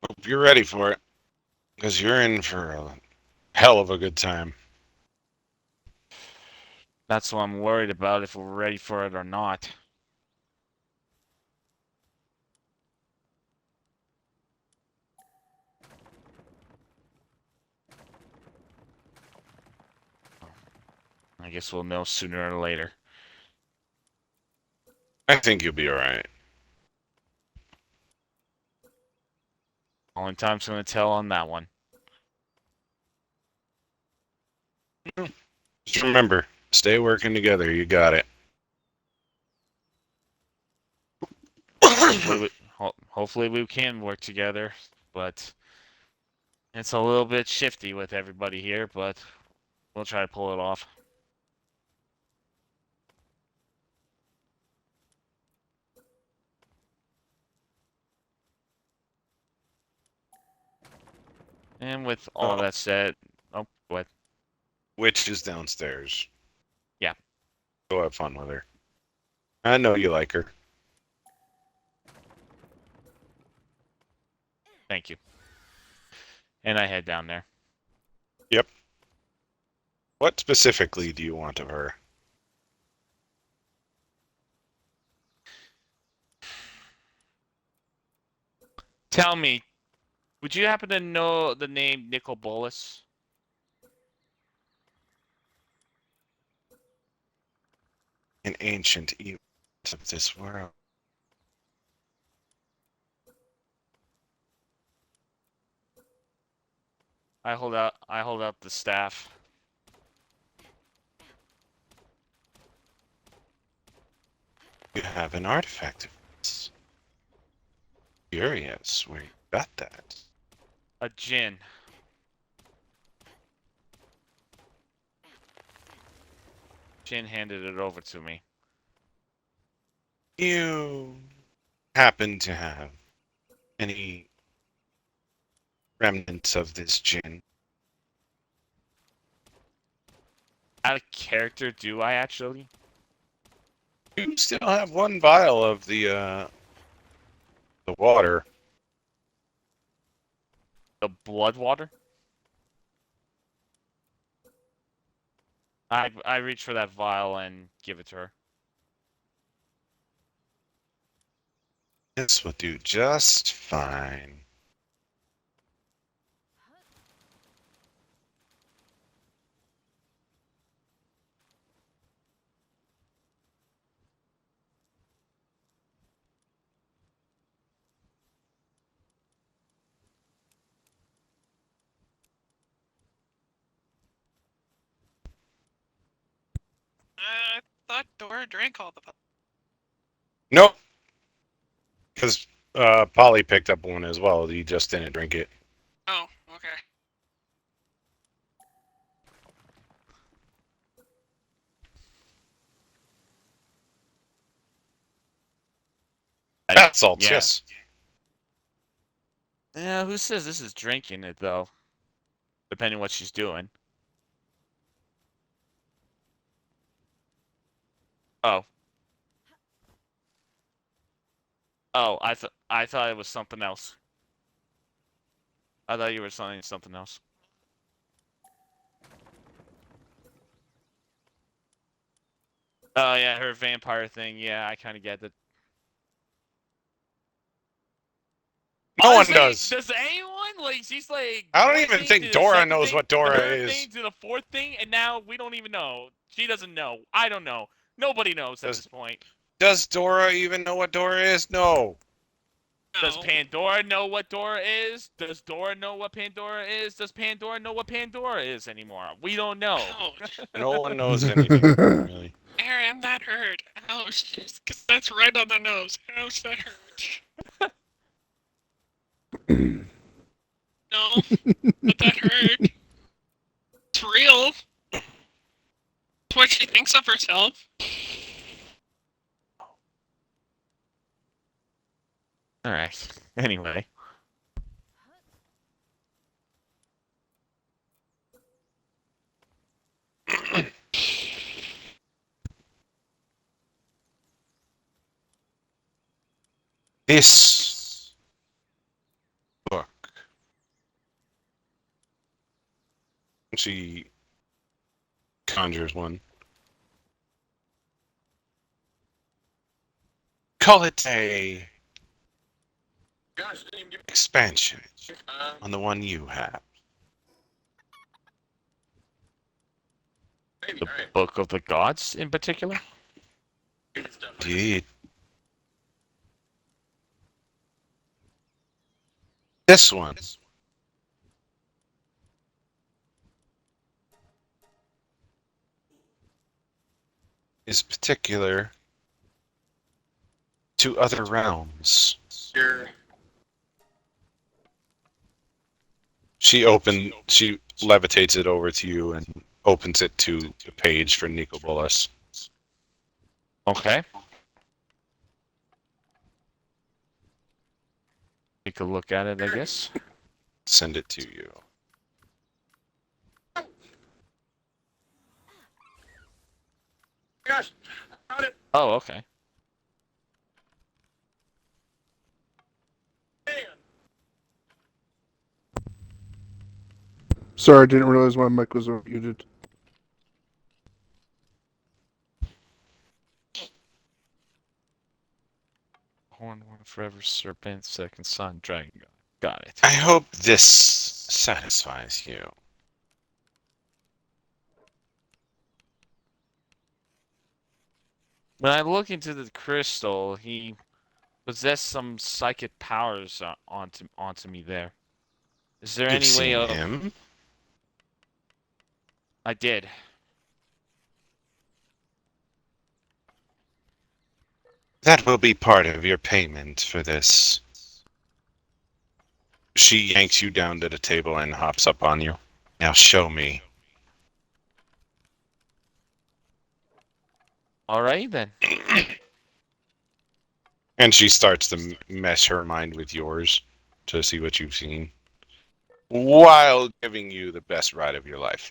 Speaker 3: Hope you're ready for it, because you're in for a hell of a good time.
Speaker 4: That's what I'm worried about, if we're ready for it or not. I guess we'll know sooner or later.
Speaker 3: I think you'll be alright.
Speaker 4: Only time's gonna tell on that one.
Speaker 3: Just remember, stay working together. You got it.
Speaker 4: Hopefully we can work together, but it's a little bit shifty with everybody here, but we'll try to pull it off. And with all that said, oh, what?
Speaker 3: Witch is downstairs.
Speaker 4: Yeah.
Speaker 3: Go have fun with her. I know you like her.
Speaker 4: Thank you. And I head down there.
Speaker 3: Yep. What specifically do you want of her?
Speaker 4: Tell me, would you happen to know the name Nicol Bolas?
Speaker 3: An ancient evil of this world.
Speaker 4: I hold out the staff.
Speaker 3: You have an artifact of this. Curious where you got that.
Speaker 4: A djinn. Jin handed it over to me.
Speaker 3: You happen to have any remnants of this djinn?
Speaker 4: Out of character, do I actually?
Speaker 3: You still have one vial of the water.
Speaker 4: The blood water? I reach for that vial and give it to her.
Speaker 3: This will do just fine.
Speaker 6: I thought Dora drank all the.
Speaker 3: Nope. Because Polly picked up one as well. He just didn't drink it.
Speaker 6: Oh, okay.
Speaker 3: Bath salts,
Speaker 4: yeah.
Speaker 3: yes.
Speaker 4: Yeah, who says this is drinking it, though? Depending on what she's doing. Oh. Oh, I thought it was something else. I thought you were saying something else. Oh yeah, her vampire thing. Yeah, I kind of get it.
Speaker 3: No one
Speaker 4: Honestly,
Speaker 3: does.
Speaker 4: Does anyone like she's like.
Speaker 3: I don't
Speaker 4: one
Speaker 3: even
Speaker 4: thing
Speaker 3: think
Speaker 4: to the
Speaker 3: Dora
Speaker 4: second
Speaker 3: knows
Speaker 4: thing,
Speaker 3: what
Speaker 4: the
Speaker 3: Dora
Speaker 4: third
Speaker 3: is.
Speaker 4: thing to the fourth thing, and now we don't even know. She doesn't know. I don't know. Nobody knows at this point.
Speaker 3: Does Dora even know what Dora is? No.
Speaker 4: Does
Speaker 6: No.
Speaker 4: Pandora know what Dora is? Does Dora know what Pandora is? Does Pandora know what Pandora is anymore? We don't know.
Speaker 6: Ouch.
Speaker 3: No one knows anything, really.
Speaker 6: Aaron, that hurt. Ouch. Because that's right on the nose. Ouch, that hurt. No, but that hurt. It's real. It's what she thinks of herself.
Speaker 4: All right. Anyway.
Speaker 3: This book. She conjures one. Call it a expansion on the one you have.
Speaker 4: The Book of the Gods, in particular?
Speaker 3: Indeed. This one is particular to other realms. She levitates it over to you and opens it to the page for Nicobolus.
Speaker 4: Okay. Take a look at it, I guess.
Speaker 3: Send it to you.
Speaker 4: Oh, okay.
Speaker 5: Sorry, I didn't realize my mic was muted.
Speaker 4: Horn, Forever, Serpent, Second Son, Dragon God. Got it.
Speaker 3: I hope this satisfies you.
Speaker 4: When I look into the crystal, he possessed some psychic powers onto me there. Is there
Speaker 3: You've
Speaker 4: any way
Speaker 3: seen
Speaker 4: of...
Speaker 3: him?
Speaker 4: I did.
Speaker 3: That will be part of your payment for this. She yanks you down to the table and hops up on you. Now show me.
Speaker 4: Alright then.
Speaker 3: And she starts to mesh her mind with yours to see what you've seen, while giving you the best ride of your life.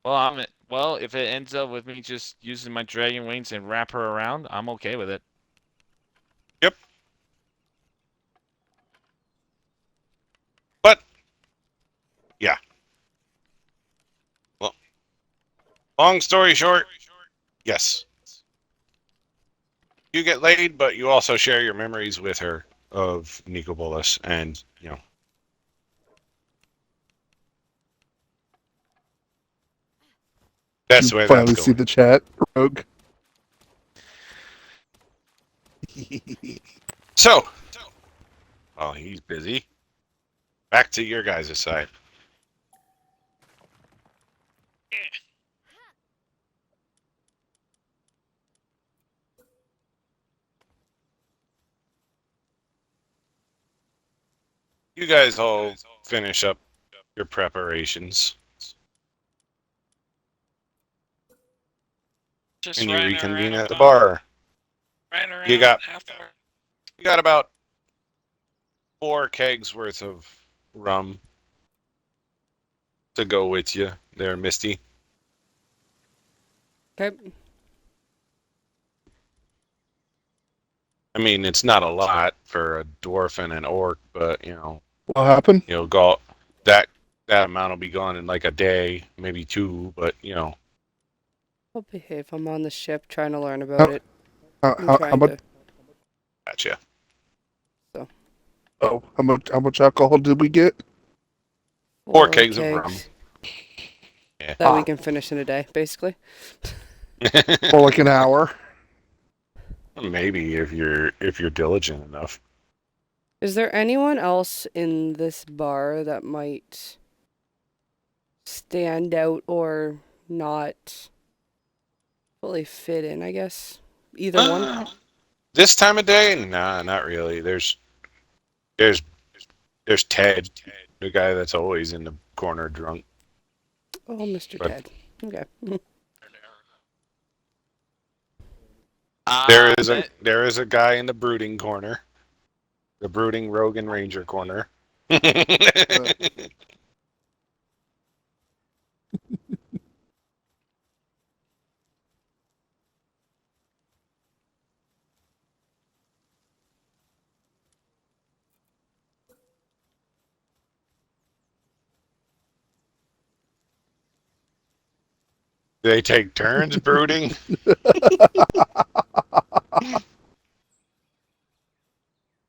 Speaker 4: Well, if it ends up with me just using my dragon wings and wrap her around, I'm okay with it.
Speaker 3: Yep. But yeah. Well, long story short, yes. You get laid, but you also share your memories with her of Nicobolus, and you know. That's the way
Speaker 5: Finally
Speaker 3: that's
Speaker 5: see
Speaker 3: going.
Speaker 5: the chat, Rogue.
Speaker 3: So, while he's busy, back to your guys' side. You guys all finish up your preparations,
Speaker 6: Just
Speaker 3: and you
Speaker 6: riding
Speaker 3: reconvene
Speaker 6: around,
Speaker 3: at the bar.
Speaker 6: Riding around
Speaker 3: You got-
Speaker 6: half hour.
Speaker 3: You got about 4 kegs worth of rum to go with you there, Misty.
Speaker 1: Okay.
Speaker 3: I mean, it's not a lot for a dwarf and an orc, but you know,
Speaker 5: What happened?
Speaker 3: go that amount will be gone in like a day, maybe 2. But you know,
Speaker 1: I'll behave. I'm on the ship trying to learn about it. I'm
Speaker 5: How
Speaker 1: trying
Speaker 5: much?
Speaker 1: to.
Speaker 3: Gotcha.
Speaker 5: Oh, how much alcohol did we get?
Speaker 3: 4 kegs of rum. Yeah.
Speaker 1: That we can finish in a day, basically.
Speaker 5: For like an hour.
Speaker 3: Maybe if you're diligent enough.
Speaker 1: Is there anyone else in this bar that might stand out or not fully fit in, I guess? Either one?
Speaker 3: This time of day? Nah, not really. There's Ted, the guy that's always in the corner drunk.
Speaker 1: Oh, Mr.
Speaker 3: But-
Speaker 1: Ted. Okay.
Speaker 3: There is a guy in the brooding corner. The brooding rogue and ranger corner. They take turns brooding.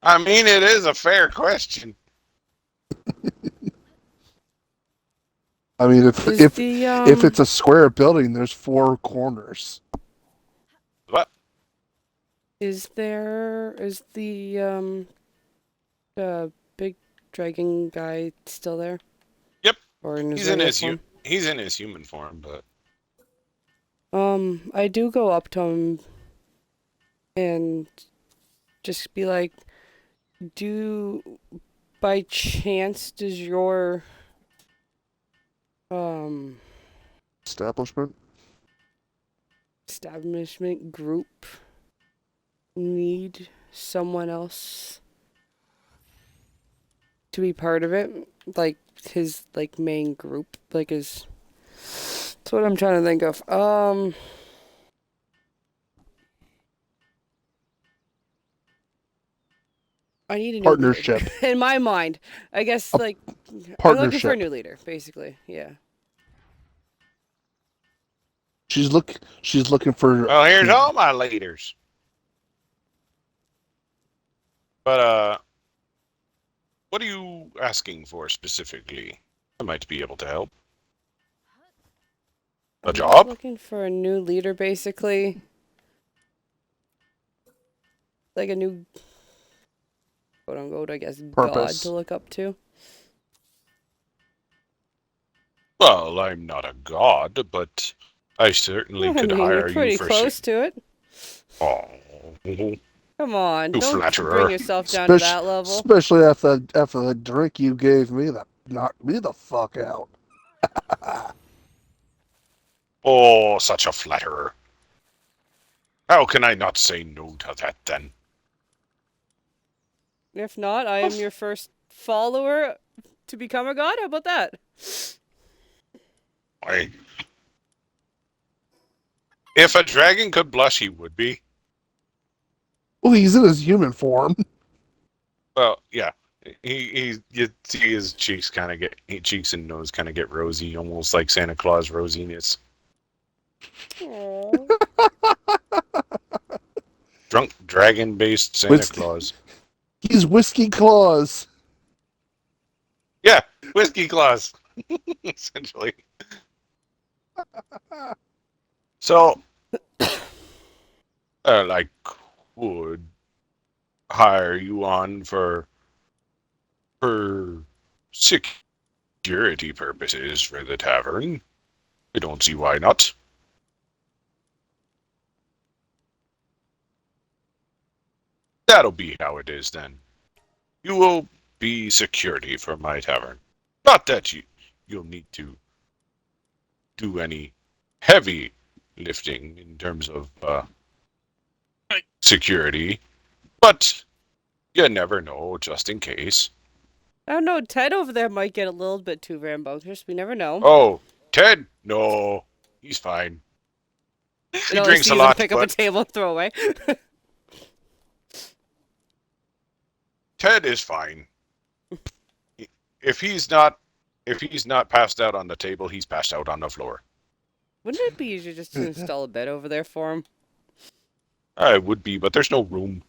Speaker 3: I mean, it is a fair question.
Speaker 5: I mean, if
Speaker 1: Is
Speaker 5: it's a square building, there's 4 corners.
Speaker 3: What?
Speaker 1: is the big dragon guy still there?
Speaker 3: Yep.
Speaker 1: Or in his
Speaker 3: He's in
Speaker 1: regular
Speaker 3: his
Speaker 1: form?
Speaker 3: he's in his human form, but
Speaker 1: I do go up to him and just be like, by chance, does your
Speaker 5: Establishment.
Speaker 1: establishment group need someone else to be part of it? Like his main group, that's what I'm trying to think of. I need a new
Speaker 5: Partnership.
Speaker 1: leader. In my mind, I guess I'm looking for a
Speaker 5: Partnership.
Speaker 1: new leader, basically. Yeah.
Speaker 5: She's looking for.
Speaker 3: well, here's all my leaders. But what are you asking for specifically? I might be able to help. A
Speaker 1: I'm
Speaker 3: job?
Speaker 1: looking for a new leader, basically. Like a new, quote unquote, I guess, god
Speaker 5: Purpose.
Speaker 1: to look up to.
Speaker 3: Well, I'm not a god, but I certainly
Speaker 1: I
Speaker 3: could
Speaker 1: mean,
Speaker 3: hire
Speaker 1: you're pretty
Speaker 3: you for
Speaker 1: close to it.
Speaker 3: Oh,
Speaker 1: Come on,
Speaker 3: You
Speaker 1: don't
Speaker 3: flatterer.
Speaker 1: bring yourself down to that level.
Speaker 5: Especially after the drink you gave me that knocked me the fuck out.
Speaker 3: oh, such a flatterer. How can I not say no to that then?
Speaker 1: If not, I am your first follower to become a god. How about that?
Speaker 3: If a dragon could blush, he would be.
Speaker 5: Well, he's in his human form.
Speaker 3: Well, yeah. You see his cheeks kind of cheeks and nose kind of get rosy, almost like Santa Claus rosiness.
Speaker 1: Aww.
Speaker 3: Drunk dragon-based Santa
Speaker 5: Whiskey.
Speaker 3: Claus.
Speaker 5: He's Whiskey Claus.
Speaker 3: Yeah, Whiskey Claus. Essentially. So, I could hire you on for security purposes for the tavern. I don't see why not. That'll be how it is then. You will be security for my tavern. Not that you'll need to do any heavy lifting in terms of security, but you never know, just in case.
Speaker 1: I don't know. Ted over there might get a little bit too rambunctious. We never know.
Speaker 3: Oh, Ted? No, he's fine. He
Speaker 1: You
Speaker 3: drinks
Speaker 1: see
Speaker 3: a
Speaker 1: him
Speaker 3: lot,
Speaker 1: pick up a
Speaker 3: but
Speaker 1: table and throw away.
Speaker 3: Ted is fine. If he's not passed out on the table, he's passed out on the floor.
Speaker 1: Wouldn't it be easier just to install a bed over there for him?
Speaker 3: It would be, but there's no room.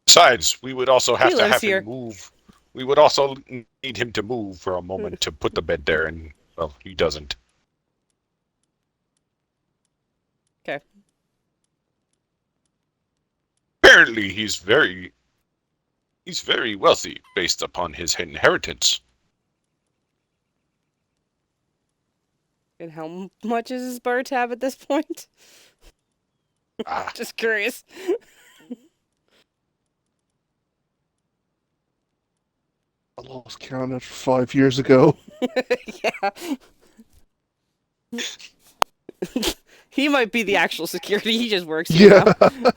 Speaker 3: Besides, we would also have to
Speaker 1: lives
Speaker 3: have
Speaker 1: here.
Speaker 3: him move. We would also need him to move for a moment to put the bed there, and, well, he doesn't.
Speaker 1: Okay.
Speaker 3: Apparently, he's very wealthy based upon his inheritance.
Speaker 1: And how much is his bar tab at this point?
Speaker 3: Ah,
Speaker 1: Just curious.
Speaker 5: I lost count after 5 years ago.
Speaker 1: Yeah. He might be the actual security. He just works here
Speaker 5: Yeah.
Speaker 1: now.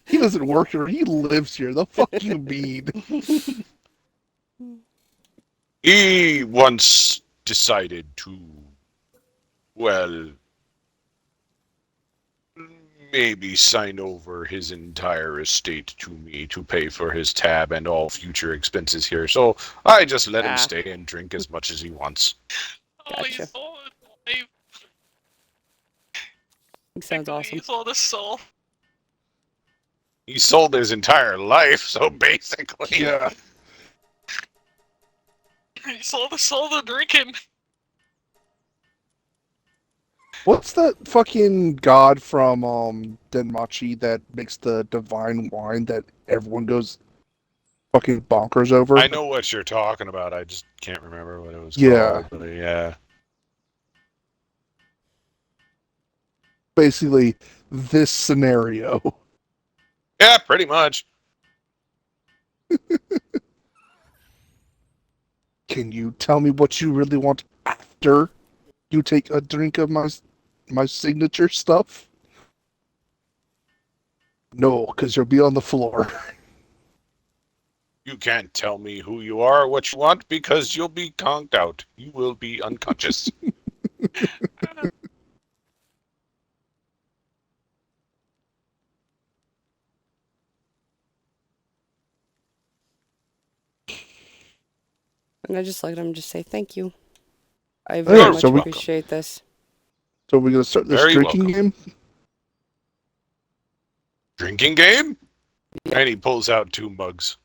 Speaker 5: He doesn't work here. He lives here. The fuck you mean?
Speaker 3: he once decided to, well, maybe sign over his entire estate to me to pay for his tab and all future expenses here. So I just let him
Speaker 1: Ah.
Speaker 3: stay and drink as much as he wants.
Speaker 6: Oh,
Speaker 1: Gotcha.
Speaker 6: he's sold his life.
Speaker 1: Sounds awesome.
Speaker 6: He sold his soul.
Speaker 3: He sold his entire life, so basically,
Speaker 5: Yeah.
Speaker 6: He sold his soul to drinking.
Speaker 5: What's that fucking god from Denmachi that makes the divine wine that everyone goes fucking bonkers over?
Speaker 3: I know what you're talking about. I just can't remember what it was
Speaker 5: Yeah.
Speaker 3: called. But yeah.
Speaker 5: Basically, this scenario.
Speaker 3: Yeah, pretty much.
Speaker 5: Can you tell me what you really want after you take a drink of my signature stuff? No, because you'll be on the floor.
Speaker 3: You can't tell me who you are or what you want because you'll be conked out. You will be unconscious.
Speaker 1: And I just let him just say thank you. I
Speaker 5: Alright,
Speaker 1: very much
Speaker 5: so we-
Speaker 1: appreciate this.
Speaker 5: So we're gonna start this
Speaker 3: Very
Speaker 5: drinking
Speaker 3: welcome.
Speaker 5: game?
Speaker 3: Drinking game?
Speaker 1: Yeah.
Speaker 3: And he pulls out 2 mugs.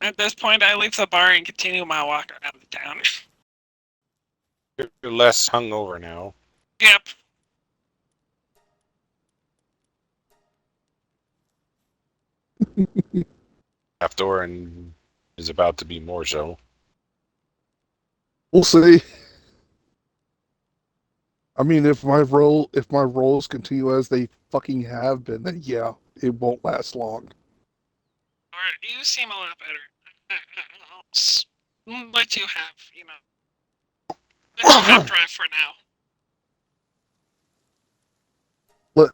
Speaker 6: At this point, I leave the bar and continue my walk around the town.
Speaker 3: You're less hungover now.
Speaker 6: Yep.
Speaker 3: After and is about to be more so.
Speaker 5: We'll see. I mean, if my roles continue as they fucking have been, then yeah, it won't last long.
Speaker 6: Alright, you seem a lot better. I'll let you have, let you have drive for now.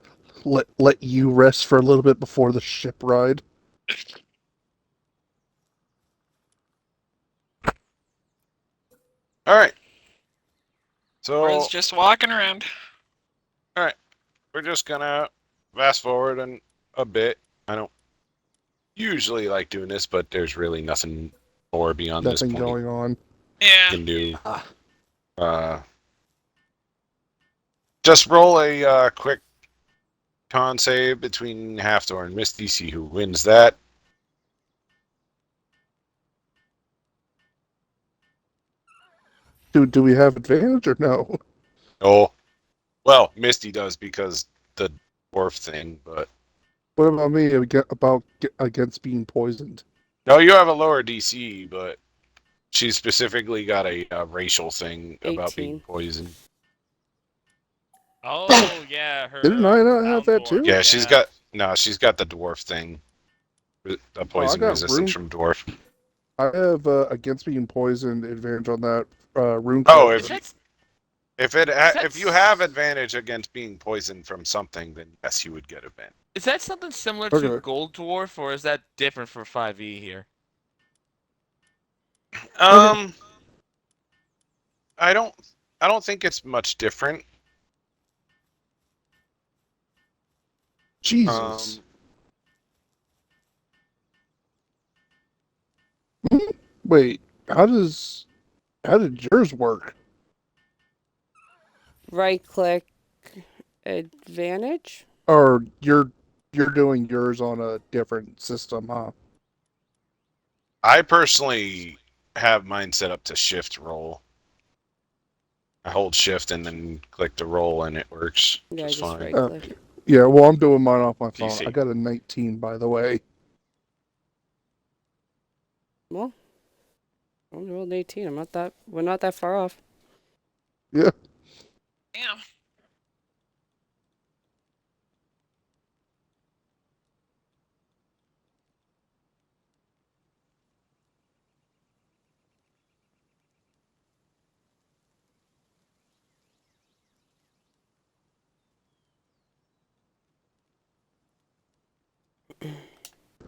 Speaker 5: Let you rest for a little bit before the ship ride.
Speaker 3: Alright. So
Speaker 6: Or it's just walking around.
Speaker 3: we're just gonna fast forward a bit. I don't usually like doing this, but there's really nothing more beyond
Speaker 5: Nothing
Speaker 3: this point
Speaker 5: going on.
Speaker 3: you
Speaker 6: Yeah.
Speaker 3: can do.
Speaker 5: Ah.
Speaker 3: Just roll a quick con save between Halfdoor and Misty, see who wins that.
Speaker 5: Do we have advantage or no?
Speaker 3: Oh, well, Misty does because the dwarf thing, but
Speaker 5: What about me against being poisoned?
Speaker 3: no, you have a lower DC, but she specifically got a racial thing about being
Speaker 1: 18.
Speaker 3: poisoned.
Speaker 4: Oh yeah, her.
Speaker 5: Didn't I not have that
Speaker 4: Almdorf,
Speaker 5: too?
Speaker 3: Yeah, she's got the dwarf thing, a poison
Speaker 5: got
Speaker 3: resistance
Speaker 5: room-
Speaker 3: from dwarf.
Speaker 5: I have against being poisoned advantage on that rune.
Speaker 3: Oh,
Speaker 5: card.
Speaker 4: Is that
Speaker 3: if you have advantage against being poisoned from something, then yes, you would get advantage.
Speaker 4: is that something similar
Speaker 5: Okay.
Speaker 4: to Gold Dwarf, or is that different for 5e here?
Speaker 3: I don't think it's much different.
Speaker 5: Jesus. Wait, how did yours work?
Speaker 1: Right click, advantage.
Speaker 5: Or you're doing yours on a different system, huh?
Speaker 3: I personally have mine set up to shift roll. I hold shift and then click the roll and it works
Speaker 1: Yeah,
Speaker 3: just
Speaker 1: just
Speaker 3: fine.
Speaker 1: right click.
Speaker 5: Yeah, well, I'm doing mine off my phone.
Speaker 3: PC.
Speaker 5: I got a 19, by the way.
Speaker 1: Well, I'm rolling 18. We're not that far off.
Speaker 5: Yeah.
Speaker 6: Damn.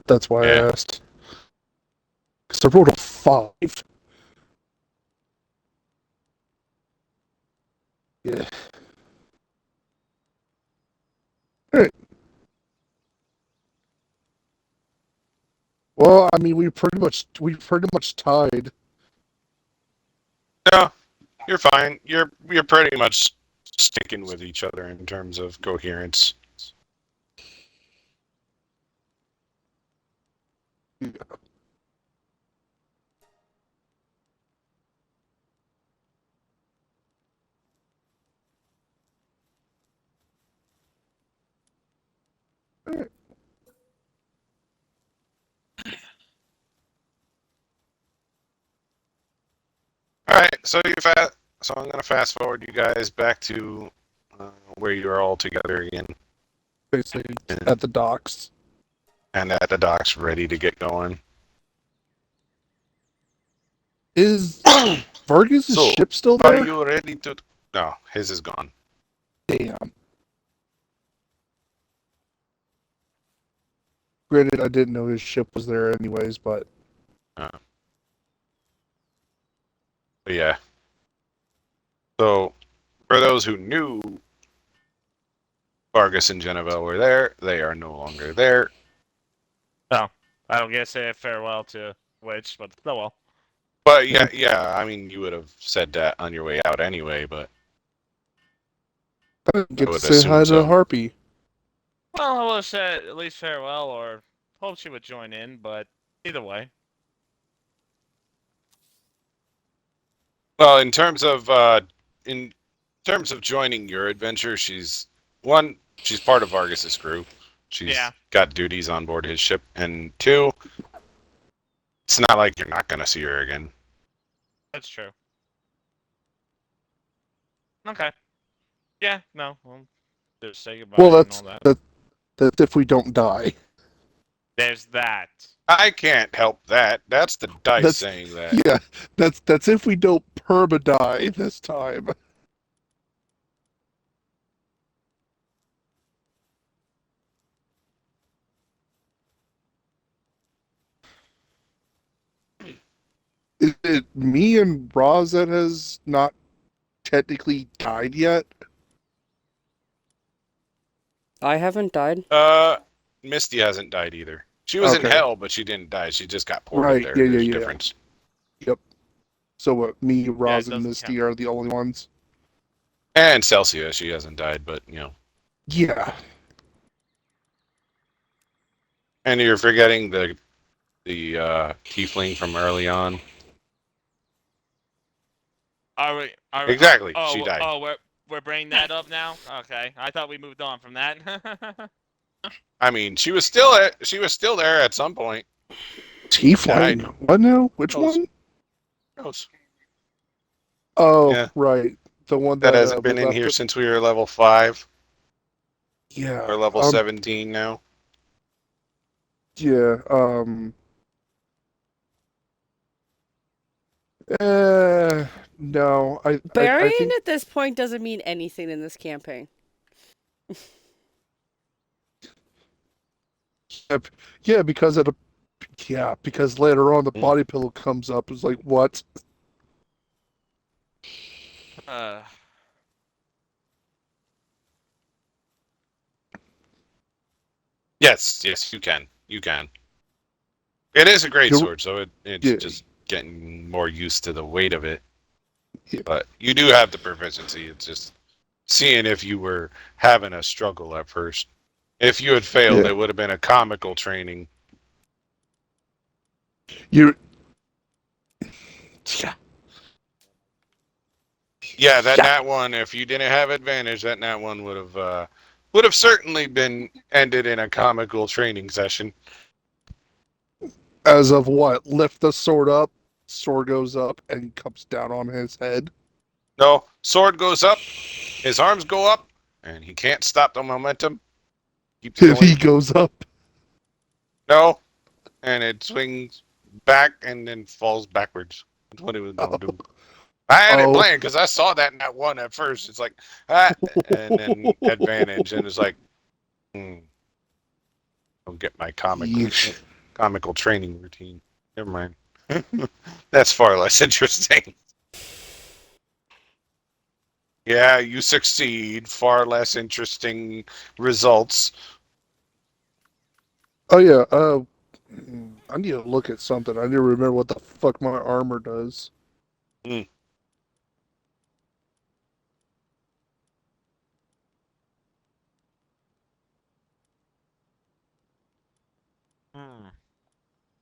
Speaker 5: That's why
Speaker 3: Yeah.
Speaker 5: I asked. Because I rolled a 5. Yeah. Alright. Well, I mean, we pretty much tied.
Speaker 3: No, you're fine. You're pretty much sticking with each other in terms of coherence. All right, so So I'm gonna fast forward you guys back to where you are all together again,
Speaker 5: Basically, at the docks.
Speaker 3: and at the docks, ready to get going.
Speaker 5: Is Vargas'
Speaker 3: So,
Speaker 5: ship still
Speaker 3: Are
Speaker 5: there?
Speaker 3: you ready to? No, his is gone.
Speaker 5: Damn. Granted, I didn't know his ship was there anyways, but
Speaker 3: But yeah. So, for those who knew Vargas and Genevieve were there, they are no longer there.
Speaker 4: I don't get to say farewell to Witch, but oh well.
Speaker 3: But yeah. I mean, you would have said that on your way out anyway. But
Speaker 5: I didn't get to
Speaker 3: would
Speaker 5: say hi
Speaker 3: assume
Speaker 5: to
Speaker 3: so.
Speaker 5: Harpy.
Speaker 4: Well, I would have said at least farewell, or hope she would join in, but either way.
Speaker 3: Well, in terms of joining your adventure, she's part of Vargas's crew. She's got duties on board his ship, and 2, it's not like you're not gonna see her again.
Speaker 4: That's true. Okay. Yeah, no. Well, just say goodbye
Speaker 5: Well,
Speaker 4: and all that.
Speaker 5: that's if we don't die.
Speaker 4: There's that.
Speaker 3: I can't help that. That's the dice
Speaker 5: That's-
Speaker 3: saying that.
Speaker 5: Yeah, that's if we don't perma die this time. Is it me and Roz that has not technically died yet?
Speaker 1: I haven't died.
Speaker 3: Misty hasn't died either. She was in
Speaker 5: Okay.
Speaker 3: hell, but she didn't die. She just got ported
Speaker 5: Right,
Speaker 3: there.
Speaker 5: yeah,
Speaker 3: There's a
Speaker 5: yeah.
Speaker 3: difference.
Speaker 5: So what? Me, Roz, and
Speaker 4: doesn't
Speaker 5: Misty
Speaker 4: count.
Speaker 5: are the only ones.
Speaker 3: And Celsia, she hasn't died, but
Speaker 5: Yeah.
Speaker 3: And you're forgetting the tiefling from early on.
Speaker 4: Are we?
Speaker 3: Exactly,
Speaker 4: Oh,
Speaker 3: she died.
Speaker 4: Oh, we're bringing that up now. Okay, I thought we moved on from that.
Speaker 3: I mean, she was still there at some point.
Speaker 5: Tiefling? What now? Which
Speaker 3: Those-
Speaker 5: one?
Speaker 3: Gross.
Speaker 5: Oh,
Speaker 3: Yeah.
Speaker 5: right. The one
Speaker 3: That
Speaker 5: that
Speaker 3: hasn't been
Speaker 5: we
Speaker 3: in
Speaker 5: left
Speaker 3: here
Speaker 5: with-
Speaker 3: since we were level 5
Speaker 5: Yeah.
Speaker 3: or level 17 now.
Speaker 5: Yeah. No. I
Speaker 1: Burying
Speaker 5: think
Speaker 1: at this point doesn't mean anything in this campaign.
Speaker 5: yeah, because because later on the
Speaker 3: Mm.
Speaker 5: body pillow comes up. It's like, what?
Speaker 3: Yes, you can. You can. It is a great
Speaker 5: You're-
Speaker 3: sword, so it's
Speaker 5: Yeah.
Speaker 3: just getting more used to the weight of it.
Speaker 5: Yeah.
Speaker 3: But you do have the proficiency. It's just seeing if you were having a struggle at first. If you had failed,
Speaker 5: Yeah.
Speaker 3: it would have been a comical training.
Speaker 5: You.
Speaker 3: Yeah, that nat one. If you didn't have advantage, that nat one would have certainly been ended in a comical training session.
Speaker 5: As of what? Lift the sword up. Sword goes up and comes down on his head.
Speaker 3: No, sword goes up, his arms go up, and he can't stop the momentum. Keeps
Speaker 5: If he
Speaker 3: going.
Speaker 5: goes up.
Speaker 3: No, and it swings back and then falls backwards. That's what it was going to do. I had it
Speaker 5: Oh.
Speaker 3: planned because I saw that nat one at first. It's like, and then advantage, and it's like, I'll get my
Speaker 5: Yeesh.
Speaker 3: comical training routine. Never mind. That's far less interesting. Yeah, you succeed. Far less interesting results.
Speaker 5: Oh yeah. I need to look at something. I need to remember what the fuck my armor does.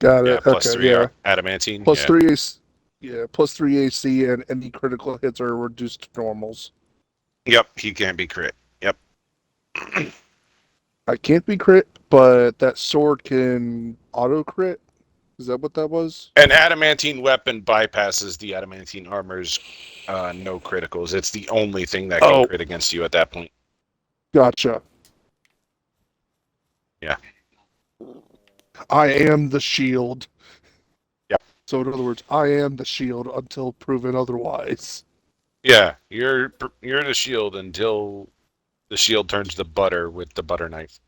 Speaker 5: Got
Speaker 3: Yeah,
Speaker 5: it.
Speaker 3: plus
Speaker 5: Okay.
Speaker 3: 3
Speaker 5: Yeah.
Speaker 3: adamantine.
Speaker 5: Plus
Speaker 3: Yeah.
Speaker 5: 3 AC. Yeah. Plus 3 AC, and any critical hits are reduced to normals.
Speaker 3: Yep, he can't be crit. Yep.
Speaker 5: I can't be crit, but that sword can auto crit. Is that what that was?
Speaker 3: An adamantine weapon bypasses the adamantine armor's no criticals. It's the only thing that can
Speaker 5: Oh.
Speaker 3: crit against you at that point.
Speaker 5: Gotcha.
Speaker 3: Yeah.
Speaker 5: I am the shield.
Speaker 3: Yep.
Speaker 5: So in other words, I am the shield until proven otherwise.
Speaker 3: Yeah, you're the shield until the shield turns to butter with the butter knife.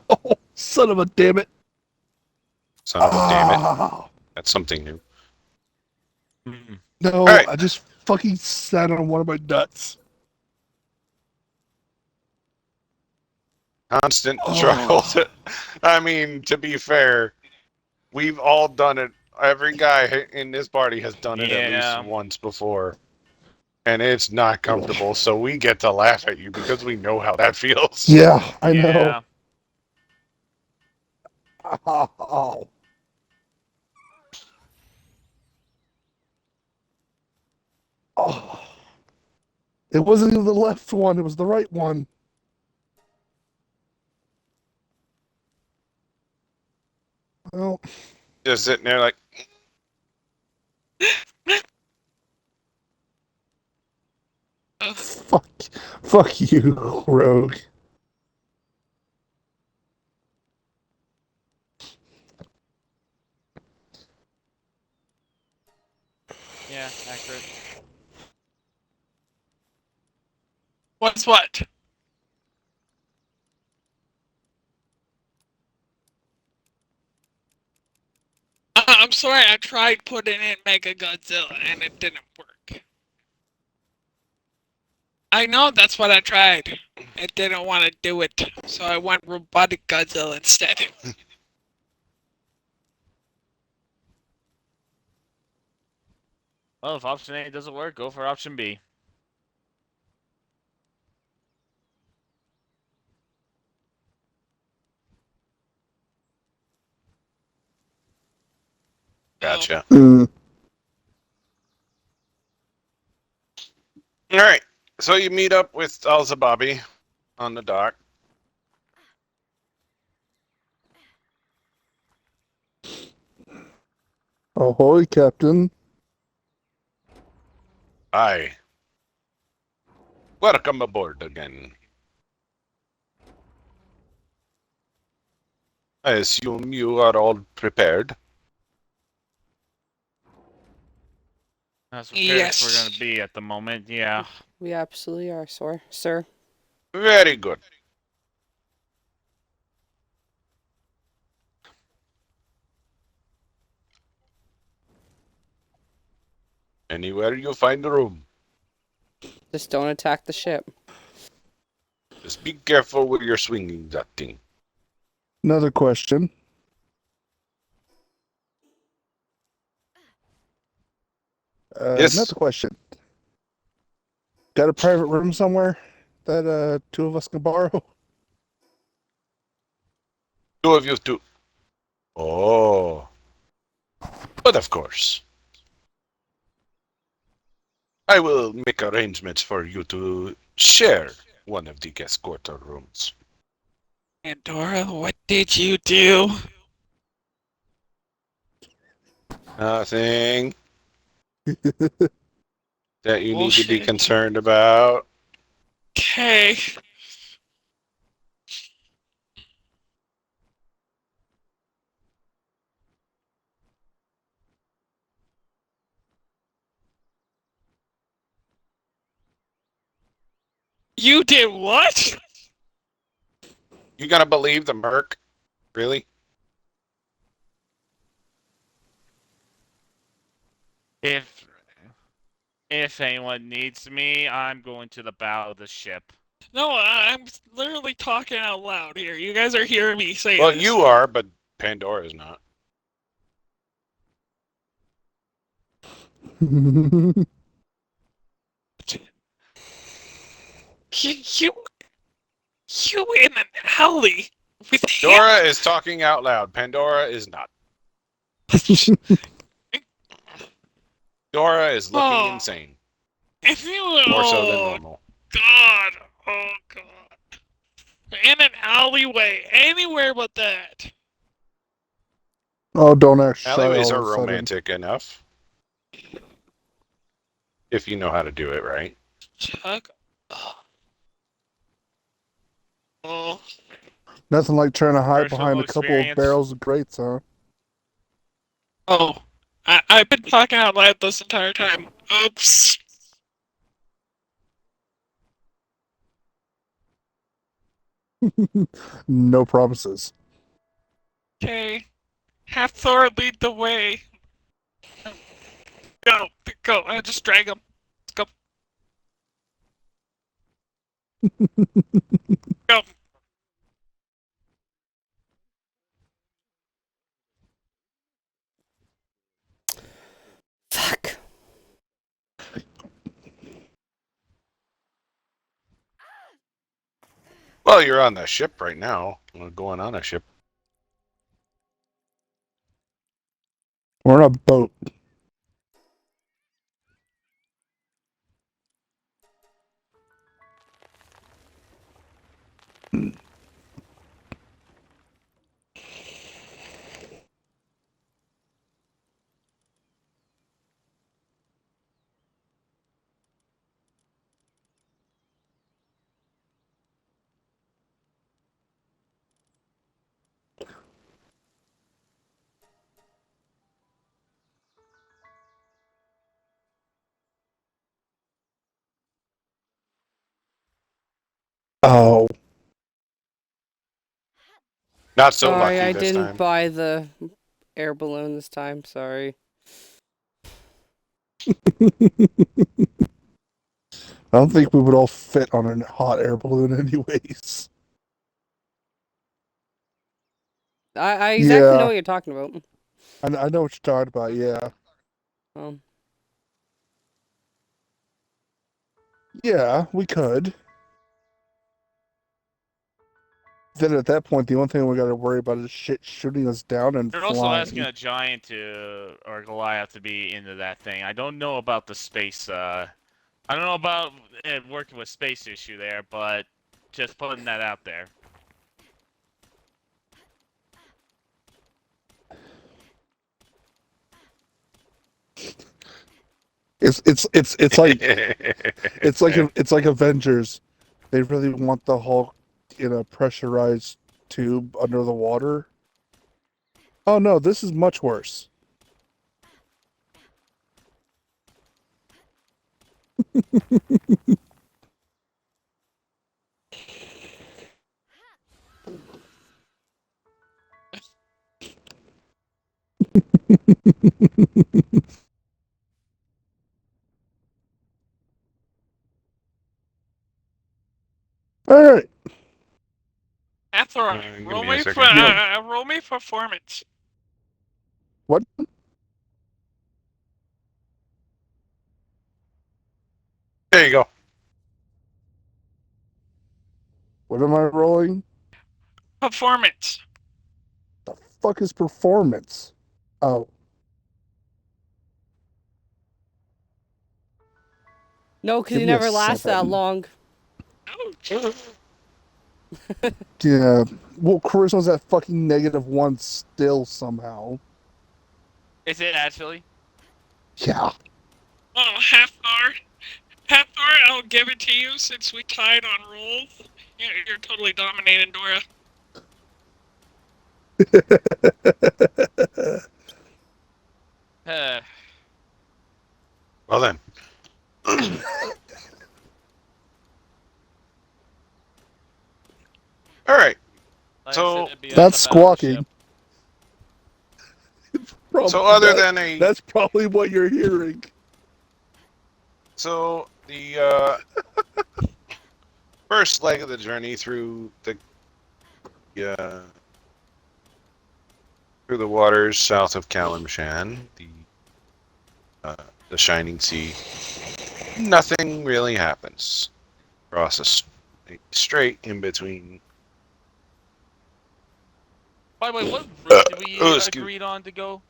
Speaker 5: Oh, son of a damn it.
Speaker 3: Son of a damn it.
Speaker 5: Ah.
Speaker 3: That's something new.
Speaker 5: No,
Speaker 3: right.
Speaker 5: I just fucking sat on one of my nuts.
Speaker 3: Constant
Speaker 5: Oh.
Speaker 3: struggles. I mean, to be fair, we've all done it. Every guy in this party has done it at
Speaker 4: Yeah.
Speaker 3: least once before. And it's not comfortable, so we get to laugh at you because we know how that feels.
Speaker 5: Yeah, I know.
Speaker 4: Yeah.
Speaker 5: Oh. Oh. It wasn't even the left one, it was the right one. Well,
Speaker 3: Just sitting there like,
Speaker 5: fuck you, Rogue.
Speaker 4: Yeah, accurate.
Speaker 6: What's what? I'm sorry, I tried putting in Mega Godzilla and it didn't work. I know, that's what I tried. It didn't want to do it, so I went Robotic Godzilla instead.
Speaker 4: Well, if option A doesn't work, go for option B.
Speaker 3: gotcha.
Speaker 5: Mm.
Speaker 3: All right. So you meet up with Alzababi on the dock.
Speaker 5: Ahoy, Captain.
Speaker 3: Hi. Welcome aboard again. I assume you are all prepared.
Speaker 4: That's prepared as
Speaker 6: Yes.
Speaker 4: we're gonna be at the moment. Yeah.
Speaker 1: We absolutely are, sir.
Speaker 3: Very good. Anywhere you find room.
Speaker 1: Just don't attack the ship.
Speaker 3: Just be careful where you're swinging that thing.
Speaker 5: Another question.
Speaker 3: Yes.
Speaker 5: Another question. Got a private room somewhere that two of us can borrow?
Speaker 3: Two of you two. Oh. But of course. I will make arrangements for you to share one of the guest quarter rooms.
Speaker 6: Pandora, what did you do?
Speaker 3: Nothing that you need to be
Speaker 6: Bullshit.
Speaker 3: concerned about.
Speaker 6: Okay. You did what?
Speaker 3: You gonna believe the Merc? Really?
Speaker 4: If anyone needs me, I'm going to the bow of the ship.
Speaker 6: No, I'm literally talking out loud here. You guys are hearing me say
Speaker 3: Well,
Speaker 6: this.
Speaker 3: you are, but Pandora's not.
Speaker 6: You in an alley with him?
Speaker 3: Dora is talking out loud. Pandora is not. Dora is looking
Speaker 6: Oh.
Speaker 3: insane.
Speaker 6: If you,
Speaker 3: More so than
Speaker 6: oh
Speaker 3: normal.
Speaker 6: God, oh God, in an alleyway, anywhere but that.
Speaker 5: Oh, don't act shy
Speaker 3: Alleyways
Speaker 5: all
Speaker 3: are
Speaker 5: of a sudden.
Speaker 3: romantic enough. If you know how to do it right.
Speaker 6: Chuck. Oh.
Speaker 5: Nothing like trying to hide
Speaker 4: Personal
Speaker 5: behind a couple of
Speaker 4: experience.
Speaker 5: barrels of grates, huh?
Speaker 6: Oh. I've been talking out loud this entire time. Oops.
Speaker 5: No promises.
Speaker 6: Okay. Have Thor lead the way. Go, go. Just drag him. Go. Go.
Speaker 1: Fuck.
Speaker 3: Well, you're on the ship right now. We're going on a ship.
Speaker 5: We're on a boat. Oh,
Speaker 3: Not so
Speaker 1: Sorry,
Speaker 3: lucky
Speaker 1: I
Speaker 3: this
Speaker 1: didn't
Speaker 3: time.
Speaker 1: buy the air balloon this time. Sorry.
Speaker 5: I don't think we would all fit on a hot air balloon, anyways.
Speaker 1: I exactly know
Speaker 5: Yeah,
Speaker 1: what you're talking about.
Speaker 5: I know what you're talking about. Yeah,
Speaker 1: Um,
Speaker 5: yeah, we could. Then at that point, the only thing we got to worry about is shit shooting us down and
Speaker 4: They're also asking
Speaker 5: flying.
Speaker 4: a giant to or Goliath to be into that thing. I don't know about the space. I don't know about working with space issue there, but just putting that out there.
Speaker 5: It's like it's like Avengers. They really want the Hulk in a pressurized tube under the water. Oh no, this is much worse. All right.
Speaker 6: Hathor,
Speaker 3: give
Speaker 6: roll
Speaker 3: me a
Speaker 6: me for
Speaker 3: second.
Speaker 6: roll me performance.
Speaker 5: What?
Speaker 3: There you go.
Speaker 5: What am I rolling?
Speaker 6: Performance.
Speaker 5: The fuck is performance? Oh,
Speaker 1: No, because
Speaker 5: give
Speaker 1: you
Speaker 5: me a
Speaker 1: never last that
Speaker 5: 7.
Speaker 1: long.
Speaker 6: Ouch.
Speaker 5: Yeah. Well, charisma's at fucking -1 still somehow.
Speaker 4: Is it actually?
Speaker 5: Yeah.
Speaker 6: Oh, Hathor. Hathor, I'll give it to you since we tied on rolls. You're totally dominating Dora.
Speaker 4: Uh,
Speaker 3: Well then. All right.
Speaker 4: like I
Speaker 3: So-
Speaker 4: said, it'd be
Speaker 5: That's
Speaker 4: on the battleship.
Speaker 5: squawking. Probably
Speaker 3: So other than a
Speaker 5: that's probably what you're hearing.
Speaker 3: So the first leg of the journey through uh, through the waters south of Kalimshan, the Shining Sea, nothing really happens. Cross a strait in between.
Speaker 4: By the way, what route did we
Speaker 3: excuse-
Speaker 4: agreed on to go?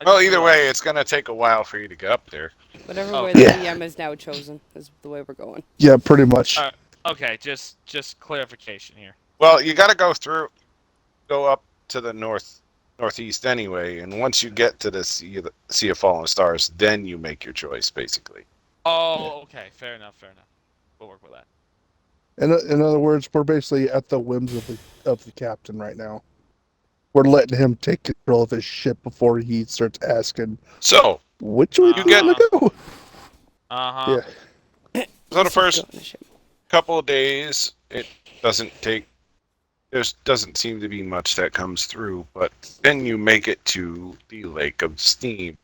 Speaker 4: I
Speaker 3: Well,
Speaker 4: just
Speaker 3: either
Speaker 4: realized.
Speaker 3: way, it's gonna take a while for you to get up there.
Speaker 1: Whatever
Speaker 4: Oh.
Speaker 1: way the
Speaker 5: Yeah.
Speaker 1: DM is now chosen is the way we're going.
Speaker 5: Yeah, pretty much.
Speaker 4: Okay, just clarification here.
Speaker 3: Well, you got to go up to the northeast anyway, and once you get to the Sea of Fallen Stars, then you make your choice, basically.
Speaker 4: Oh, okay, fair enough, fair enough. We'll work with that.
Speaker 5: In other words, we're basically at the whims of the captain right now. We're letting him take control of his ship before he starts asking,
Speaker 3: So,
Speaker 5: which way do you want to go?
Speaker 4: Uh-huh.
Speaker 5: Yeah.
Speaker 3: so the first
Speaker 1: Go on the ship.
Speaker 3: couple of days, it doesn't take. There doesn't seem to be much that comes through, but then you make it to the Lake of Steam.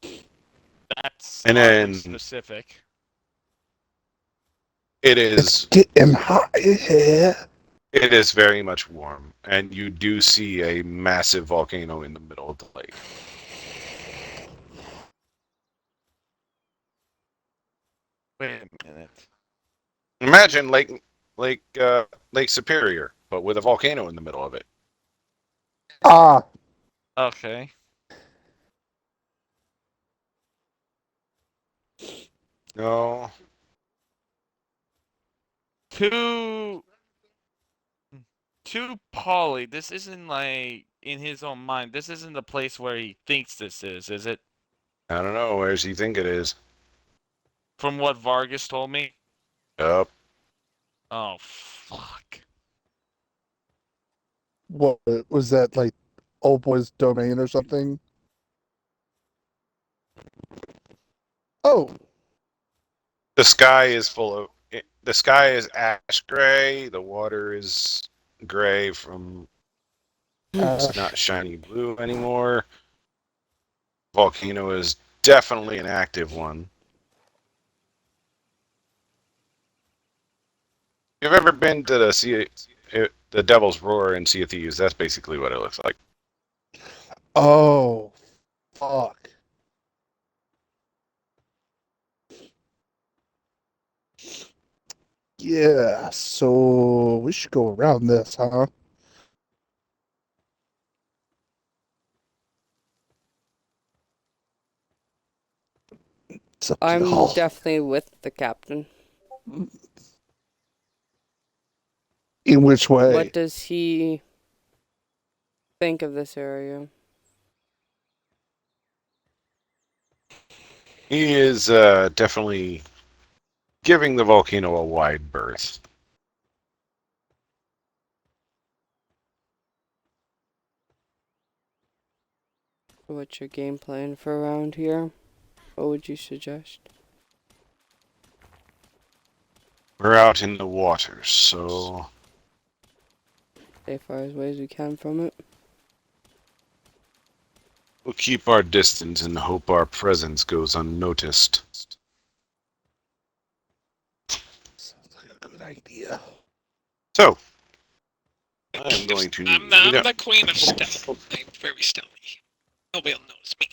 Speaker 4: That's
Speaker 3: And
Speaker 4: oddly
Speaker 3: then-
Speaker 4: specific.
Speaker 3: It
Speaker 5: It's
Speaker 3: is
Speaker 5: getting hot in here.
Speaker 3: it is very much warm, and you do see a massive volcano in the middle of the lake.
Speaker 4: Wait a minute.
Speaker 3: Imagine Lake Superior, but with a volcano in the middle of it.
Speaker 5: Ah,
Speaker 4: Okay.
Speaker 3: No,
Speaker 4: To Polly, this isn't like in his own mind. This isn't the place where he thinks this is it?
Speaker 3: I don't know. Where does he think it is?
Speaker 4: From what Vargas told me.
Speaker 3: Up.
Speaker 4: Oh fuck.
Speaker 5: what was that, like old boy's domain or something? Oh,
Speaker 3: The sky is full of. The sky is ash gray. The water is gray from. It's not shiny blue anymore. Volcano is definitely an active one. If you've ever been to the Devil's Roar in Sea of Thieves, that's basically what it looks like.
Speaker 5: oh, fuck. Yeah, so we should go around this, huh? It's up to
Speaker 1: I'm
Speaker 5: y'all.
Speaker 1: definitely with the captain.
Speaker 5: In which way?
Speaker 1: What does he think of this area?
Speaker 3: He is definitely giving the volcano a wide berth.
Speaker 1: What's your game plan for around here? What would you suggest?
Speaker 3: We're out in the waters, so
Speaker 1: Stay far as away as we can from it.
Speaker 3: we'll keep our distance and hope our presence goes unnoticed.
Speaker 5: Sounds like a good idea.
Speaker 3: So, I'm going to.
Speaker 6: I'm the queen of stealth. I'm very stealthy. Nobody will notice me.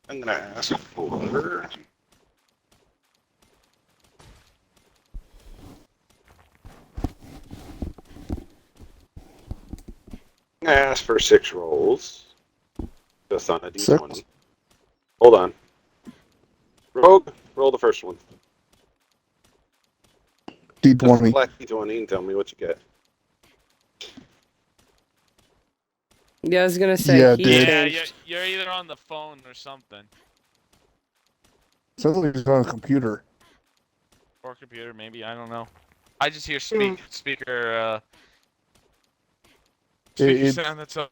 Speaker 3: I'm going to ask for. Ask for 6 rolls. Just on a d20.
Speaker 5: 6?
Speaker 3: Hold on. Rogue, roll the first one. Just
Speaker 5: D20.
Speaker 3: flat d20 and tell me what you get.
Speaker 1: Yeah, I was gonna say
Speaker 5: Yeah,
Speaker 1: he
Speaker 5: dude.
Speaker 4: Yeah,
Speaker 1: changed.
Speaker 4: you're either on the phone or something.
Speaker 5: Sounds like he's on a computer.
Speaker 4: Or computer, maybe, I don't know. I just hear
Speaker 5: Hmm.
Speaker 4: speaker
Speaker 5: It-
Speaker 4: sound, that's all.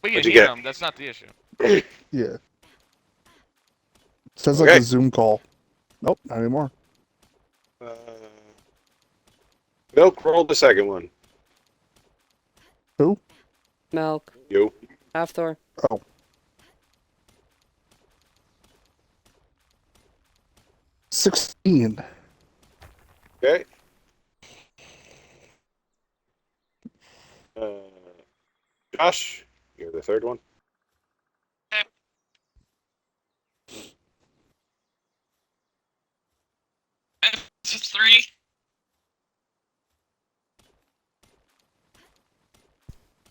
Speaker 4: We can
Speaker 3: What'd you
Speaker 4: hear
Speaker 3: get?
Speaker 4: him, that's not the issue.
Speaker 5: Yeah. Sounds like
Speaker 3: Okay.
Speaker 5: a Zoom call. Nope, not anymore.
Speaker 3: Milk, roll the second one.
Speaker 5: Who?
Speaker 1: Milk.
Speaker 3: You.
Speaker 1: Halfthor.
Speaker 5: Oh. $16.
Speaker 3: Okay. Josh, you're the third one.
Speaker 6: That's a 3.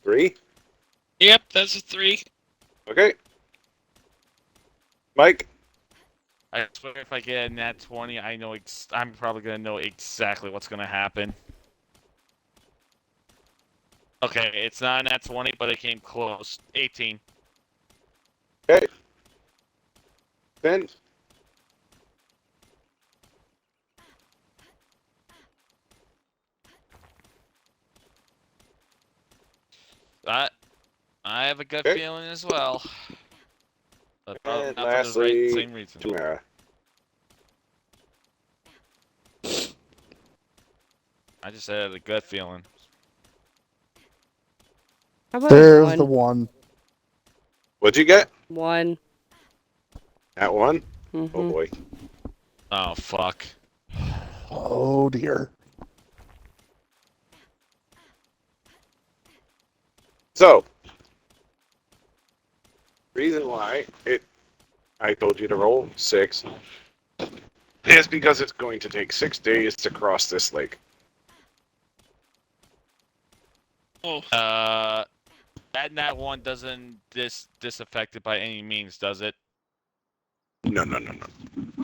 Speaker 3: 3.
Speaker 6: Yep, that's a 3.
Speaker 3: Okay. Mike.
Speaker 4: I swear if I get a nat 20, I know I'm probably gonna know exactly what's gonna happen. Okay, it's not a nat 20, but it came close. 18.
Speaker 3: Okay. Ben.
Speaker 4: I have a gut
Speaker 3: Okay.
Speaker 4: feeling as well. But probably
Speaker 3: And
Speaker 4: not for the
Speaker 3: lastly,
Speaker 4: same reason.
Speaker 3: Tamara.
Speaker 4: I just had a gut feeling.
Speaker 1: How about
Speaker 5: There's
Speaker 1: one?
Speaker 5: the one.
Speaker 3: What'd you get?
Speaker 1: 1.
Speaker 3: That one?
Speaker 1: Mm-hmm.
Speaker 3: Oh boy.
Speaker 4: Oh, fuck.
Speaker 5: Oh dear.
Speaker 3: So, reason why I told you to roll 6 is because it's going to take 6 days to cross this lake.
Speaker 6: Oh,
Speaker 4: That nat 1 doesn't disaffect it by any means, does it?
Speaker 3: No.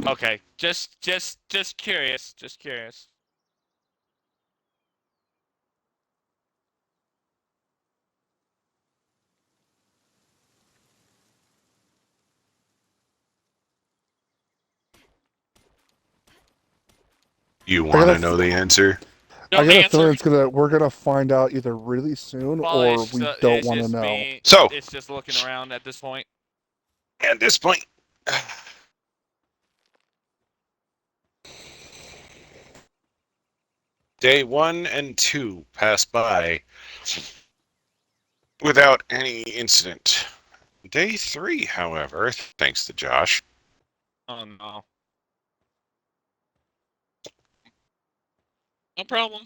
Speaker 4: Okay, just curious, just curious.
Speaker 3: You
Speaker 5: I
Speaker 3: want to
Speaker 5: gotta-
Speaker 3: know the answer?
Speaker 5: I
Speaker 6: don't
Speaker 5: got a
Speaker 6: answer.
Speaker 5: feeling we're gonna find out either really soon
Speaker 4: Well,
Speaker 5: or
Speaker 4: it's
Speaker 5: we
Speaker 4: ju-
Speaker 5: don't
Speaker 4: it's
Speaker 5: want to
Speaker 4: just
Speaker 5: know.
Speaker 4: me-
Speaker 3: So-
Speaker 4: it's just looking around at this point.
Speaker 3: At this point, day 1 and 2 pass by without any incident. Day 3, however, thanks to Josh,
Speaker 4: Oh no.
Speaker 6: No problem.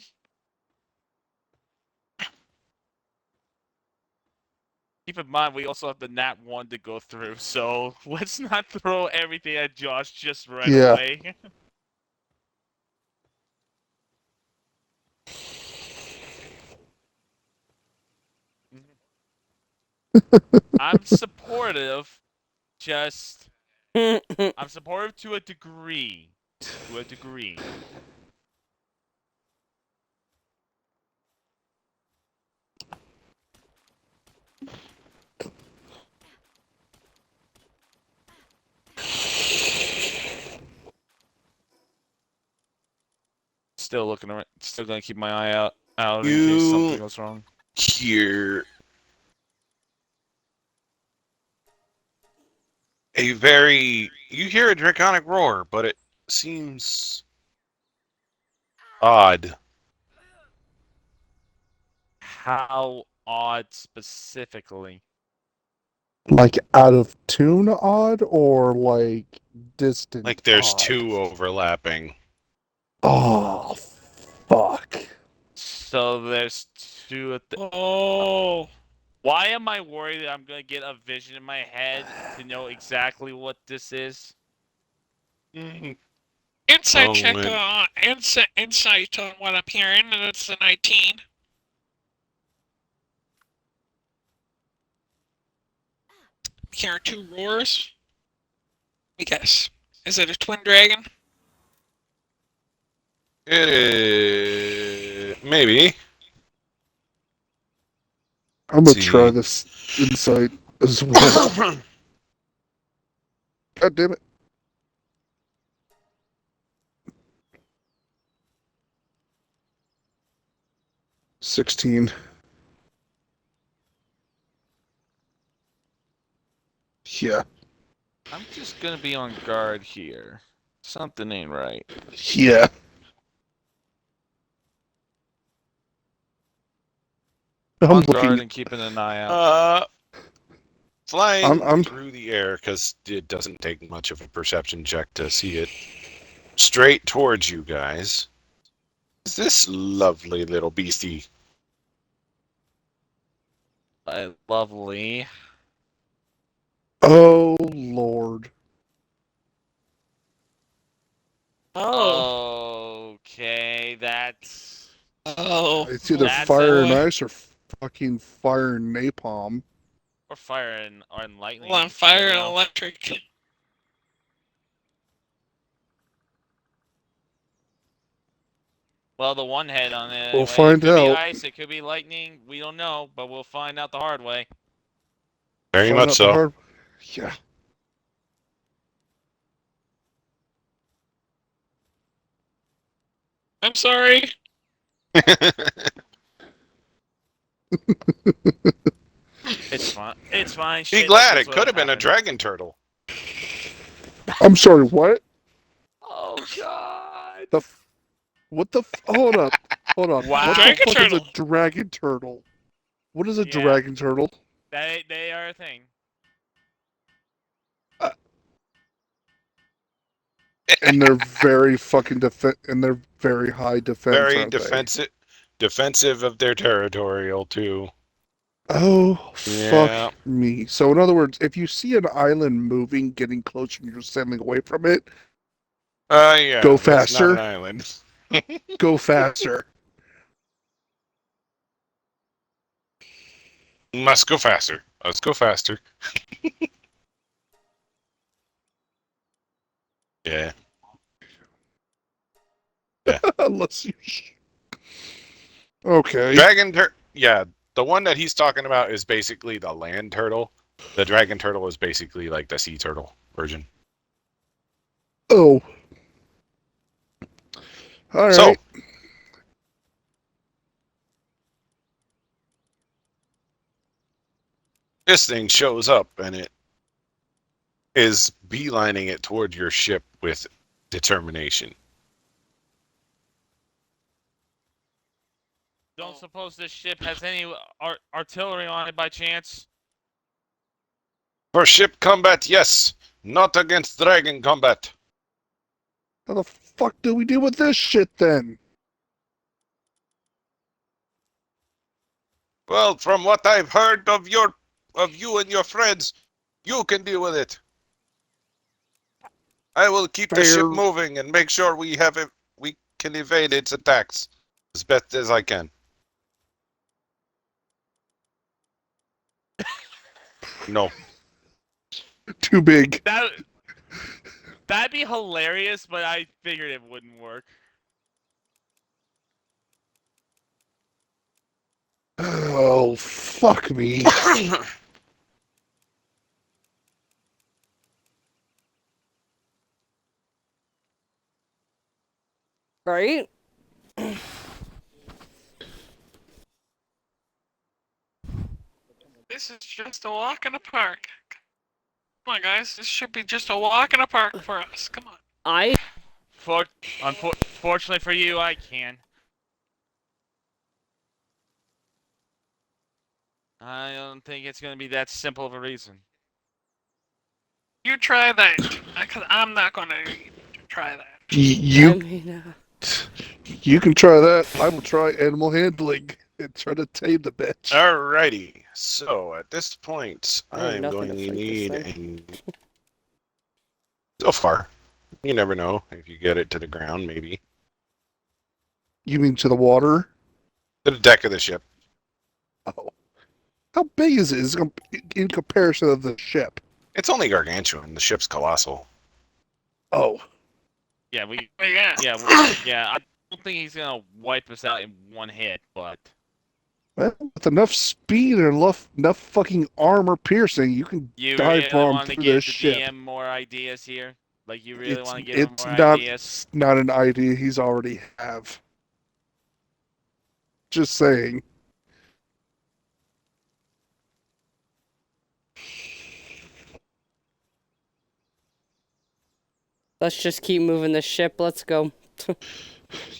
Speaker 4: Keep in mind, we also have the nat 1 to go through, so let's not throw everything at Josh just right
Speaker 5: Yeah.
Speaker 4: away. I'm supportive, just I'm supportive to a degree. To a degree. Still looking around. Still gonna keep my eye out in case
Speaker 3: You-
Speaker 4: something goes wrong.
Speaker 3: hear you hear a draconic roar, but it seems odd.
Speaker 4: How odd specifically?
Speaker 5: Like out of tune odd or like distant?
Speaker 3: Like there's
Speaker 5: odd?
Speaker 3: 2 overlapping.
Speaker 5: Oh, fuck.
Speaker 4: So there's two at the.
Speaker 6: Oh.
Speaker 4: Why am I worried that I'm gonna get a vision in my head to know exactly what this is?
Speaker 6: Insight
Speaker 3: Oh,
Speaker 6: check,
Speaker 3: man.
Speaker 6: insight on what I'm hearing, and it's a 19. Hearing two roars. Let me guess. Is it a twin dragon?
Speaker 3: It is maybe.
Speaker 5: I'm
Speaker 3: Let's
Speaker 5: gonna try
Speaker 3: see.
Speaker 5: this insight as well. God damn it. 16. Yeah.
Speaker 4: I'm just gonna be on guard here. Something ain't right.
Speaker 5: Yeah. I'm
Speaker 4: On guard
Speaker 5: looking.
Speaker 4: and keeping an eye out.
Speaker 3: Flying
Speaker 5: I'm-
Speaker 3: through the air, because it doesn't take much of a perception check to see it, straight towards you guys. Is this lovely little beastie?
Speaker 4: Lovely.
Speaker 5: Oh, Lord.
Speaker 6: Oh.
Speaker 4: Okay, that's.
Speaker 6: Oh.
Speaker 5: It's either
Speaker 4: That's
Speaker 5: fire
Speaker 4: a-
Speaker 5: and ice or fucking fire and napalm.
Speaker 4: Or fire and lightning.
Speaker 6: Well, on
Speaker 4: you
Speaker 6: fire
Speaker 4: never
Speaker 6: and
Speaker 4: know.
Speaker 6: electric.
Speaker 4: Well, the one head on it.
Speaker 5: We'll
Speaker 4: Anyway.
Speaker 5: find
Speaker 4: It could be
Speaker 5: out.
Speaker 4: ice. It could be lightning. We don't know, but we'll find out the hard way.
Speaker 3: Very
Speaker 5: Find
Speaker 3: much
Speaker 5: out the
Speaker 3: so.
Speaker 5: hard- Yeah.
Speaker 6: I'm sorry.
Speaker 4: It's fine. It's fine.
Speaker 3: Be
Speaker 4: Shit
Speaker 3: glad
Speaker 4: like
Speaker 3: it
Speaker 4: this
Speaker 3: could have
Speaker 4: will
Speaker 3: been a
Speaker 4: happen.
Speaker 3: dragon turtle.
Speaker 5: I'm sorry, what?
Speaker 4: Oh God.
Speaker 5: What the hold up. Hold on.
Speaker 4: Wow.
Speaker 5: What the
Speaker 6: Dragon
Speaker 5: fuck is a
Speaker 6: turtle.
Speaker 5: dragon turtle? What is a
Speaker 4: Yeah.
Speaker 5: dragon turtle?
Speaker 4: They are a thing.
Speaker 5: And they're very fucking and they're very high defense,
Speaker 3: Very
Speaker 5: aren't they?
Speaker 3: defensive of their territorial too.
Speaker 5: Oh,
Speaker 3: Yeah.
Speaker 5: fuck me. So, in other words, if you see an island moving, getting closer, and you're sailing away from it,
Speaker 3: Yeah.
Speaker 5: Go
Speaker 3: That's not an
Speaker 5: faster.
Speaker 3: island.
Speaker 5: go faster.
Speaker 3: Must go faster. Let's go faster. Yeah.
Speaker 5: Unless you. Okay.
Speaker 3: Yeah, the one that he's talking about is basically the land turtle. The dragon turtle is basically like the sea turtle version.
Speaker 5: Oh. All right.
Speaker 3: So, this thing shows up and it is beelining it toward your ship with determination.
Speaker 4: Don't suppose this ship has any artillery on it by chance?
Speaker 3: For ship combat, yes. Not against dragon combat.
Speaker 5: How the fuck do we deal with this shit then?
Speaker 3: Well, from what I've heard of you and your friends, you can deal with it. I will keep the ship
Speaker 5: Fair.
Speaker 3: moving and make sure we can evade its attacks as best as I can. No.
Speaker 5: Too big.
Speaker 4: That'd be hilarious, but I figured it wouldn't work.
Speaker 5: Oh, fuck me.
Speaker 1: Right?
Speaker 6: This is just a walk in the park. Come on, guys. This should be just a walk in the park for us. Come on.
Speaker 4: Unfortunately for you, I can. I don't think it's going to be that simple of a reason.
Speaker 6: You try that. Because I'm not going to try that.
Speaker 1: I
Speaker 5: You
Speaker 1: mean,
Speaker 5: You can try that. I will try animal handling and try to tame the bitch.
Speaker 3: Alrighty. So at this point,
Speaker 1: I have
Speaker 3: I'm
Speaker 1: nothing
Speaker 3: going
Speaker 1: to
Speaker 3: to
Speaker 1: fight this
Speaker 3: need
Speaker 1: thing.
Speaker 3: a. So far, you never know if you get it to the ground. Maybe
Speaker 5: You mean to the water?
Speaker 3: to the deck of the ship.
Speaker 5: Oh. How big is it? Is it in comparison of the ship?
Speaker 3: It's only gargantuan. The ship's colossal.
Speaker 5: Oh.
Speaker 4: Yeah, we.
Speaker 6: What do you got?
Speaker 4: Yeah, yeah. I don't think he's gonna wipe us out in one hit, but
Speaker 5: Well, with enough speed and enough fucking armor piercing, you can
Speaker 4: you
Speaker 5: dive
Speaker 4: really
Speaker 5: bomb
Speaker 4: want to
Speaker 5: through
Speaker 4: give
Speaker 5: this
Speaker 4: the
Speaker 5: ship.
Speaker 4: DM more ideas here? Like you really want to give him
Speaker 5: It's
Speaker 4: more ideas?
Speaker 5: not an idea he's already have. Just saying.
Speaker 1: Let's just keep moving the ship. Let's go.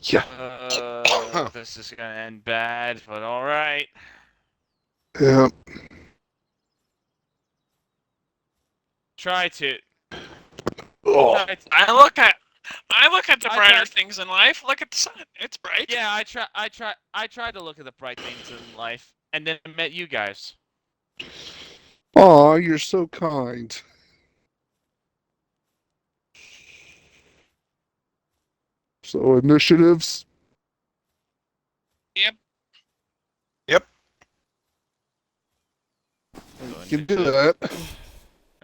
Speaker 5: Yeah.
Speaker 4: This is gonna end bad, but all right.
Speaker 5: Yeah.
Speaker 4: Try to.
Speaker 5: Oh.
Speaker 4: Try to.
Speaker 6: I look at the
Speaker 4: I
Speaker 6: brighter
Speaker 4: tried-
Speaker 6: things in life. Look at the sun. It's bright.
Speaker 4: Yeah, I tried to look at the bright things in life, and then I met you guys.
Speaker 5: Aw, you're so kind. So initiatives. You can do that.
Speaker 4: All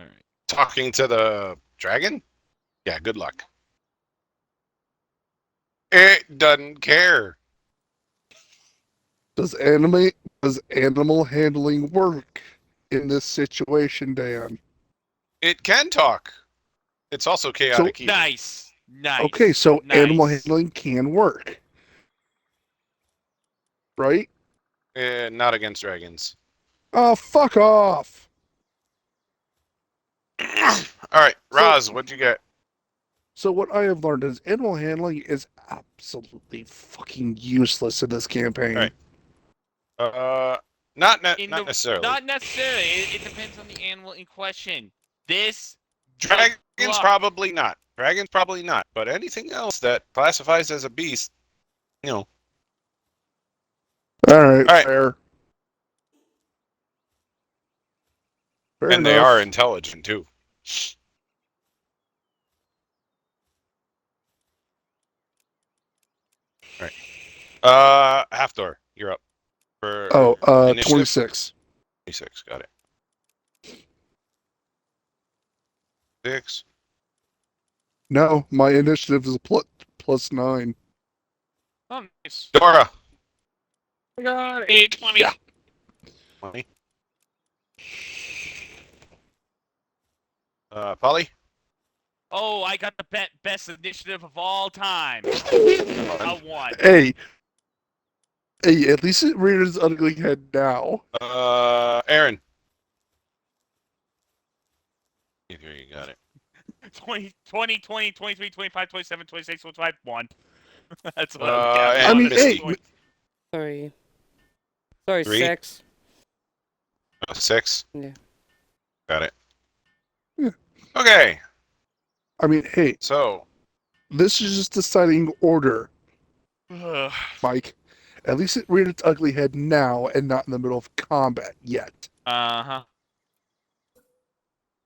Speaker 4: right.
Speaker 3: Talking to the dragon? Yeah, good luck. It doesn't care.
Speaker 5: Does animal handling work in this situation, Dan?
Speaker 3: It can talk. It's also chaotic evil.
Speaker 4: Nice. Nice.
Speaker 5: Okay, so
Speaker 4: nice.
Speaker 5: animal handling can work. Right?
Speaker 3: Not against dragons.
Speaker 5: Oh, fuck off.
Speaker 3: Alright, Roz, what'd you get?
Speaker 5: So what I have learned is animal handling is absolutely fucking useless in this campaign.
Speaker 3: Right. Not
Speaker 4: In
Speaker 3: not
Speaker 4: the-
Speaker 3: necessarily.
Speaker 4: Not necessarily. It depends on the animal in question. This.
Speaker 3: Dragons
Speaker 4: Look.
Speaker 3: probably not. Dragons probably not. But anything else that classifies as a beast, you know.
Speaker 5: All right,
Speaker 3: All right.
Speaker 5: fair. Fair
Speaker 3: And they
Speaker 5: enough.
Speaker 3: are intelligent too. Right. Halfdor, you're up. For initiative?
Speaker 5: 26.
Speaker 3: 26, got it. 6.
Speaker 5: No, my initiative is a plus 9.
Speaker 4: Oh, nice.
Speaker 3: Dora.
Speaker 6: I got 820.
Speaker 5: Yeah.
Speaker 3: 20. Polly?
Speaker 4: Oh, I got the best initiative of all time. I won.
Speaker 5: Hey, at least it reared its ugly head now.
Speaker 3: Aaron. Here you got it.
Speaker 4: 20, 23, 25, 27, 26, 25, 1. That's what
Speaker 3: And
Speaker 5: I mean,
Speaker 3: Misty.
Speaker 5: hey,
Speaker 1: Sorry,
Speaker 3: 3?
Speaker 1: 6.
Speaker 3: 6?
Speaker 1: Yeah.
Speaker 3: Got it.
Speaker 5: Yeah.
Speaker 3: Okay,
Speaker 5: I mean, hey,
Speaker 3: so
Speaker 5: this is just deciding order,
Speaker 4: Ugh.
Speaker 5: Mike. At least it reared its ugly head now and not in the middle of combat yet.
Speaker 4: Uh-huh.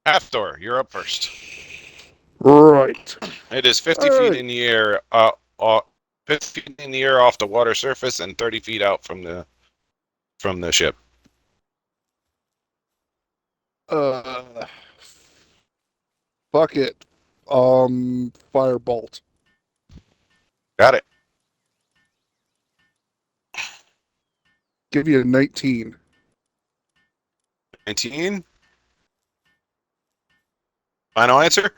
Speaker 3: Halfdor, you're up first.
Speaker 5: Right.
Speaker 3: It is 50
Speaker 5: All
Speaker 3: feet
Speaker 5: right.
Speaker 3: in the air, 50 feet in the air off the water surface, and 30 feet out from the ship.
Speaker 5: Fuck it. Firebolt.
Speaker 3: Got it.
Speaker 5: Give you a 19.
Speaker 3: 19. Final answer?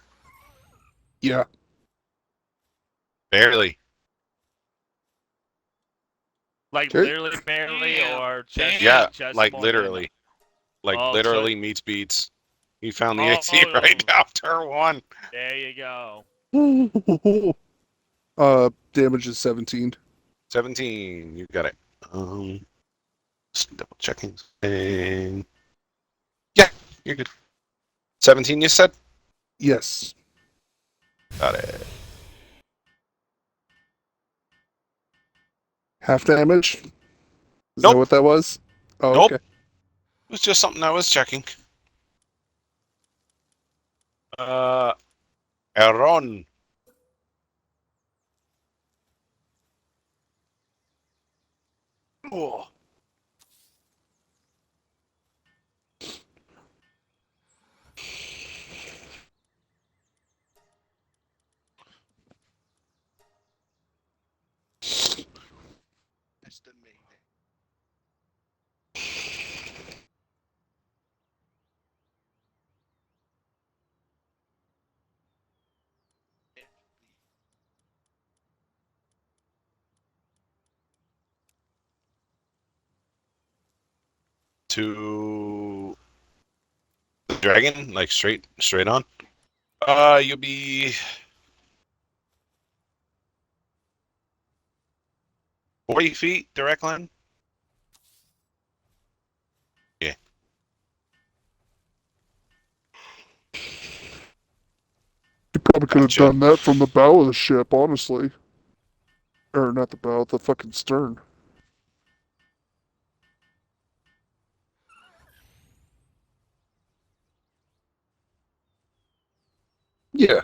Speaker 5: Yeah.
Speaker 3: Barely.
Speaker 4: Like
Speaker 5: Okay.
Speaker 4: literally, barely,
Speaker 6: Yeah.
Speaker 4: or just
Speaker 3: Yeah,
Speaker 4: just
Speaker 3: like
Speaker 4: more than-
Speaker 3: literally. Like
Speaker 4: Oh, so-
Speaker 3: literally meets beats. You found the
Speaker 4: Oh,
Speaker 3: AC right after 1.
Speaker 4: There you go.
Speaker 5: Damage is 17.
Speaker 3: 17. You got it. Just double checking. And yeah, you're good. 17, you said?
Speaker 5: Yes.
Speaker 3: Got it.
Speaker 5: Half damage? Is
Speaker 3: Nope.
Speaker 5: that what that was? Oh,
Speaker 3: Nope.
Speaker 5: okay.
Speaker 3: It was just something I was checking. Aaron. Oh. To the dragon, like straight on. You'll be 40 feet direct line. Yeah.
Speaker 5: You probably could have
Speaker 3: Gotcha.
Speaker 5: done that from the bow of the ship, honestly. Or not the bow, the fucking stern. Yeah.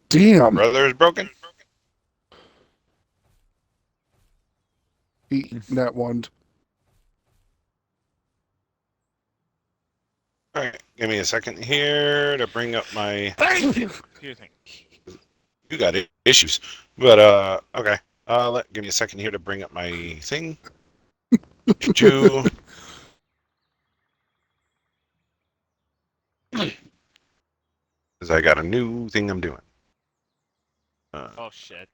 Speaker 5: Damn.
Speaker 3: Brother is broken.
Speaker 5: He nat one.
Speaker 3: All right, give me a second here to bring up my.
Speaker 4: Thank you. Excuse me.
Speaker 3: You got issues, but okay. Give me a second here to bring up my thing. Choo. Because I got a new thing I'm doing.
Speaker 4: Oh shit.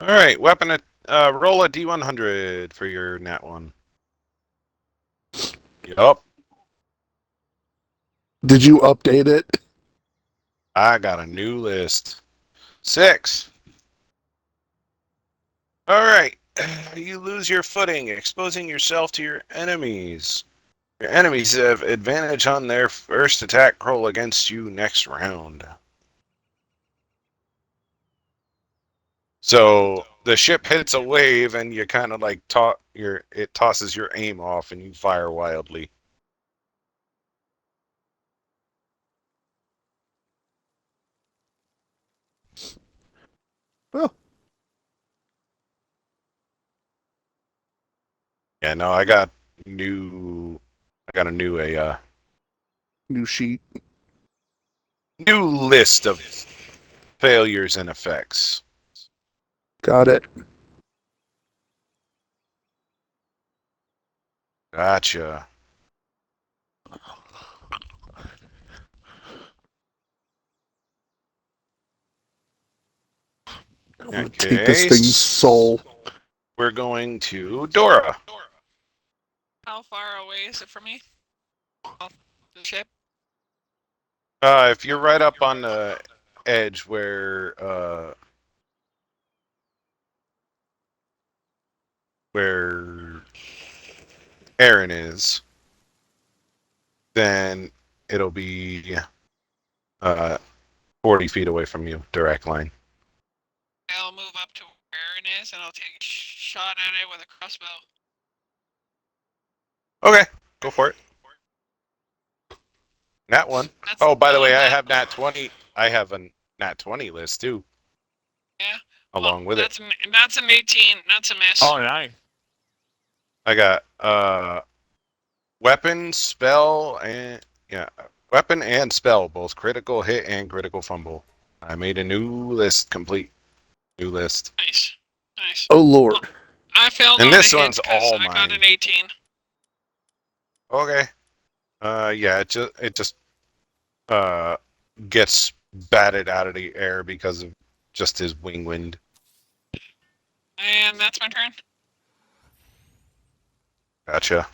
Speaker 3: All right, weapon. Roll a D100 for your nat one. Yup,
Speaker 5: Did you update it?
Speaker 3: I got a new list. 6. All right, you lose your footing, exposing yourself to your enemies. Your enemies have advantage on their first attack roll against you next round. So the ship hits a wave, and you kind of like it tosses your aim off, and you fire wildly.
Speaker 5: Well,
Speaker 3: Yeah, no, I got a new
Speaker 5: new sheet.
Speaker 3: new list of failures and effects.
Speaker 5: Got it.
Speaker 3: Gotcha.
Speaker 5: I'm gonna take this thing's soul.
Speaker 3: We're going to Dora.
Speaker 6: How far away is it from me? Off the ship?
Speaker 3: If you're right up on the edge where Aaron is, then it'll be 40 feet away from you, direct line.
Speaker 6: I'll move up to where it is and I'll take a shot at it with a crossbow.
Speaker 3: Okay, go for it. Nat 1.
Speaker 6: That's
Speaker 3: Oh, by the way, I
Speaker 6: that-
Speaker 3: have Nat 20. I have a Nat 20 list too.
Speaker 6: Yeah.
Speaker 3: Along with it.
Speaker 6: That's an 18. That's a miss.
Speaker 4: Oh, nice.
Speaker 3: I got weapon, spell, and weapon and spell, both critical hit and critical fumble. I made a new list, complete new list.
Speaker 6: Nice. Nice.
Speaker 5: Oh lord.
Speaker 6: I failed
Speaker 3: And
Speaker 6: on
Speaker 3: this
Speaker 6: the hit
Speaker 3: one's
Speaker 6: 'cause
Speaker 3: all
Speaker 6: I got
Speaker 3: mine.
Speaker 6: an 18.
Speaker 3: Okay. Yeah, it just gets batted out of the air because of just his wing wind.
Speaker 6: And that's my turn.
Speaker 3: Gotcha.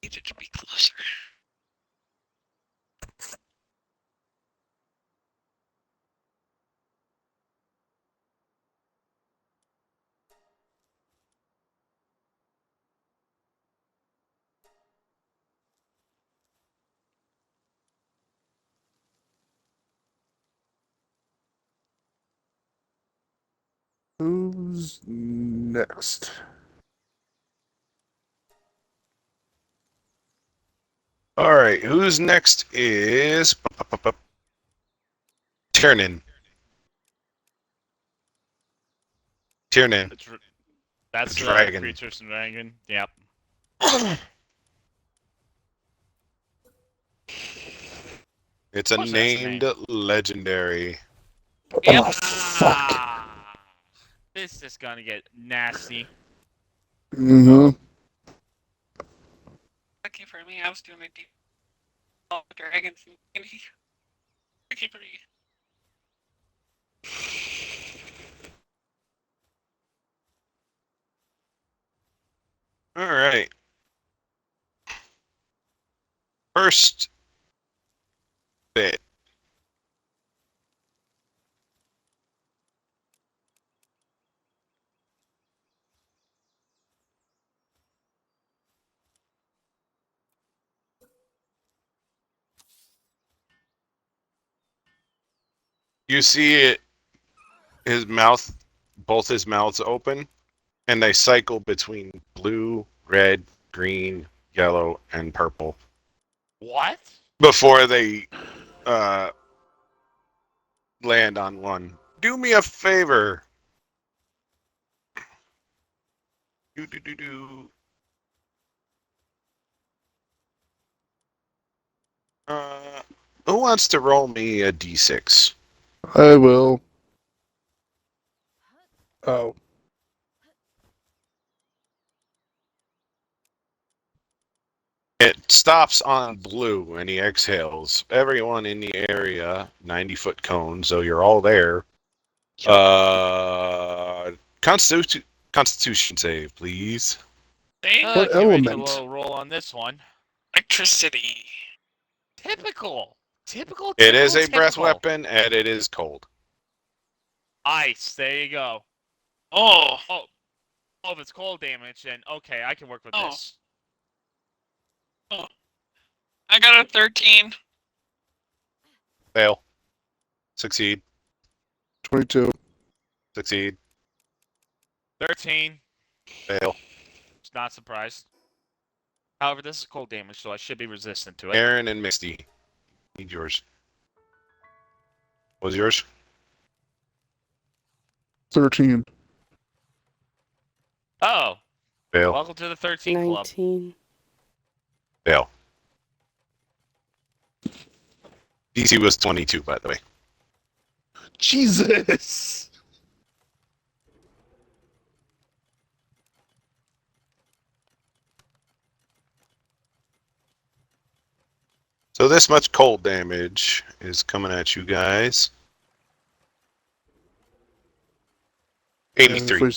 Speaker 6: Needed to be closer.
Speaker 5: Who's next?
Speaker 3: All right, who's next is Tiernan. Tiernan.
Speaker 4: That's the
Speaker 3: dragon.
Speaker 4: creatures and dragon. Yep.
Speaker 3: It's a
Speaker 4: course it has a
Speaker 3: named
Speaker 4: name.
Speaker 3: legendary.
Speaker 6: Yep.
Speaker 5: Oh, fuck.
Speaker 4: Ah, this is gonna get nasty.
Speaker 5: Mm-hmm.
Speaker 6: Lucky for me, I was doing a deep dragons. Lucky for me.
Speaker 3: All right. First bit. You see it, his mouth, both his mouths open, and they cycle between blue, red, green, yellow, and purple
Speaker 4: What?
Speaker 3: before they land on one. Do me a favor. Do. Who wants to roll me a d6?
Speaker 5: I will. Oh.
Speaker 3: It stops on blue and he exhales. Everyone in the area, 90-foot cone, so you're all there. Constitution save, please.
Speaker 6: They
Speaker 5: What
Speaker 4: Give me a
Speaker 5: element?
Speaker 4: little roll on this one.
Speaker 6: electricity.
Speaker 4: Typical. Typical.
Speaker 3: It is a
Speaker 4: typical,
Speaker 3: breath
Speaker 4: typical.
Speaker 3: weapon and it is cold.
Speaker 4: Ice. There you go.
Speaker 6: Oh.
Speaker 4: Oh, if it's cold damage, then okay, I can work with
Speaker 6: Oh.
Speaker 4: this.
Speaker 6: I got a 13.
Speaker 3: Fail. Succeed.
Speaker 5: 22.
Speaker 3: Succeed.
Speaker 4: 13.
Speaker 3: Fail.
Speaker 4: Not surprised. However, this is cold damage, so I should be resistant to it.
Speaker 3: Aaron and Misty. Need yours. What was yours?
Speaker 5: 13.
Speaker 4: Oh,
Speaker 3: Fail.
Speaker 4: welcome to the 13 club.
Speaker 1: 19.
Speaker 3: Fail. DC was 22, by the way.
Speaker 5: Jesus!
Speaker 3: So this much cold damage is coming at you guys. 83.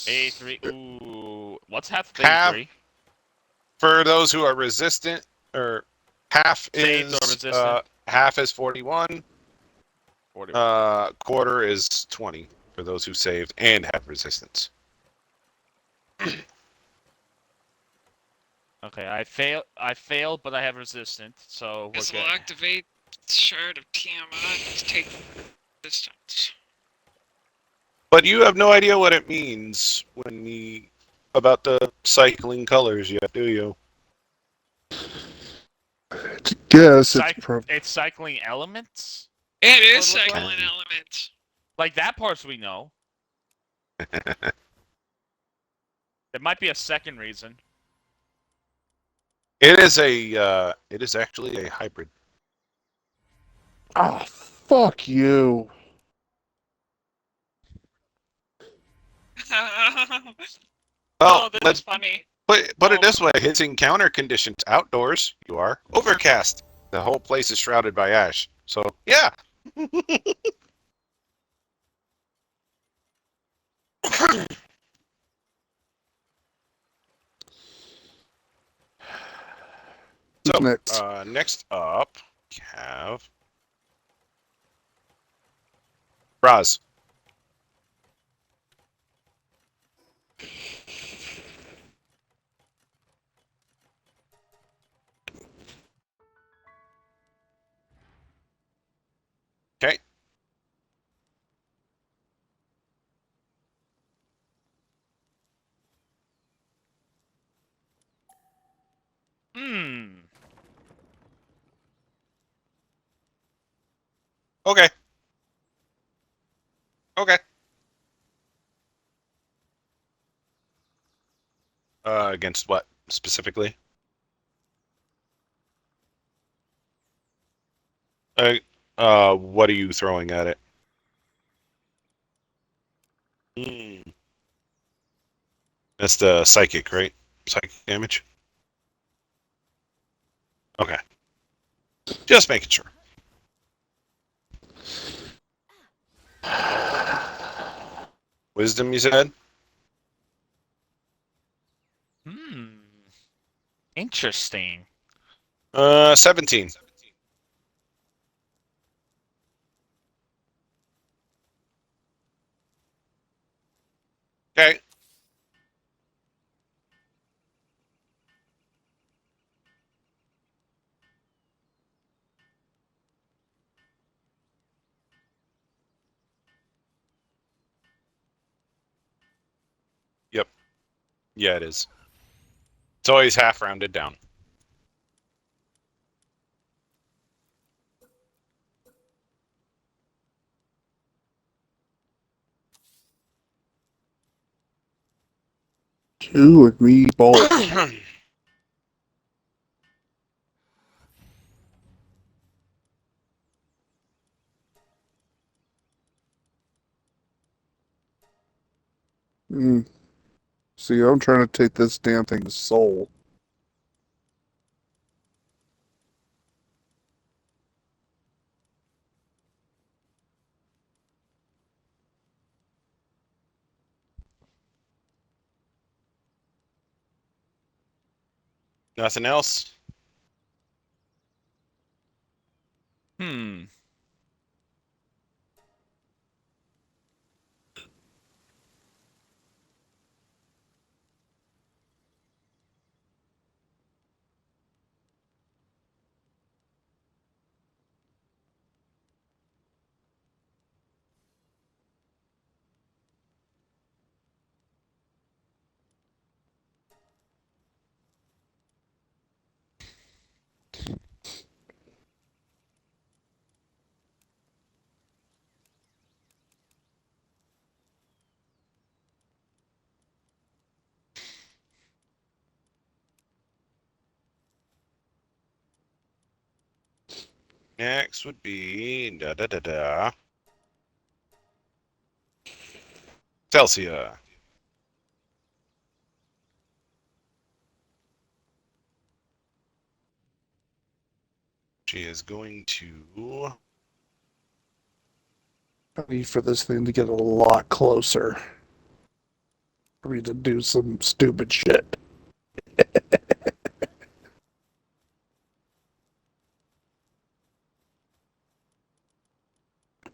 Speaker 4: 83. Ooh. What's half of
Speaker 3: Half-
Speaker 4: 83?
Speaker 3: For those who are resistant, or half
Speaker 4: Saved
Speaker 3: is
Speaker 4: or resistant?
Speaker 3: half is 41.
Speaker 4: 40.
Speaker 3: Quarter is 20 for those who saved and have resistance.
Speaker 4: Okay, I failed, but I have resistant, so we're
Speaker 6: This will
Speaker 4: good.
Speaker 6: activate Shard of Tiamat to take distance.
Speaker 3: But you have no idea what it means when about the cycling colors yet, do you?
Speaker 5: Yes,
Speaker 4: It's cycling elements?
Speaker 6: It is
Speaker 4: What- what-
Speaker 6: cycling elements.
Speaker 4: Like, that part's we know. There might be a second reason.
Speaker 3: It is actually a hybrid.
Speaker 5: Ah, fuck you.
Speaker 3: Well,
Speaker 6: this
Speaker 3: let's
Speaker 6: is funny.
Speaker 3: put it this way: his encounter conditions outdoors. You are overcast. The whole place is shrouded by ash. So yeah.
Speaker 5: Who's
Speaker 3: So,
Speaker 5: next?
Speaker 3: next up, we have Raz. Okay.
Speaker 4: Hmm.
Speaker 3: Okay. Okay. Against what specifically? What are you throwing at it? Hmm. That's the psychic, right? Psychic damage. Okay. Just making sure. Wisdom, you said?
Speaker 4: Hmm. Interesting.
Speaker 3: 17. Okay. Yep. Yeah, it is. It's always half rounded down.
Speaker 5: You and me both. Mm. See, I'm trying to take this damn thing's soul.
Speaker 3: Nothing else?
Speaker 4: Hmm.
Speaker 3: Next would be da da da da. Celsia. She is going to.
Speaker 5: I need for this thing to get a lot closer for me to do some stupid shit.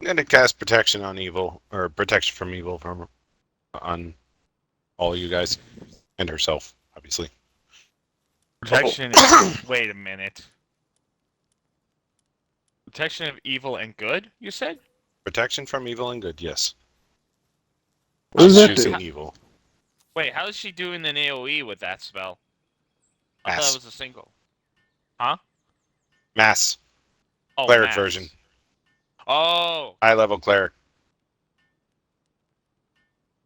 Speaker 3: And to cast protection on evil, or protection from evil from on all you guys and herself, obviously.
Speaker 4: Protection. Wait a minute. Protection of evil and good, you said?
Speaker 3: Protection from evil and good, yes.
Speaker 5: What does
Speaker 3: She's
Speaker 5: that
Speaker 3: choosing
Speaker 5: do?
Speaker 3: evil.
Speaker 4: Wait, how is she doing an AoE with that spell? I thought
Speaker 3: Mass.
Speaker 4: it was a single. Huh?
Speaker 3: Mass.
Speaker 4: Oh,
Speaker 3: Cleric
Speaker 4: mass.
Speaker 3: version.
Speaker 4: Oh,
Speaker 3: High level cleric.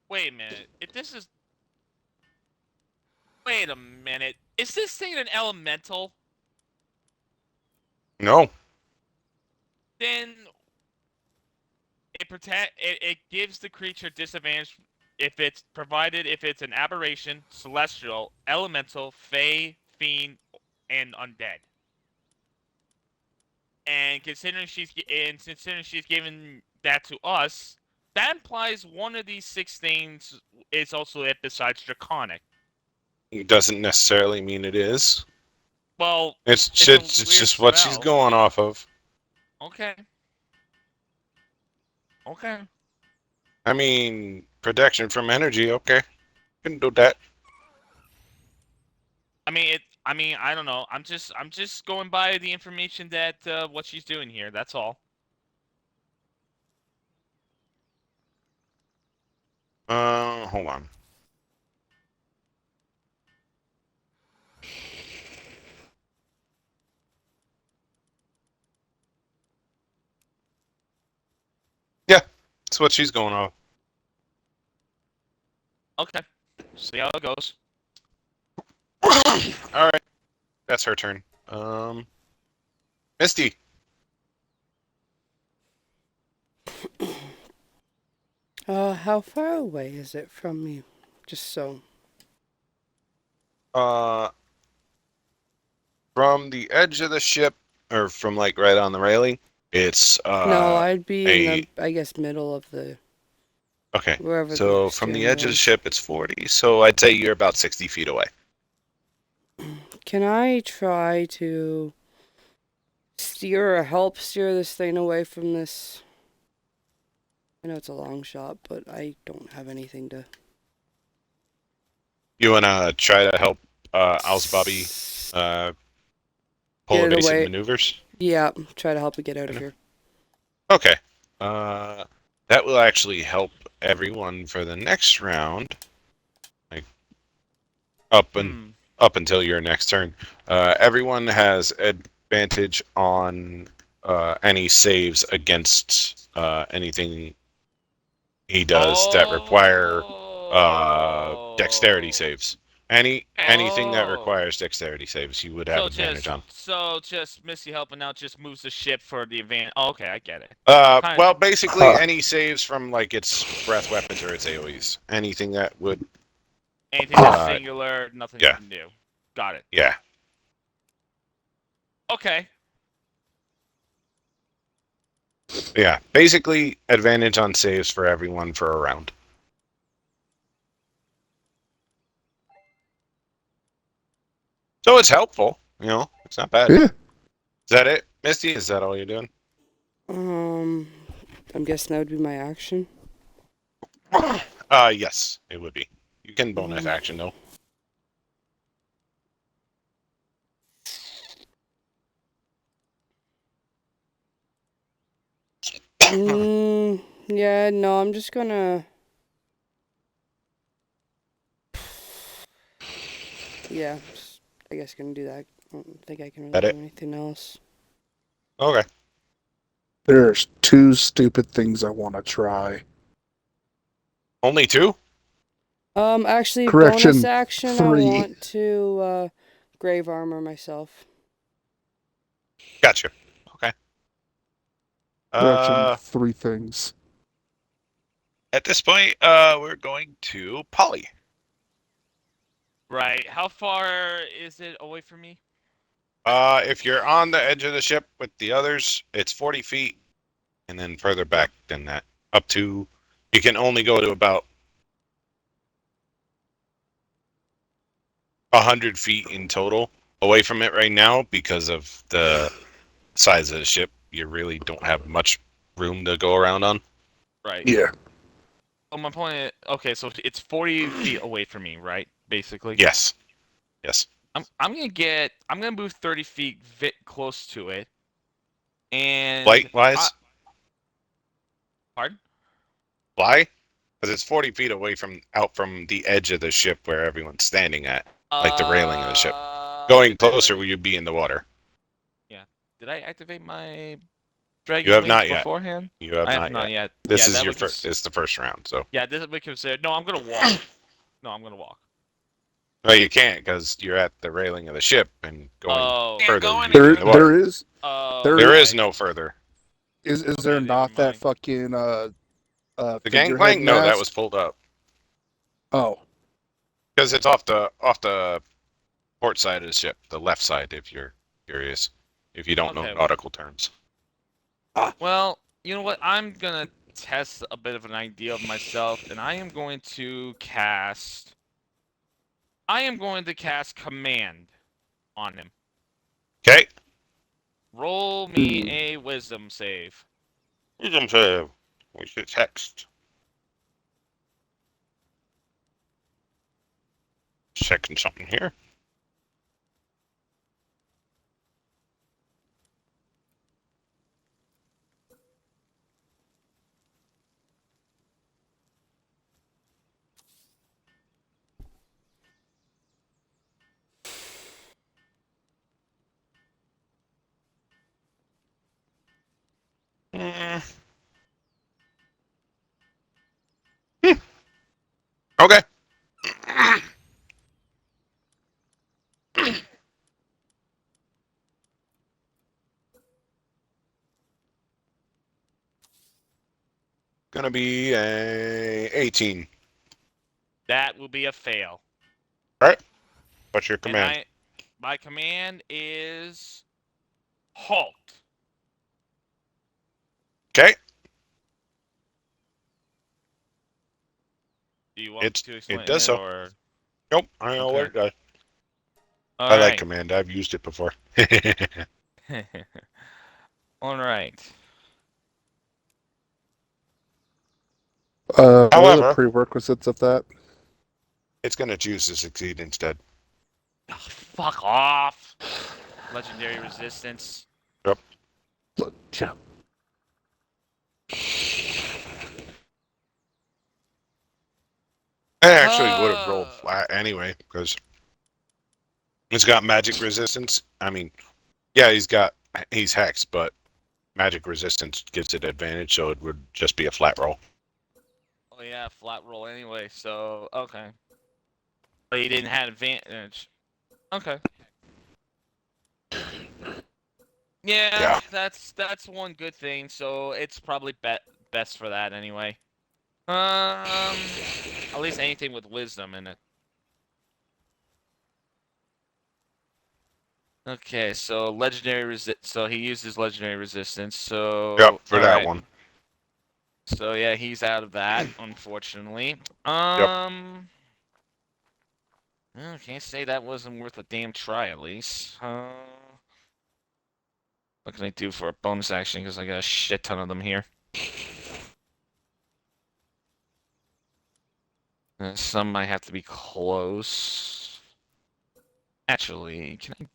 Speaker 4: wait a minute. If this is... Wait a minute. Is this thing an elemental?
Speaker 3: No.
Speaker 4: Then it gives the creature disadvantage if it's provided if it's an aberration, celestial, elemental, fey, fiend, and undead. And considering she's given that to us, that implies one of these 6 things is also it besides draconic.
Speaker 3: It doesn't necessarily mean it is.
Speaker 4: Well,
Speaker 3: It's
Speaker 4: It's a
Speaker 3: just, it's
Speaker 4: weird
Speaker 3: just what she's
Speaker 4: spell.
Speaker 3: going off of.
Speaker 4: okay. Okay.
Speaker 3: I mean, protection from energy. Okay, can do that.
Speaker 4: I mean, I don't know. I'm just going by the information that what she's doing here. That's all.
Speaker 3: Hold on. Yeah, that's what she's going off.
Speaker 4: Okay. See how it goes.
Speaker 3: All right, that's her turn. Misty.
Speaker 1: How far away is it from me? Just so.
Speaker 3: From the edge of the ship, or from like right on the railing, it's
Speaker 1: No, I'd be in
Speaker 3: a
Speaker 1: the, I guess, middle of the,
Speaker 3: okay.
Speaker 1: wherever
Speaker 3: So
Speaker 1: the
Speaker 3: from the
Speaker 1: steering
Speaker 3: edge of the
Speaker 1: was.
Speaker 3: ship, it's 40. So I'd say you're about 60 feet away.
Speaker 1: Can I try to steer or help steer this thing away from this? I know it's a long shot, but I don't have anything to.
Speaker 3: You wanna try to help Al's Bobby pull
Speaker 1: Get it
Speaker 3: evasive
Speaker 1: away.
Speaker 3: maneuvers?
Speaker 1: Yeah, try to help it get out of here.
Speaker 3: Okay. That will actually help everyone for the next round. Like up until your next turn. Everyone has advantage on any saves against anything he does that require dexterity saves. Anything that requires dexterity saves, you would have advantage on.
Speaker 4: So just Missy helping out just moves the ship for the advantage. Oh, okay, I get it.
Speaker 3: Well, basically any saves from like its breath weapons or its AoEs, anything that would.
Speaker 4: Anything that's singular, nothing
Speaker 3: yeah.
Speaker 4: you can do. Got it.
Speaker 3: Yeah.
Speaker 4: Okay.
Speaker 3: Yeah. Basically, advantage on saves for everyone for a round. So it's helpful. You know, it's not bad.
Speaker 5: Yeah.
Speaker 3: Is that it, Misty? Is that all you're doing?
Speaker 1: I'm guessing that would be my action.
Speaker 3: Yes, it would be. You can bonus action though.
Speaker 1: Yeah, no, I'm just gonna. Yeah, I guess gonna do that. I don't think I can really do anything else.
Speaker 3: Okay.
Speaker 5: There's two stupid things I want to try.
Speaker 3: Only two?
Speaker 1: Actually,
Speaker 5: Correction,
Speaker 1: bonus action,
Speaker 5: 3.
Speaker 1: I want to, grave armor myself.
Speaker 3: Gotcha. Okay.
Speaker 5: Correction, 3 things.
Speaker 3: At this point, we're going to Polly.
Speaker 4: Right. How far is it away from me?
Speaker 3: If you're on the edge of the ship with the others, it's 40 feet, and then further back than that, up to. You can only go to about 100 feet in total away from it right now because of the size of the ship. You really don't have much room to go around on.
Speaker 4: Right.
Speaker 5: Yeah.
Speaker 4: Oh, my point is, okay, so it's 40 feet away from me, right? Basically.
Speaker 3: Yes. Yes.
Speaker 4: I'm gonna move 30 feet close to it. And
Speaker 3: Flight wise?
Speaker 4: Pardon?
Speaker 3: Fly? Because it's 40 feet away from the edge of the ship where everyone's standing at, like the railing of the ship. Going closer, will you be in the water?
Speaker 4: Yeah. Did I activate my dragon
Speaker 3: You have
Speaker 4: wings
Speaker 3: not yet.
Speaker 4: beforehand?
Speaker 3: You have
Speaker 4: I
Speaker 3: not
Speaker 4: have not
Speaker 3: yet.
Speaker 4: yet.
Speaker 3: This
Speaker 4: Yeah,
Speaker 3: is
Speaker 4: that
Speaker 3: your
Speaker 4: would
Speaker 3: first. It's the first round, so.
Speaker 4: Yeah, this would consider. No, I'm gonna walk. No, I'm gonna walk.
Speaker 3: Well, you can't because you're at the railing of the ship and going
Speaker 4: Oh.
Speaker 3: further.
Speaker 6: Can't go
Speaker 3: you'd be in
Speaker 6: any
Speaker 3: the water.
Speaker 5: There is
Speaker 3: There
Speaker 4: okay.
Speaker 3: is no further.
Speaker 5: is
Speaker 4: Okay,
Speaker 5: there
Speaker 4: never
Speaker 5: not that
Speaker 4: mind.
Speaker 5: fucking
Speaker 3: The
Speaker 5: figurehead
Speaker 3: gangplank? No, that
Speaker 5: mast?
Speaker 3: was pulled up
Speaker 5: Oh.
Speaker 3: because it's off the port side of the ship, the left side. If you're curious, if you don't know
Speaker 4: Okay.
Speaker 3: nautical terms.
Speaker 4: Well, you know what? I'm gonna test a bit of an idea of myself, and I am going to cast. I am going to cast command on him.
Speaker 3: Okay.
Speaker 4: Roll me a wisdom save.
Speaker 3: Wisdom save. Which is text. Checking something here. Mm. Okay. Gonna be a 18.
Speaker 4: That will be a fail.
Speaker 3: Alright. What's your
Speaker 4: And
Speaker 3: command?
Speaker 4: my command is halt.
Speaker 3: Okay.
Speaker 4: Do you want me to explain
Speaker 3: does
Speaker 4: it
Speaker 3: so.
Speaker 4: or?
Speaker 3: Nope. I know what
Speaker 4: Okay.
Speaker 3: it does.
Speaker 4: All
Speaker 3: I like
Speaker 4: right.
Speaker 3: command. I've used it before.
Speaker 4: All right.
Speaker 5: What are the
Speaker 3: However,
Speaker 5: prerequisites of that?
Speaker 3: it's gonna choose to succeed instead.
Speaker 4: Oh, fuck off. Legendary resistance.
Speaker 3: Yep.
Speaker 5: Look, yeah.
Speaker 3: I actually would have rolled flat anyway, because it's got magic resistance. I mean, yeah, he's hexed, but magic resistance gives it advantage, so it would just be a flat roll.
Speaker 4: Oh yeah, flat roll anyway. So okay. But he didn't have advantage. Okay. Yeah, that's one good thing. So it's probably best for that anyway. At least anything with wisdom in it. Okay, so legendary resist. So he uses legendary resistance. So
Speaker 3: Yep, for
Speaker 4: all
Speaker 3: that
Speaker 4: right.
Speaker 3: one.
Speaker 4: So yeah, he's out of that, unfortunately. Well, can't say that wasn't worth a damn try, at least. What can I do for a bonus action? Because I got a shit ton of them here. Some might have to be close. Actually, can I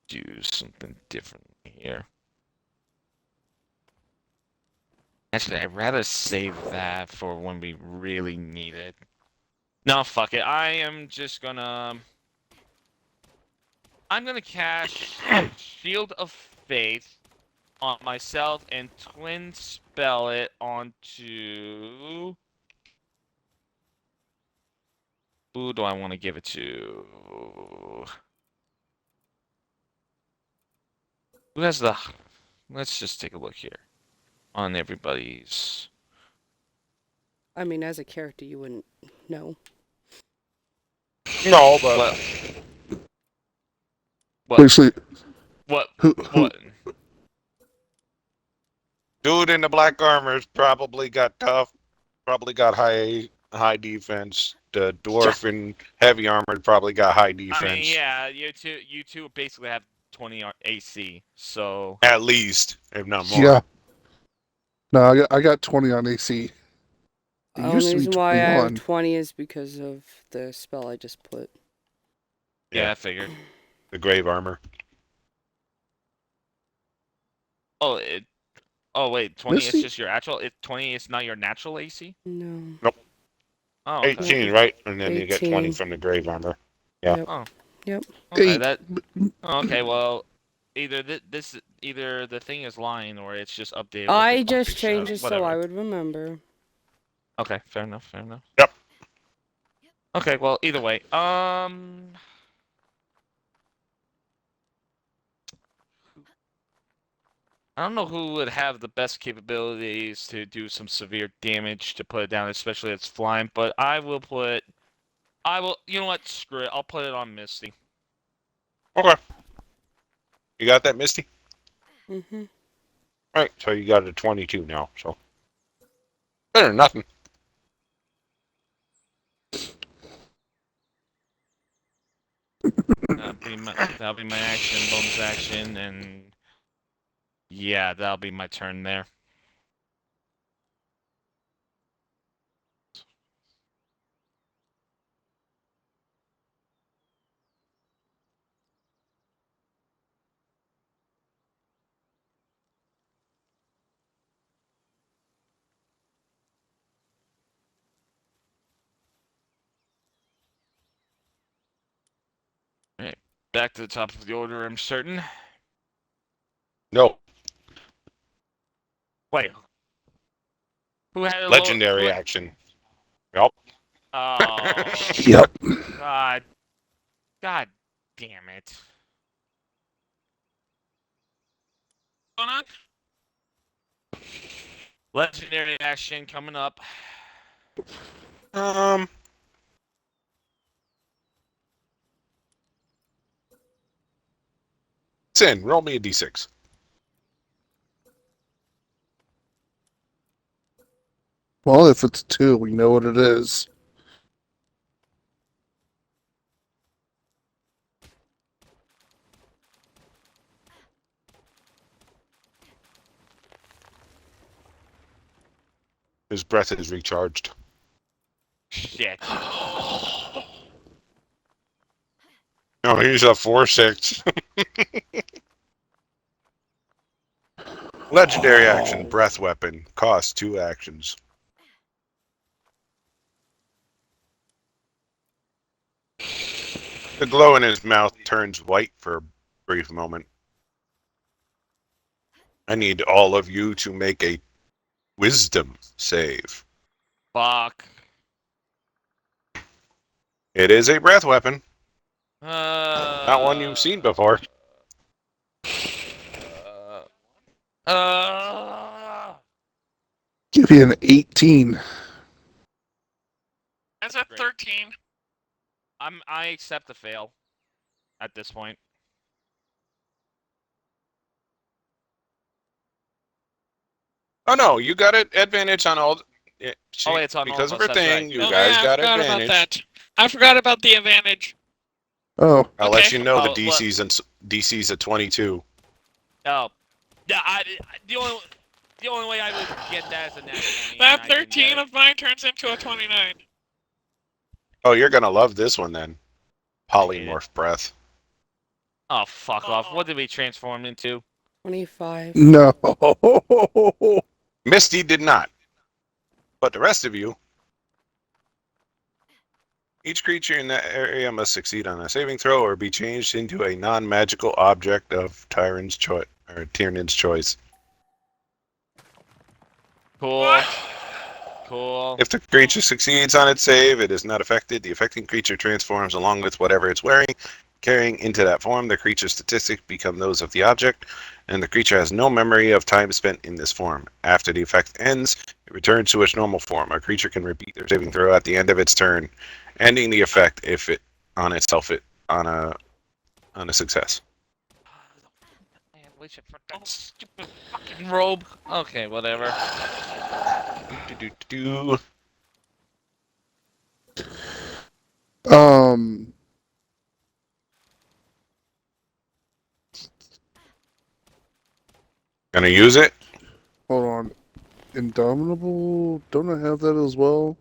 Speaker 4: do something different here? Actually, I'd rather save that for when we really need it. No, fuck it. I'm gonna cast Shield of Faith on myself and twin spell it onto. Who do I want to give it to? Who has the? Let's just take a look here on everybody's.
Speaker 1: I mean, as a character, you wouldn't know.
Speaker 3: No, but
Speaker 4: What?
Speaker 5: Basically,
Speaker 4: What?
Speaker 5: who
Speaker 4: What?
Speaker 3: dude in the black armor's probably got tough, probably got high defense. The dwarf in heavy armor probably got high defense.
Speaker 4: I mean, yeah, you two basically have 20 AC, so.
Speaker 3: At least, if not more.
Speaker 5: Yeah. No, I got 20 on AC. It
Speaker 1: The
Speaker 5: used
Speaker 1: only
Speaker 5: to be
Speaker 1: reason why I have
Speaker 5: 21.
Speaker 1: 20 is because of the spell I just put.
Speaker 4: Yeah, I figured.
Speaker 3: The grave armor.
Speaker 4: Oh, Oh wait, 20 is
Speaker 5: Misty?
Speaker 4: just your actual. 20 is not your natural AC.
Speaker 1: No.
Speaker 4: Oh, okay.
Speaker 3: 18, right? And then you get 20
Speaker 1: 18.
Speaker 3: from the grave armor.
Speaker 1: Yep.
Speaker 4: Oh.
Speaker 1: Yep.
Speaker 4: Okay,
Speaker 5: Eight.
Speaker 4: okay, well, either either the thing is lying or it's just updated.
Speaker 1: I
Speaker 4: with the
Speaker 1: just
Speaker 4: graphics,
Speaker 1: changed it so
Speaker 4: whatever.
Speaker 1: I would remember.
Speaker 4: Okay, fair enough. Fair enough.
Speaker 3: Yep.
Speaker 4: Okay, well, either way, I don't know who would have the best capabilities to do some severe damage to put it down, especially it's flying. But I will. You know what? Screw it. I'll put it on Misty.
Speaker 3: Okay. You got that, Misty?
Speaker 1: Mm-hmm.
Speaker 3: Right, so you got a 22 now, so. Better than nothing.
Speaker 4: that'll be my action, bonus action, and yeah, that'll be my turn there. Alright, back to the top of the order, I'm certain.
Speaker 3: No,
Speaker 4: Wait. Who had a
Speaker 3: legendary
Speaker 4: low,
Speaker 3: action. Yup.
Speaker 4: Oh.
Speaker 5: Yep.
Speaker 4: God. God damn it.
Speaker 6: What's going on?
Speaker 4: Legendary action coming up.
Speaker 3: Sin, roll me a d6.
Speaker 5: Well, if it's 2, we know what it is.
Speaker 3: His breath is recharged.
Speaker 4: Shit.
Speaker 3: No, he's a 4/6. Legendary action, breath weapon. Cost 2 actions. The glow in his mouth turns white for a brief moment. I need all of you to make a wisdom save.
Speaker 4: Fuck.
Speaker 3: It is a breath weapon,
Speaker 4: Not
Speaker 3: not one you've seen before.
Speaker 5: Give you an 18.
Speaker 6: That's a
Speaker 4: Great.
Speaker 6: 13.
Speaker 4: I accept the fail at this point.
Speaker 3: Oh no, you got it advantage on all.
Speaker 4: Oh, wait, it's on all
Speaker 3: because
Speaker 4: of
Speaker 3: of
Speaker 4: us,
Speaker 3: her
Speaker 4: that's
Speaker 3: thing.
Speaker 4: right.
Speaker 3: You
Speaker 6: Oh,
Speaker 3: guys
Speaker 6: yeah, I
Speaker 3: got
Speaker 6: forgot
Speaker 3: advantage.
Speaker 6: about that. I forgot about the advantage.
Speaker 5: Oh,
Speaker 3: I'll let
Speaker 6: Okay.
Speaker 3: you know
Speaker 4: Oh,
Speaker 3: the DC's a 22.
Speaker 4: Oh. Yeah, the only way I would get that is a nat 20.
Speaker 6: That
Speaker 4: and I can get
Speaker 6: 13
Speaker 4: it.
Speaker 6: of mine turns into a 29.
Speaker 3: Oh, you're gonna love this one then.
Speaker 4: hate it.
Speaker 3: Polymorph breath.
Speaker 4: Oh, fuck off. What did we transform into?
Speaker 1: 25.
Speaker 5: no.
Speaker 3: Misty did not, but the rest of you. Each creature in that area must succeed on a saving throw or be changed into a non-magical object of Tyrann's choice or Tyrann's choice.
Speaker 4: Cool.
Speaker 6: What?
Speaker 4: Cool.
Speaker 3: If the creature succeeds on its save, it is not affected. The affecting creature transforms along with whatever it's wearing. Carrying into that form, the creature's statistics become those of the object, and the creature has no memory of time spent in this form. After the effect ends, it returns to its normal form. A creature can repeat their saving throw at the end of its turn, ending the effect if it on itself it on a success.
Speaker 4: Man, wishing for that stupid fucking robe. Okay, whatever.
Speaker 3: Do. Gonna use it?
Speaker 5: Hold on. Indomitable? Don't I have that as well?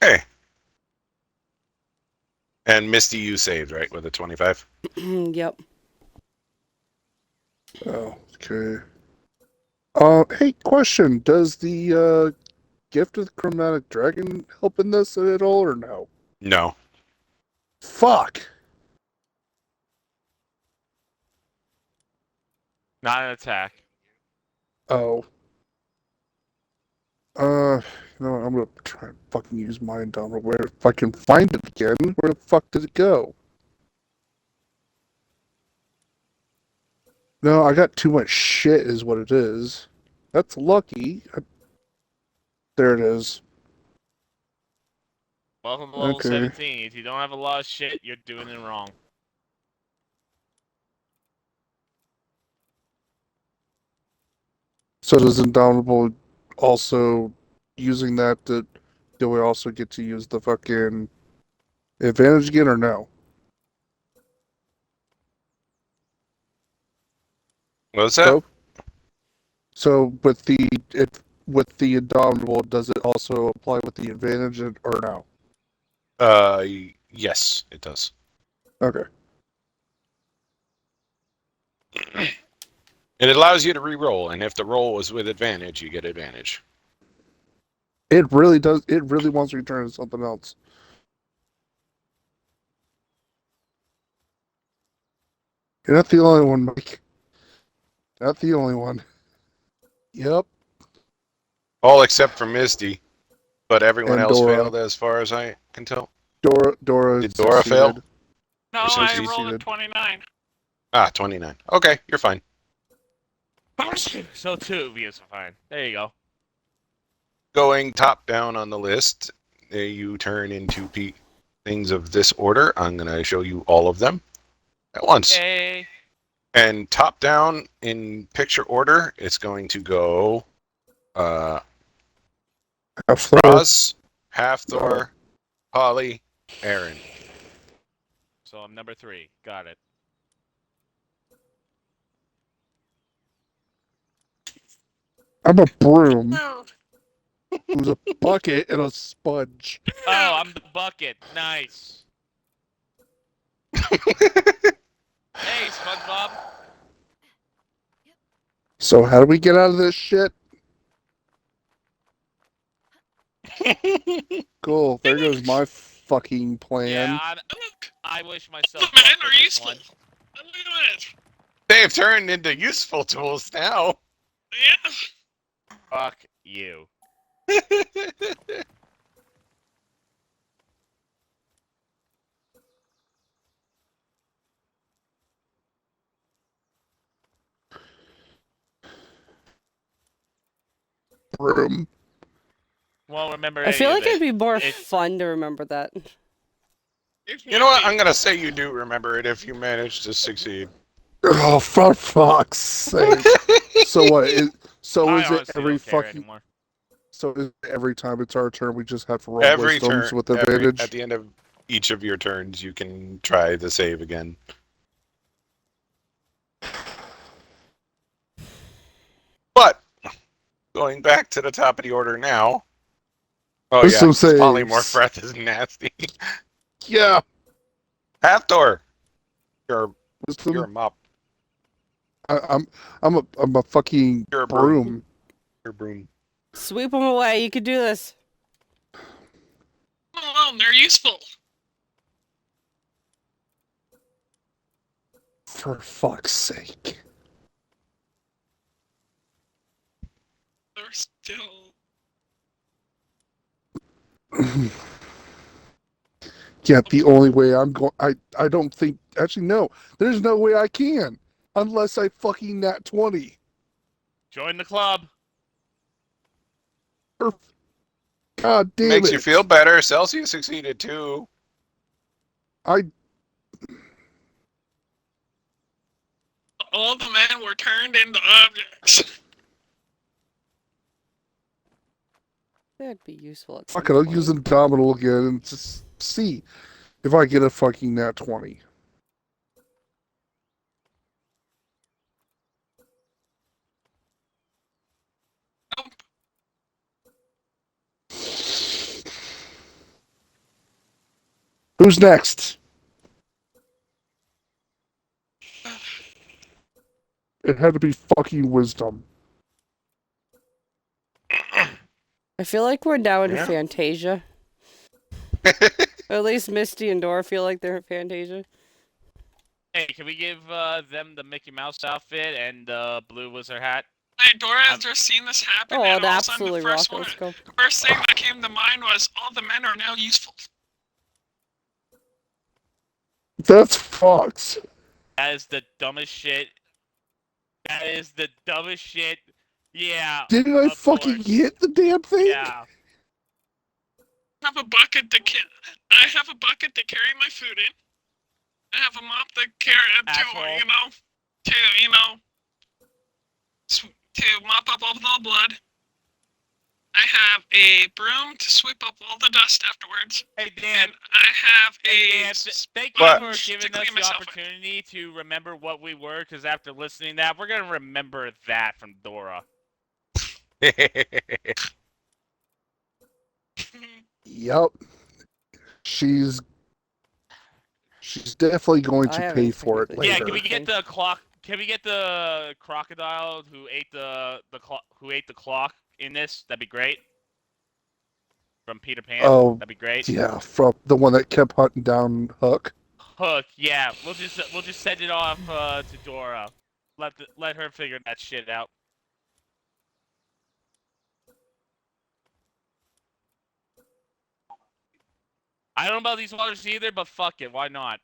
Speaker 3: Hey. And Misty, you saved, right, with a 25?
Speaker 1: Yep.
Speaker 5: Oh, okay. Hey, question. Does the Gift of the Chromatic Dragon help in this at all, or no?
Speaker 3: No.
Speaker 5: Fuck!
Speaker 4: Not an attack.
Speaker 5: Oh. No, I'm gonna try and fucking use my Indomitable. Where if I can find it again, where the fuck did it go? No, I got too much shit, is what it is. That's lucky. There it is.
Speaker 4: Welcome to level
Speaker 5: Okay.
Speaker 4: 17. If you don't have a lot of shit, you're doing it wrong.
Speaker 5: So does Indomitable also using that to do we also get to use the fucking advantage again or no?
Speaker 3: What was that?
Speaker 5: So, so with the Indomitable, does it also apply with the advantage or no?
Speaker 3: Yes, it does.
Speaker 5: Okay.
Speaker 3: It allows you to re-roll, and if the roll was with advantage, you get advantage.
Speaker 5: It really does. It really wants to turn into something else. You're not the only one, Mike. Not the only one. Yep.
Speaker 3: All except for Misty, but everyone
Speaker 5: And
Speaker 3: else
Speaker 5: Dora.
Speaker 3: failed as far as I can tell.
Speaker 5: Dora.
Speaker 3: Did Dora
Speaker 5: succeeded.
Speaker 3: fail?
Speaker 2: No,
Speaker 3: Or
Speaker 2: I
Speaker 3: succeed.
Speaker 2: rolled a
Speaker 5: Succeeded.
Speaker 2: 29.
Speaker 3: 29. Okay, you're fine.
Speaker 4: So 2 of you is fine. There you go.
Speaker 3: Going top down on the list, you turn into things of this order. I'm going to show you all of them at once.
Speaker 4: Hey.
Speaker 3: And top down in picture order, it's going to go
Speaker 5: Half-Thor.
Speaker 3: Roz, Halfthor, Holly, Aaron.
Speaker 4: So I'm number 3. Got it.
Speaker 5: I'm a broom
Speaker 6: No.
Speaker 5: who's a bucket and a sponge.
Speaker 4: Oh, I'm the bucket. Nice. Hey, SpongeBob.
Speaker 5: So how do we get out of this shit? Cool. There goes my fucking plan.
Speaker 4: Yeah,
Speaker 6: Look,
Speaker 4: I wish
Speaker 6: all
Speaker 4: myself
Speaker 6: the men
Speaker 4: luck
Speaker 6: are
Speaker 4: with this
Speaker 6: useful.
Speaker 4: one.
Speaker 6: Look at it.
Speaker 3: They've turned into useful tools now.
Speaker 6: Yeah.
Speaker 4: Fuck you.
Speaker 5: Broom.
Speaker 4: Won't remember
Speaker 1: I feel
Speaker 4: any
Speaker 1: like
Speaker 4: of
Speaker 1: it'd be more
Speaker 4: It-
Speaker 1: fun to remember that.
Speaker 3: You know what? I'm going to say you do remember it if you manage to succeed.
Speaker 5: Oh, for fuck's sake. So what? So
Speaker 4: I
Speaker 5: is it
Speaker 4: honestly
Speaker 5: every
Speaker 4: don't care
Speaker 5: fucking...
Speaker 4: anymore.
Speaker 5: So is it every time it's our turn, we just have to roll
Speaker 3: Every
Speaker 5: wisdoms
Speaker 3: turn,
Speaker 5: with advantage?
Speaker 3: at the end of each of your turns, you can try the save again. But going back to the top of the order now. Oh
Speaker 5: Wisdom
Speaker 3: yeah,
Speaker 5: saves.
Speaker 3: polymorph breath is nasty.
Speaker 5: Yeah.
Speaker 3: Halfthor, you're a
Speaker 5: Wisdom.
Speaker 3: mop.
Speaker 5: I'm a fucking
Speaker 3: You're a
Speaker 5: broom.
Speaker 3: You're a broom.
Speaker 1: Sweep them away. You can do this.
Speaker 6: Oh, they're useful.
Speaker 5: For fuck's sake.
Speaker 6: They're still.
Speaker 5: Yeah, the only way I'm going... I don't think... Actually, no. There's no way I can. Unless I fucking nat 20.
Speaker 4: Join the club.
Speaker 5: God damn
Speaker 3: Makes
Speaker 5: it.
Speaker 3: you feel better. Celsius succeeded too.
Speaker 6: All the men were turned into objects.
Speaker 1: That'd be useful at some
Speaker 5: Fuck it, I'll
Speaker 1: point.
Speaker 5: use Indomitable again and just see if I get a fucking nat 20.
Speaker 6: Nope.
Speaker 5: Who's next? It had to be fucking wisdom.
Speaker 1: I feel like we're now in
Speaker 3: Yeah.
Speaker 1: Fantasia. Or at least Misty and Dora feel like they're in Fantasia.
Speaker 4: Hey, can we give them the Mickey Mouse outfit and blue wizard hat?
Speaker 6: Hey, Dora has just seen this happen,
Speaker 1: Oh,
Speaker 6: and
Speaker 1: I'd
Speaker 6: all of a sudden
Speaker 1: absolutely
Speaker 6: the
Speaker 1: rock
Speaker 6: first
Speaker 1: it.
Speaker 6: one,
Speaker 1: Let's go.
Speaker 6: the first thing that came to mind was all the men are now useful.
Speaker 5: That's fucked.
Speaker 4: That is the dumbest shit. That is the dumbest shit. Yeah.
Speaker 5: Didn't I
Speaker 4: of
Speaker 5: fucking
Speaker 4: course.
Speaker 5: hit the damn thing?
Speaker 4: Yeah.
Speaker 6: I have a bucket to I have a bucket to carry my food in. I have a mop to carry
Speaker 4: Asshole.
Speaker 6: to mop up all the blood. I I have a broom to sweep up all the dust afterwards,
Speaker 4: Hey Dan,
Speaker 6: and I have
Speaker 4: hey,
Speaker 6: a
Speaker 4: Dan, thank you
Speaker 3: What?
Speaker 4: for
Speaker 6: sponge to
Speaker 4: giving us
Speaker 6: clean
Speaker 4: the
Speaker 6: myself with.
Speaker 4: opportunity to remember what we were. Because after listening to that, we're gonna remember that from Dora.
Speaker 5: Yep. She's definitely going
Speaker 1: I
Speaker 5: to
Speaker 1: haven't
Speaker 5: pay for it
Speaker 1: technically
Speaker 4: Yeah,
Speaker 1: said
Speaker 5: later.
Speaker 4: can we get
Speaker 1: anything.
Speaker 4: the clock? Can we get the crocodile who ate the clock in this? That'd be great. From Peter Pan.
Speaker 5: Oh,
Speaker 4: That'd be great.
Speaker 5: yeah, from the one that kept hunting down Hook.
Speaker 4: Hook, yeah. We'll just send it off to Dora. Let her figure that shit out. I don't know about these waters either, but fuck it, why not?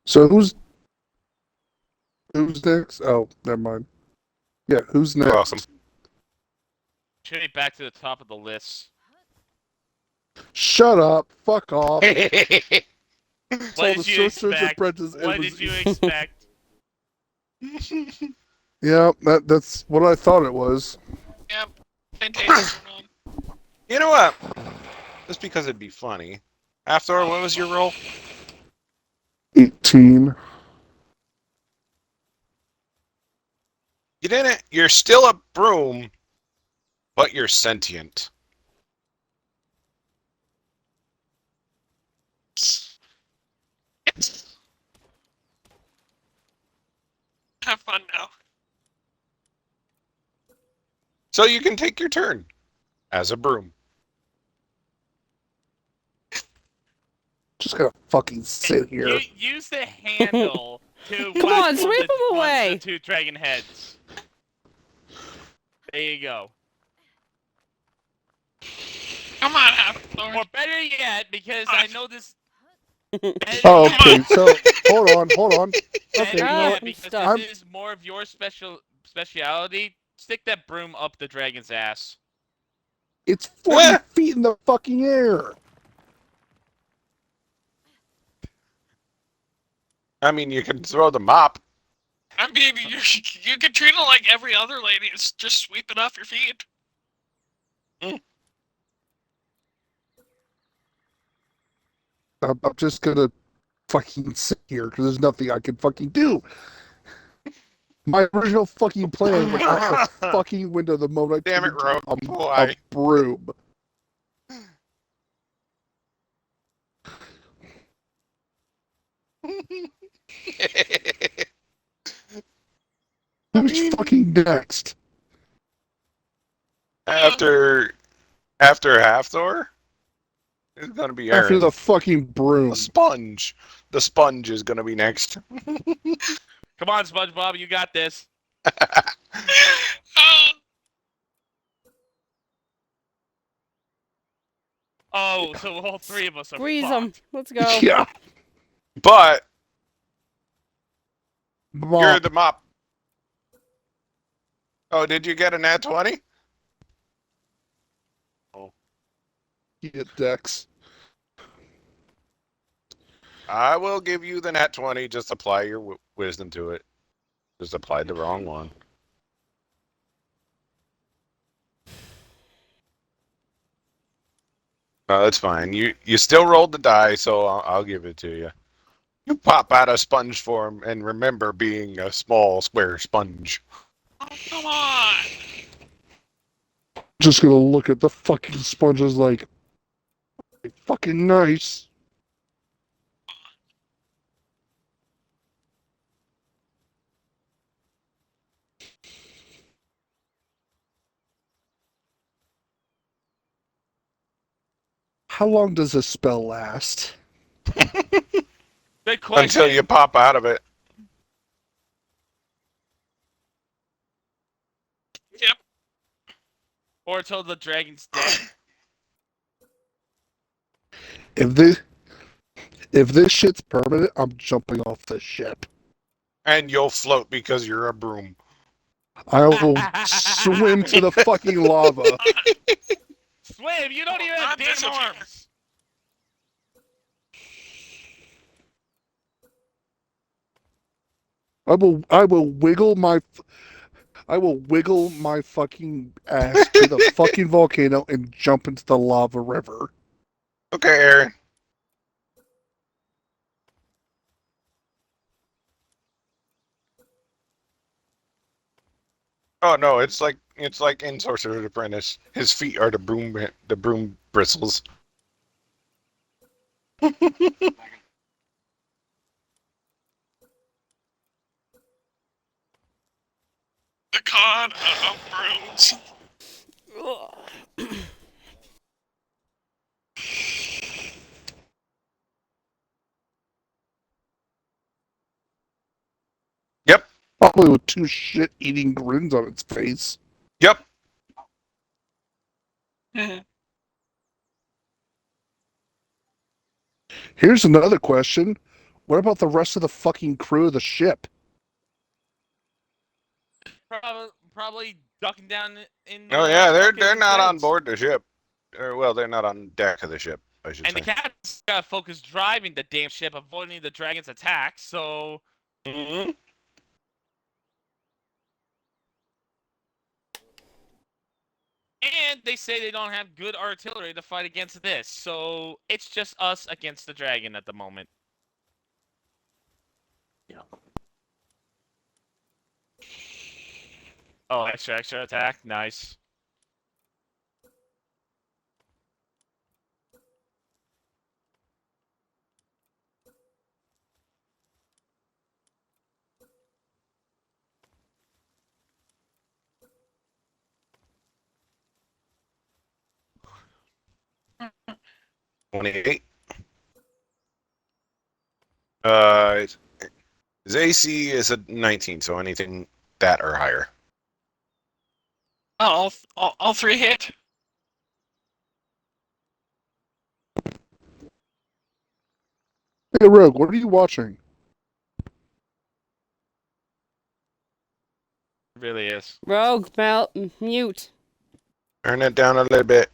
Speaker 5: So who's next? Oh, never mind. Yeah, who's
Speaker 3: You're welcome.
Speaker 5: next?
Speaker 4: Should be back to the top of the list.
Speaker 5: Shut up. Fuck off.
Speaker 4: What
Speaker 5: the
Speaker 4: did you
Speaker 5: Sorcerer's
Speaker 4: expect?
Speaker 5: Apprentice, it
Speaker 4: What
Speaker 5: was-
Speaker 4: did you expect?
Speaker 5: Yeah, that's what I thought it was.
Speaker 6: Yep. Fantasy's going on.
Speaker 3: You know what? Just because it'd be funny. After, what was your role?
Speaker 5: 18.
Speaker 3: You didn't. You're still a broom, but you're sentient.
Speaker 6: Yes. Have fun now.
Speaker 3: So you can take your turn as a broom.
Speaker 5: Just gonna fucking sit here.
Speaker 4: You use the handle to
Speaker 1: Come
Speaker 4: whack
Speaker 1: on,
Speaker 4: one of
Speaker 1: sweep
Speaker 4: the-
Speaker 1: him
Speaker 4: one of
Speaker 1: away.
Speaker 4: the two dragon heads. There you go.
Speaker 6: Come on, Hathor.
Speaker 4: Or better yet, because I know this. Better
Speaker 5: Oh,
Speaker 4: yet-
Speaker 5: okay. So hold on. Okay,
Speaker 4: better
Speaker 5: you know
Speaker 1: Ah,
Speaker 5: what?
Speaker 4: yet, because
Speaker 1: stuck.
Speaker 4: this is more of your speciality. Stick that broom up the dragon's ass.
Speaker 5: It's 40 feet in the fucking air.
Speaker 3: I mean, you can throw the mop.
Speaker 6: I mean, you can treat it like every other lady. It's just sweep it off your feet.
Speaker 5: I'm just gonna fucking sit here because there's nothing I can fucking do. My original fucking plan was out the fucking window the moment I
Speaker 3: Damn it,
Speaker 5: turned
Speaker 3: Rogue.
Speaker 5: into a
Speaker 3: Why?
Speaker 5: broom. Who's fucking next?
Speaker 3: after Hathor, it's gonna be Aaron.
Speaker 5: After the fucking broom.
Speaker 3: The sponge. The sponge is gonna be next.
Speaker 4: Come on, SpongeBob, you got this. Oh, so all three of us are
Speaker 1: Squeeze
Speaker 4: fucked.
Speaker 1: him. Let's go.
Speaker 5: Yeah.
Speaker 3: But
Speaker 5: Mop.
Speaker 3: you're the mop. Oh, did you get a nat 20?
Speaker 5: Get Dex.
Speaker 3: I will give you the nat 20. Just apply your wisdom to it. Just applied the wrong one. No, that's fine. You still rolled the die, so I'll give it to you. You pop out of sponge form and remember being a small square sponge.
Speaker 6: Oh, come on.
Speaker 5: Just gonna look at the fucking sponges like fucking nice. How long does a spell last?
Speaker 4: Good question.
Speaker 3: Until you pop out of it.
Speaker 6: Yep.
Speaker 4: Or until the dragon's dead.
Speaker 5: If this shit's permanent, I'm jumping off the ship.
Speaker 3: And you'll float because you're a broom.
Speaker 5: I will swim to the fucking lava.
Speaker 4: Swim, you don't even have
Speaker 6: Not
Speaker 4: damn
Speaker 6: disappear.
Speaker 4: arms.
Speaker 5: I will wiggle my I will wiggle my fucking ass to the fucking volcano and jump into the lava river.
Speaker 3: Okay, Aaron. Oh no, it's like in Sorcerer's Apprentice. His feet are the broom bristles.
Speaker 6: The god of brooms.
Speaker 3: Yep,
Speaker 5: Probably with two shit-eating grins on its face.
Speaker 3: yep.
Speaker 5: Here's another question. What about the rest of the fucking crew of the ship?
Speaker 4: Probably ducking down in
Speaker 3: Oh
Speaker 4: the
Speaker 3: yeah, they're
Speaker 4: fucking
Speaker 3: not on
Speaker 4: planes.
Speaker 3: board the ship. Or well, they're not on deck of the ship, I should
Speaker 4: And the
Speaker 3: say.
Speaker 4: captain's got to focus driving the damn ship, avoiding the dragon's attack. So
Speaker 3: Mm-hmm.
Speaker 4: and they say they don't have good artillery to fight against this. So it's just us against the dragon at the moment. Oh, extra attack, nice.
Speaker 3: Mm-hmm. 28. Uh, his AC is a 19, so anything that or higher.
Speaker 6: All three hit.
Speaker 5: Hey, Rogue, what are you watching?
Speaker 4: It really is.
Speaker 1: Rogue, mute.
Speaker 3: Turn it down a little bit.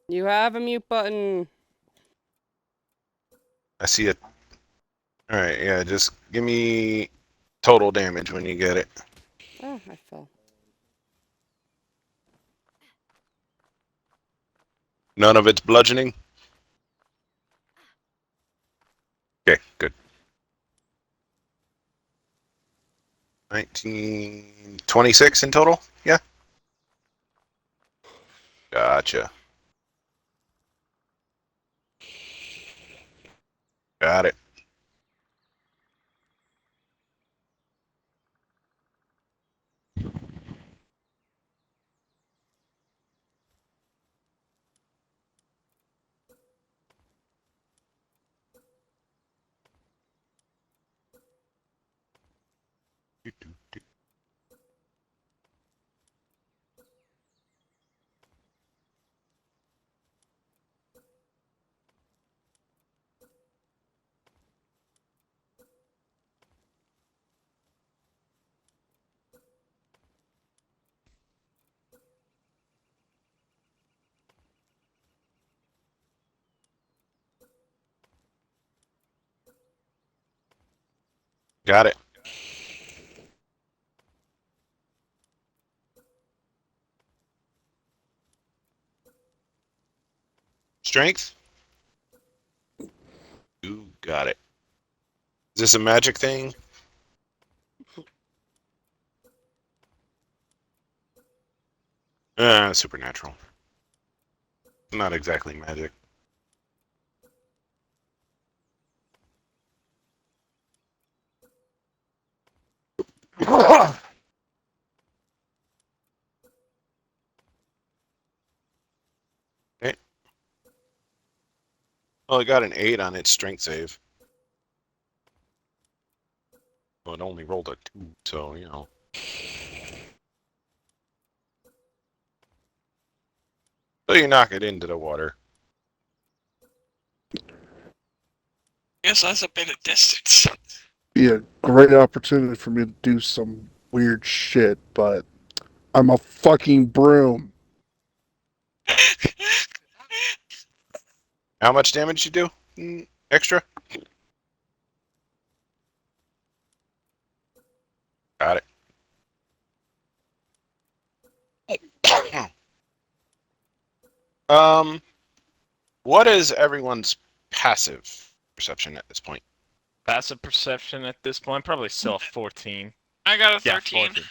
Speaker 1: You have a mute button.
Speaker 3: I see it. All right, yeah, just give me total damage when you get it.
Speaker 1: Oh, I fell.
Speaker 3: None of it's bludgeoning. Okay, good. 26 in total? Yeah. Gotcha. Got it. Got it. Strength? Ooh, got it. Is this a magic thing? Supernatural. Not exactly magic. Okay. Well, it got an 8 on its strength save. Well, it only rolled a 2, so, you know. So you knock it into the water.
Speaker 6: Yes, that's a bit of distance.
Speaker 5: Be a great opportunity for me to do some weird shit, but I'm a fucking broom.
Speaker 3: How much damage you do? Extra? Got it. What is everyone's passive perception at this point?
Speaker 4: Passive perception at this point, probably still a 14.
Speaker 6: I got a
Speaker 4: Yeah,
Speaker 6: 13.
Speaker 4: 14.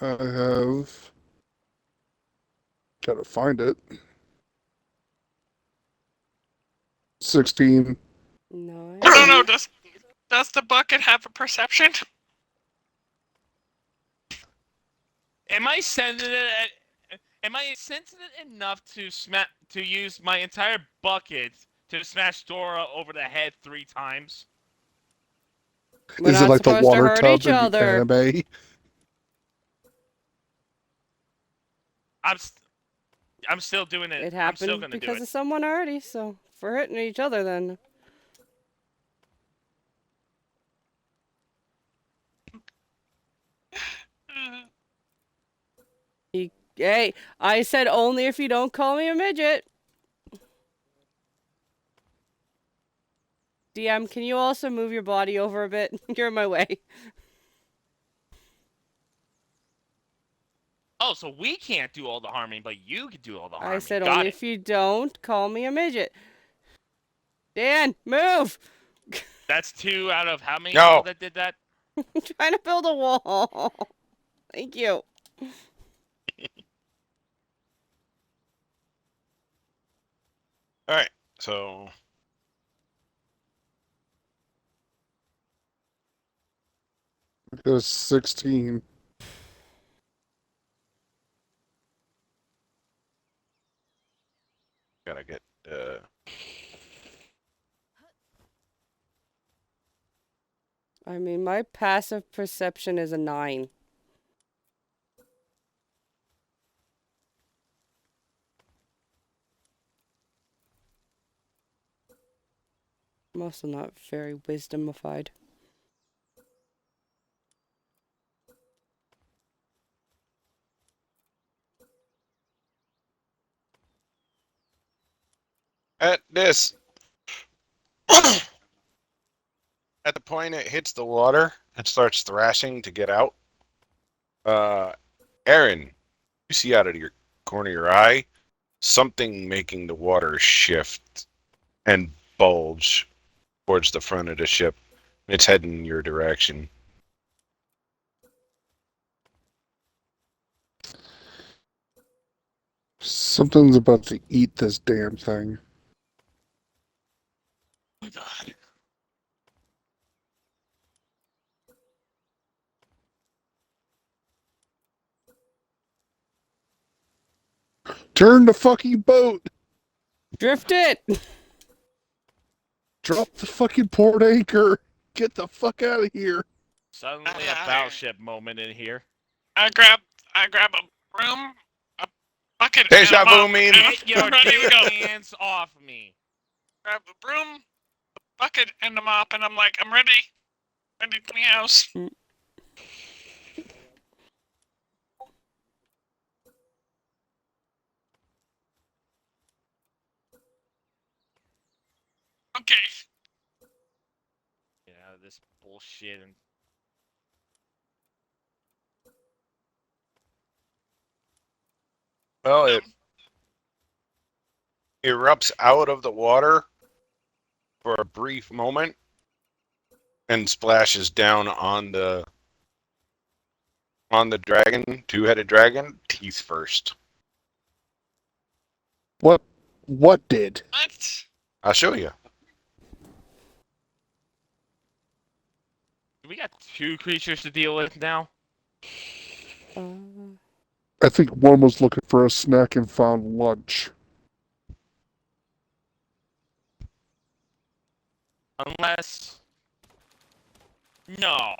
Speaker 5: I have. Gotta find it. 16.
Speaker 1: 9.
Speaker 6: I don't know. Does the bucket have a perception?
Speaker 4: Am I sensitive? Am I sensitive enough to use my entire bucket to smash Dora over the head 3 times?
Speaker 1: We're
Speaker 5: Is it
Speaker 1: not
Speaker 5: like the
Speaker 1: supposed to
Speaker 5: water
Speaker 1: hurt
Speaker 5: tub
Speaker 1: each
Speaker 5: in the
Speaker 1: other.
Speaker 5: anime?
Speaker 4: I'm still doing it.
Speaker 1: It
Speaker 4: I'm still
Speaker 1: happened
Speaker 4: gonna do
Speaker 1: because
Speaker 4: it.
Speaker 1: of someone already, so if we're hurting each other then. Hey, I said only if you don't call me a midget. DM, can you also move your body over a bit? You're in my way.
Speaker 4: Oh, so we can't do all the harming, but you can do all the harming.
Speaker 1: I said
Speaker 4: Got
Speaker 1: only
Speaker 4: it.
Speaker 1: if you don't call me a midget. Dan, move!
Speaker 4: That's 2 out of how many
Speaker 3: No.
Speaker 4: people that did that?
Speaker 1: I'm trying to build a wall. Thank you.
Speaker 3: All right, so
Speaker 5: It was 16.
Speaker 3: gotta get.
Speaker 1: I mean, my passive perception is a 9. I'm also not very wisdomified.
Speaker 3: At this, at the point it hits the water and starts thrashing to get out, Aaron, you see out of your corner of your eye something making the water shift and bulge towards the front of the ship. It's heading your direction.
Speaker 5: Something's about to eat this damn thing.
Speaker 4: Oh my god.
Speaker 5: Turn the fucking boat!
Speaker 1: Drift it!
Speaker 5: Drop the fucking port anchor! Get the fuck out of here!
Speaker 4: Suddenly a battleship moment in here.
Speaker 6: I grab a broom, a bucket,
Speaker 3: Deja
Speaker 6: and a
Speaker 3: vu
Speaker 6: mop,
Speaker 3: mean.
Speaker 6: and
Speaker 4: Get your
Speaker 6: I'm ready to go.
Speaker 4: hands off me.
Speaker 6: Grab a broom, a bucket, and a mop, and I'm like, I'm ready. Ready to clean house. Okay.
Speaker 4: Get out of this bullshit and
Speaker 3: Well, it erupts out of the water for a brief moment and splashes down on the dragon, 2-headed dragon, teeth first.
Speaker 5: What did?
Speaker 6: What?
Speaker 3: I'll show you.
Speaker 4: we got 2 creatures to deal with now.
Speaker 5: I think one was looking for a snack and found lunch.
Speaker 4: Unless... No.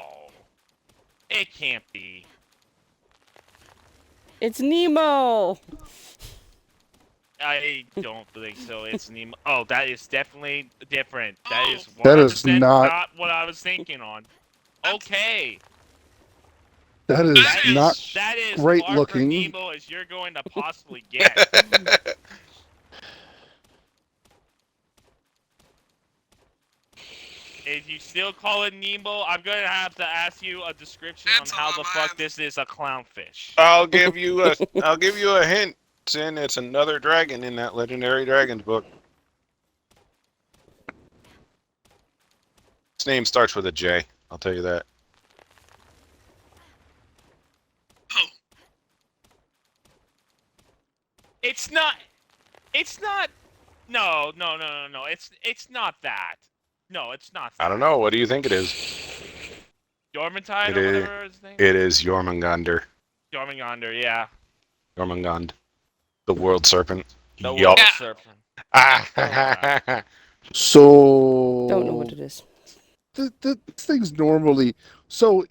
Speaker 4: It can't be.
Speaker 1: It's Nemo!
Speaker 4: I don't think so. It's Nemo. Oh, that is definitely different. That is 100%
Speaker 5: That is not-
Speaker 4: what I was thinking on. Okay.
Speaker 5: That is not
Speaker 4: That is
Speaker 5: great
Speaker 4: far
Speaker 5: looking.
Speaker 4: from Nemo as you're going to possibly get. If you still call it Nemo, I'm going to have to ask you a description
Speaker 6: That's
Speaker 4: on how
Speaker 6: all
Speaker 4: the
Speaker 6: I'm
Speaker 4: fuck this is a clownfish.
Speaker 3: I'll give you a hint. in, it's another dragon in that Legendary Dragons book. His name starts with a J. I'll tell you that.
Speaker 6: Oh,
Speaker 4: It's not. It's not. No. It's not that. No, it's not that.
Speaker 3: I don't know. What do you think it is?
Speaker 4: Jormungand
Speaker 3: It
Speaker 4: or
Speaker 3: is-
Speaker 4: whatever his name.
Speaker 3: It is Jormungandr.
Speaker 4: Jormungandr, yeah.
Speaker 3: Jormungand. The world serpent.
Speaker 4: The
Speaker 3: Yup.
Speaker 4: world
Speaker 6: Yeah.
Speaker 4: serpent.
Speaker 3: Ah,
Speaker 5: So
Speaker 1: Don't know what it is.
Speaker 5: The things normally. So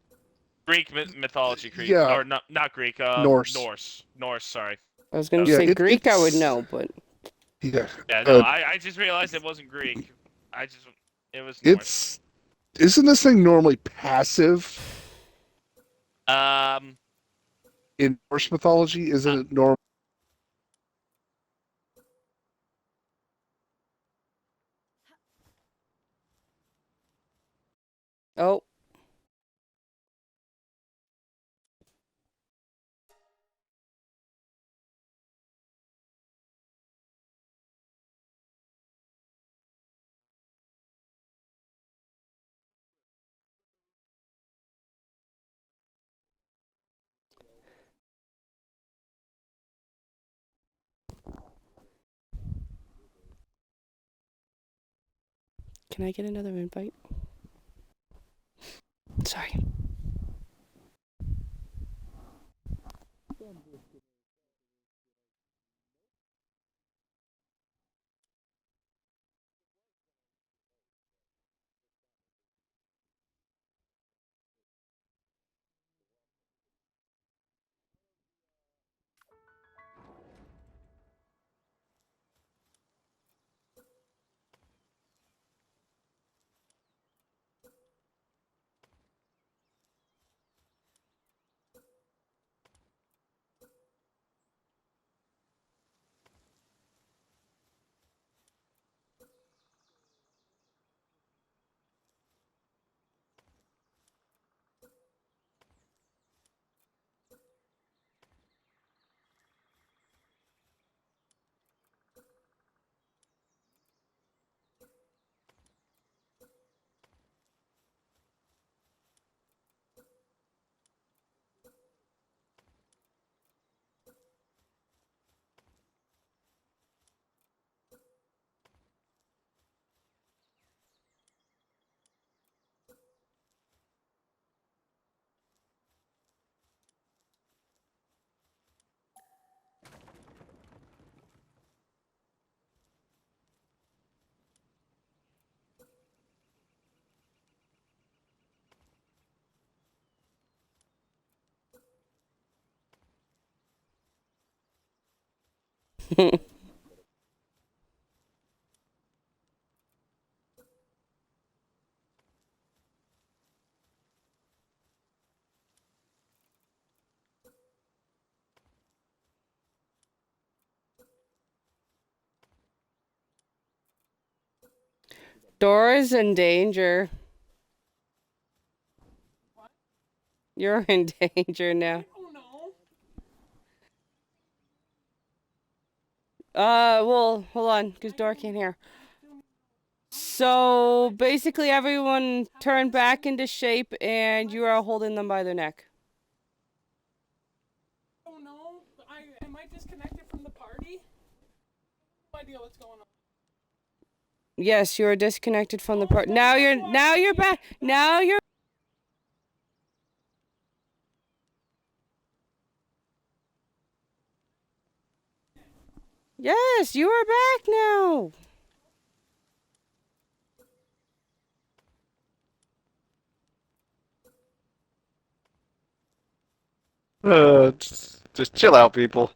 Speaker 4: Greek mythology, Greek,
Speaker 5: Yeah.
Speaker 4: or not Greek.
Speaker 5: Norse.
Speaker 4: Norse. Sorry.
Speaker 1: I was gonna
Speaker 5: Yeah,
Speaker 1: say Greek, I would
Speaker 5: it's-
Speaker 1: know, but
Speaker 5: yeah,
Speaker 4: Yeah, no,
Speaker 5: Uh,
Speaker 4: I just realized it wasn't Greek. It was Norse.
Speaker 5: isn't this thing normally passive in Norse mythology? Isn't it normal?
Speaker 1: oh, can I get another invite? Sorry. Dora's in danger. You're in danger now.
Speaker 6: oh no.
Speaker 1: Well, hold on, because Dora can't hear. So basically, everyone turn back into shape, and you are holding them by the neck.
Speaker 6: Oh no. Am I disconnected from the party? No idea what's going on.
Speaker 1: Yes, you are disconnected from the part. Now you're back. Now you're. Yes, you are back now.
Speaker 3: just chill out, people.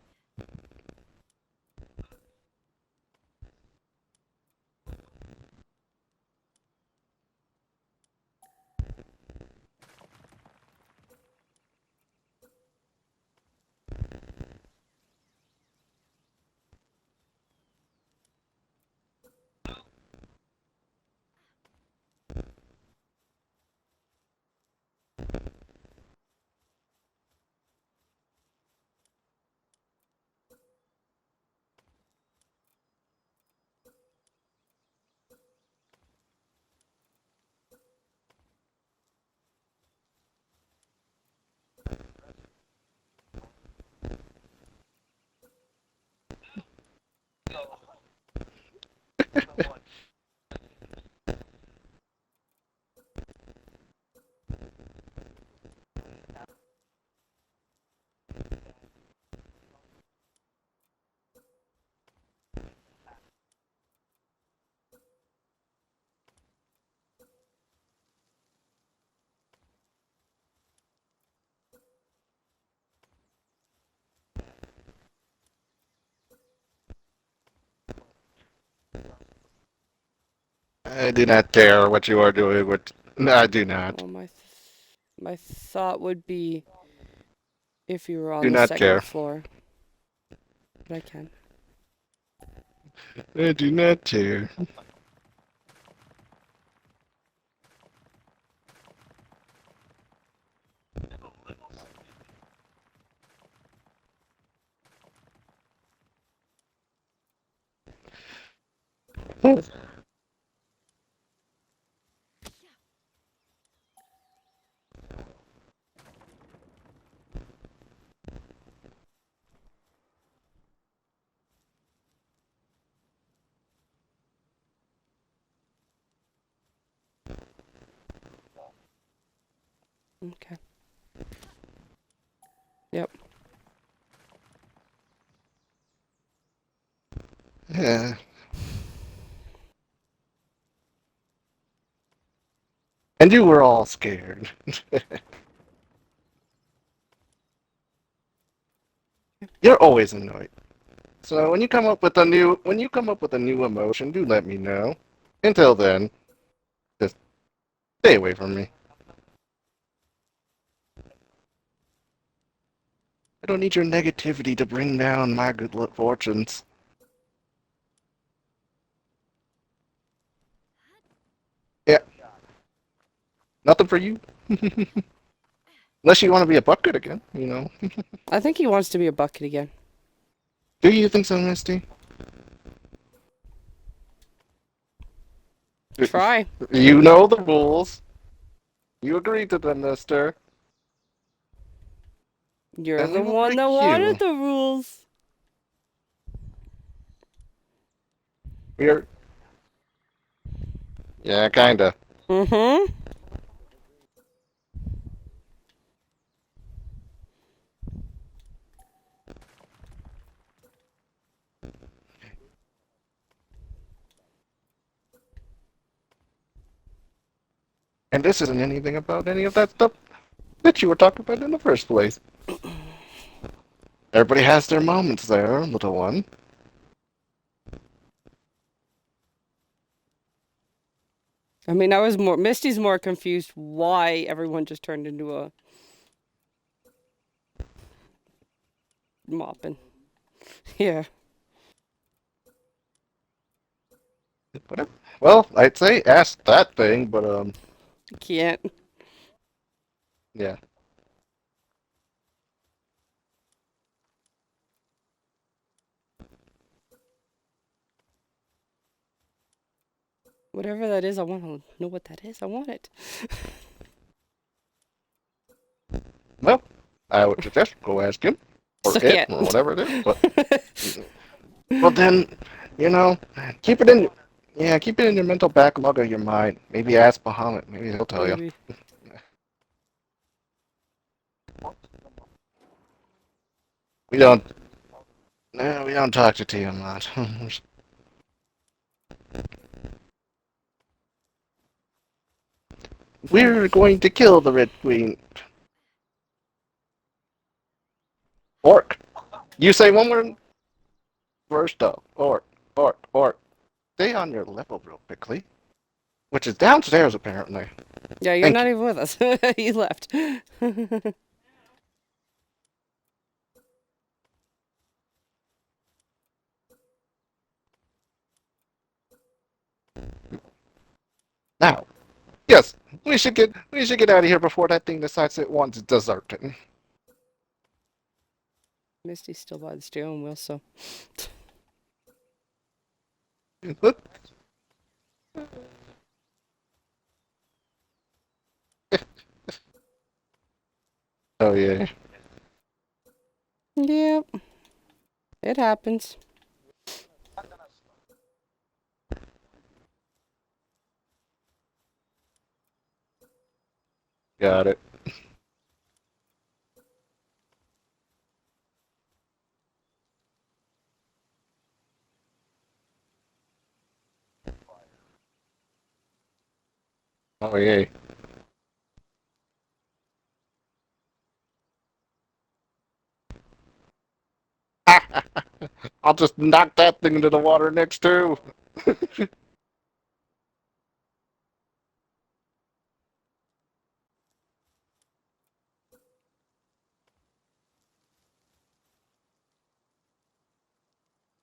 Speaker 7: I do not care what you are doing. What? No, I do not.
Speaker 1: Well, my thought would be if you were on
Speaker 7: Do
Speaker 1: the
Speaker 7: not
Speaker 1: second
Speaker 7: care.
Speaker 1: floor. But I can.
Speaker 7: I do not care.
Speaker 1: Okay. Yep.
Speaker 7: Yeah. And you were all scared. You're always annoyed. So when you come up with a new emotion, do let me know. Until then, just stay away from me. I don't need your negativity to bring down my good luck fortunes. Yeah, nothing for you. Unless you want to be a bucket again, you know.
Speaker 1: I think he wants to be a bucket again.
Speaker 7: Do you think so, Misty?
Speaker 1: Try.
Speaker 7: You know the rules. You agreed to them, mister.
Speaker 1: You're
Speaker 7: And
Speaker 1: the
Speaker 7: we will
Speaker 1: one
Speaker 7: break
Speaker 1: that
Speaker 7: you.
Speaker 1: wanted the rules.
Speaker 7: We're... Yeah, kinda.
Speaker 1: Mm-hmm.
Speaker 7: And this isn't anything about any of that stuff that you were talking about in the first place. Everybody has their moments there, little one.
Speaker 1: I mean, Misty's more confused why everyone just turned into a mopping. Yeah.
Speaker 7: Whatever. Well, I'd say ask that thing, but
Speaker 1: I can't.
Speaker 7: yeah.
Speaker 1: Whatever that is, I want to know what that is. I want it.
Speaker 7: Well, I would suggest go ask him or
Speaker 1: Still
Speaker 7: it
Speaker 1: can't.
Speaker 7: or whatever it is. But well, then, you know, keep it in. Yeah, keep it in your mental backlog of your mind. Maybe ask Bahamut. Maybe he'll tell you.
Speaker 1: Maybe.
Speaker 7: We don't. No, we don't talk to Tiamat. We're going to kill the Red Queen. Orc. You say one word first up. Orc. Orc. Orc. Stay on your level real quickly. Which is downstairs, apparently.
Speaker 1: Yeah, you're
Speaker 7: Thank
Speaker 1: not
Speaker 7: you.
Speaker 1: even with us. He left.
Speaker 7: Now, yes, we should get out of here before that thing decides it wants dessert.
Speaker 1: Misty's still by the steering wheel, so.
Speaker 7: Oh yeah.
Speaker 1: Yep. It happens.
Speaker 7: Got it. Oh, yay. I'll just knock that thing into the water next to.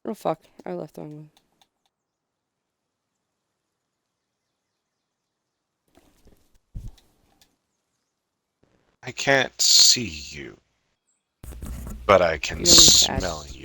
Speaker 1: Oh fuck, I left the wrong one.
Speaker 3: I can't see you, but I can
Speaker 1: You're in the chat.
Speaker 3: smell you.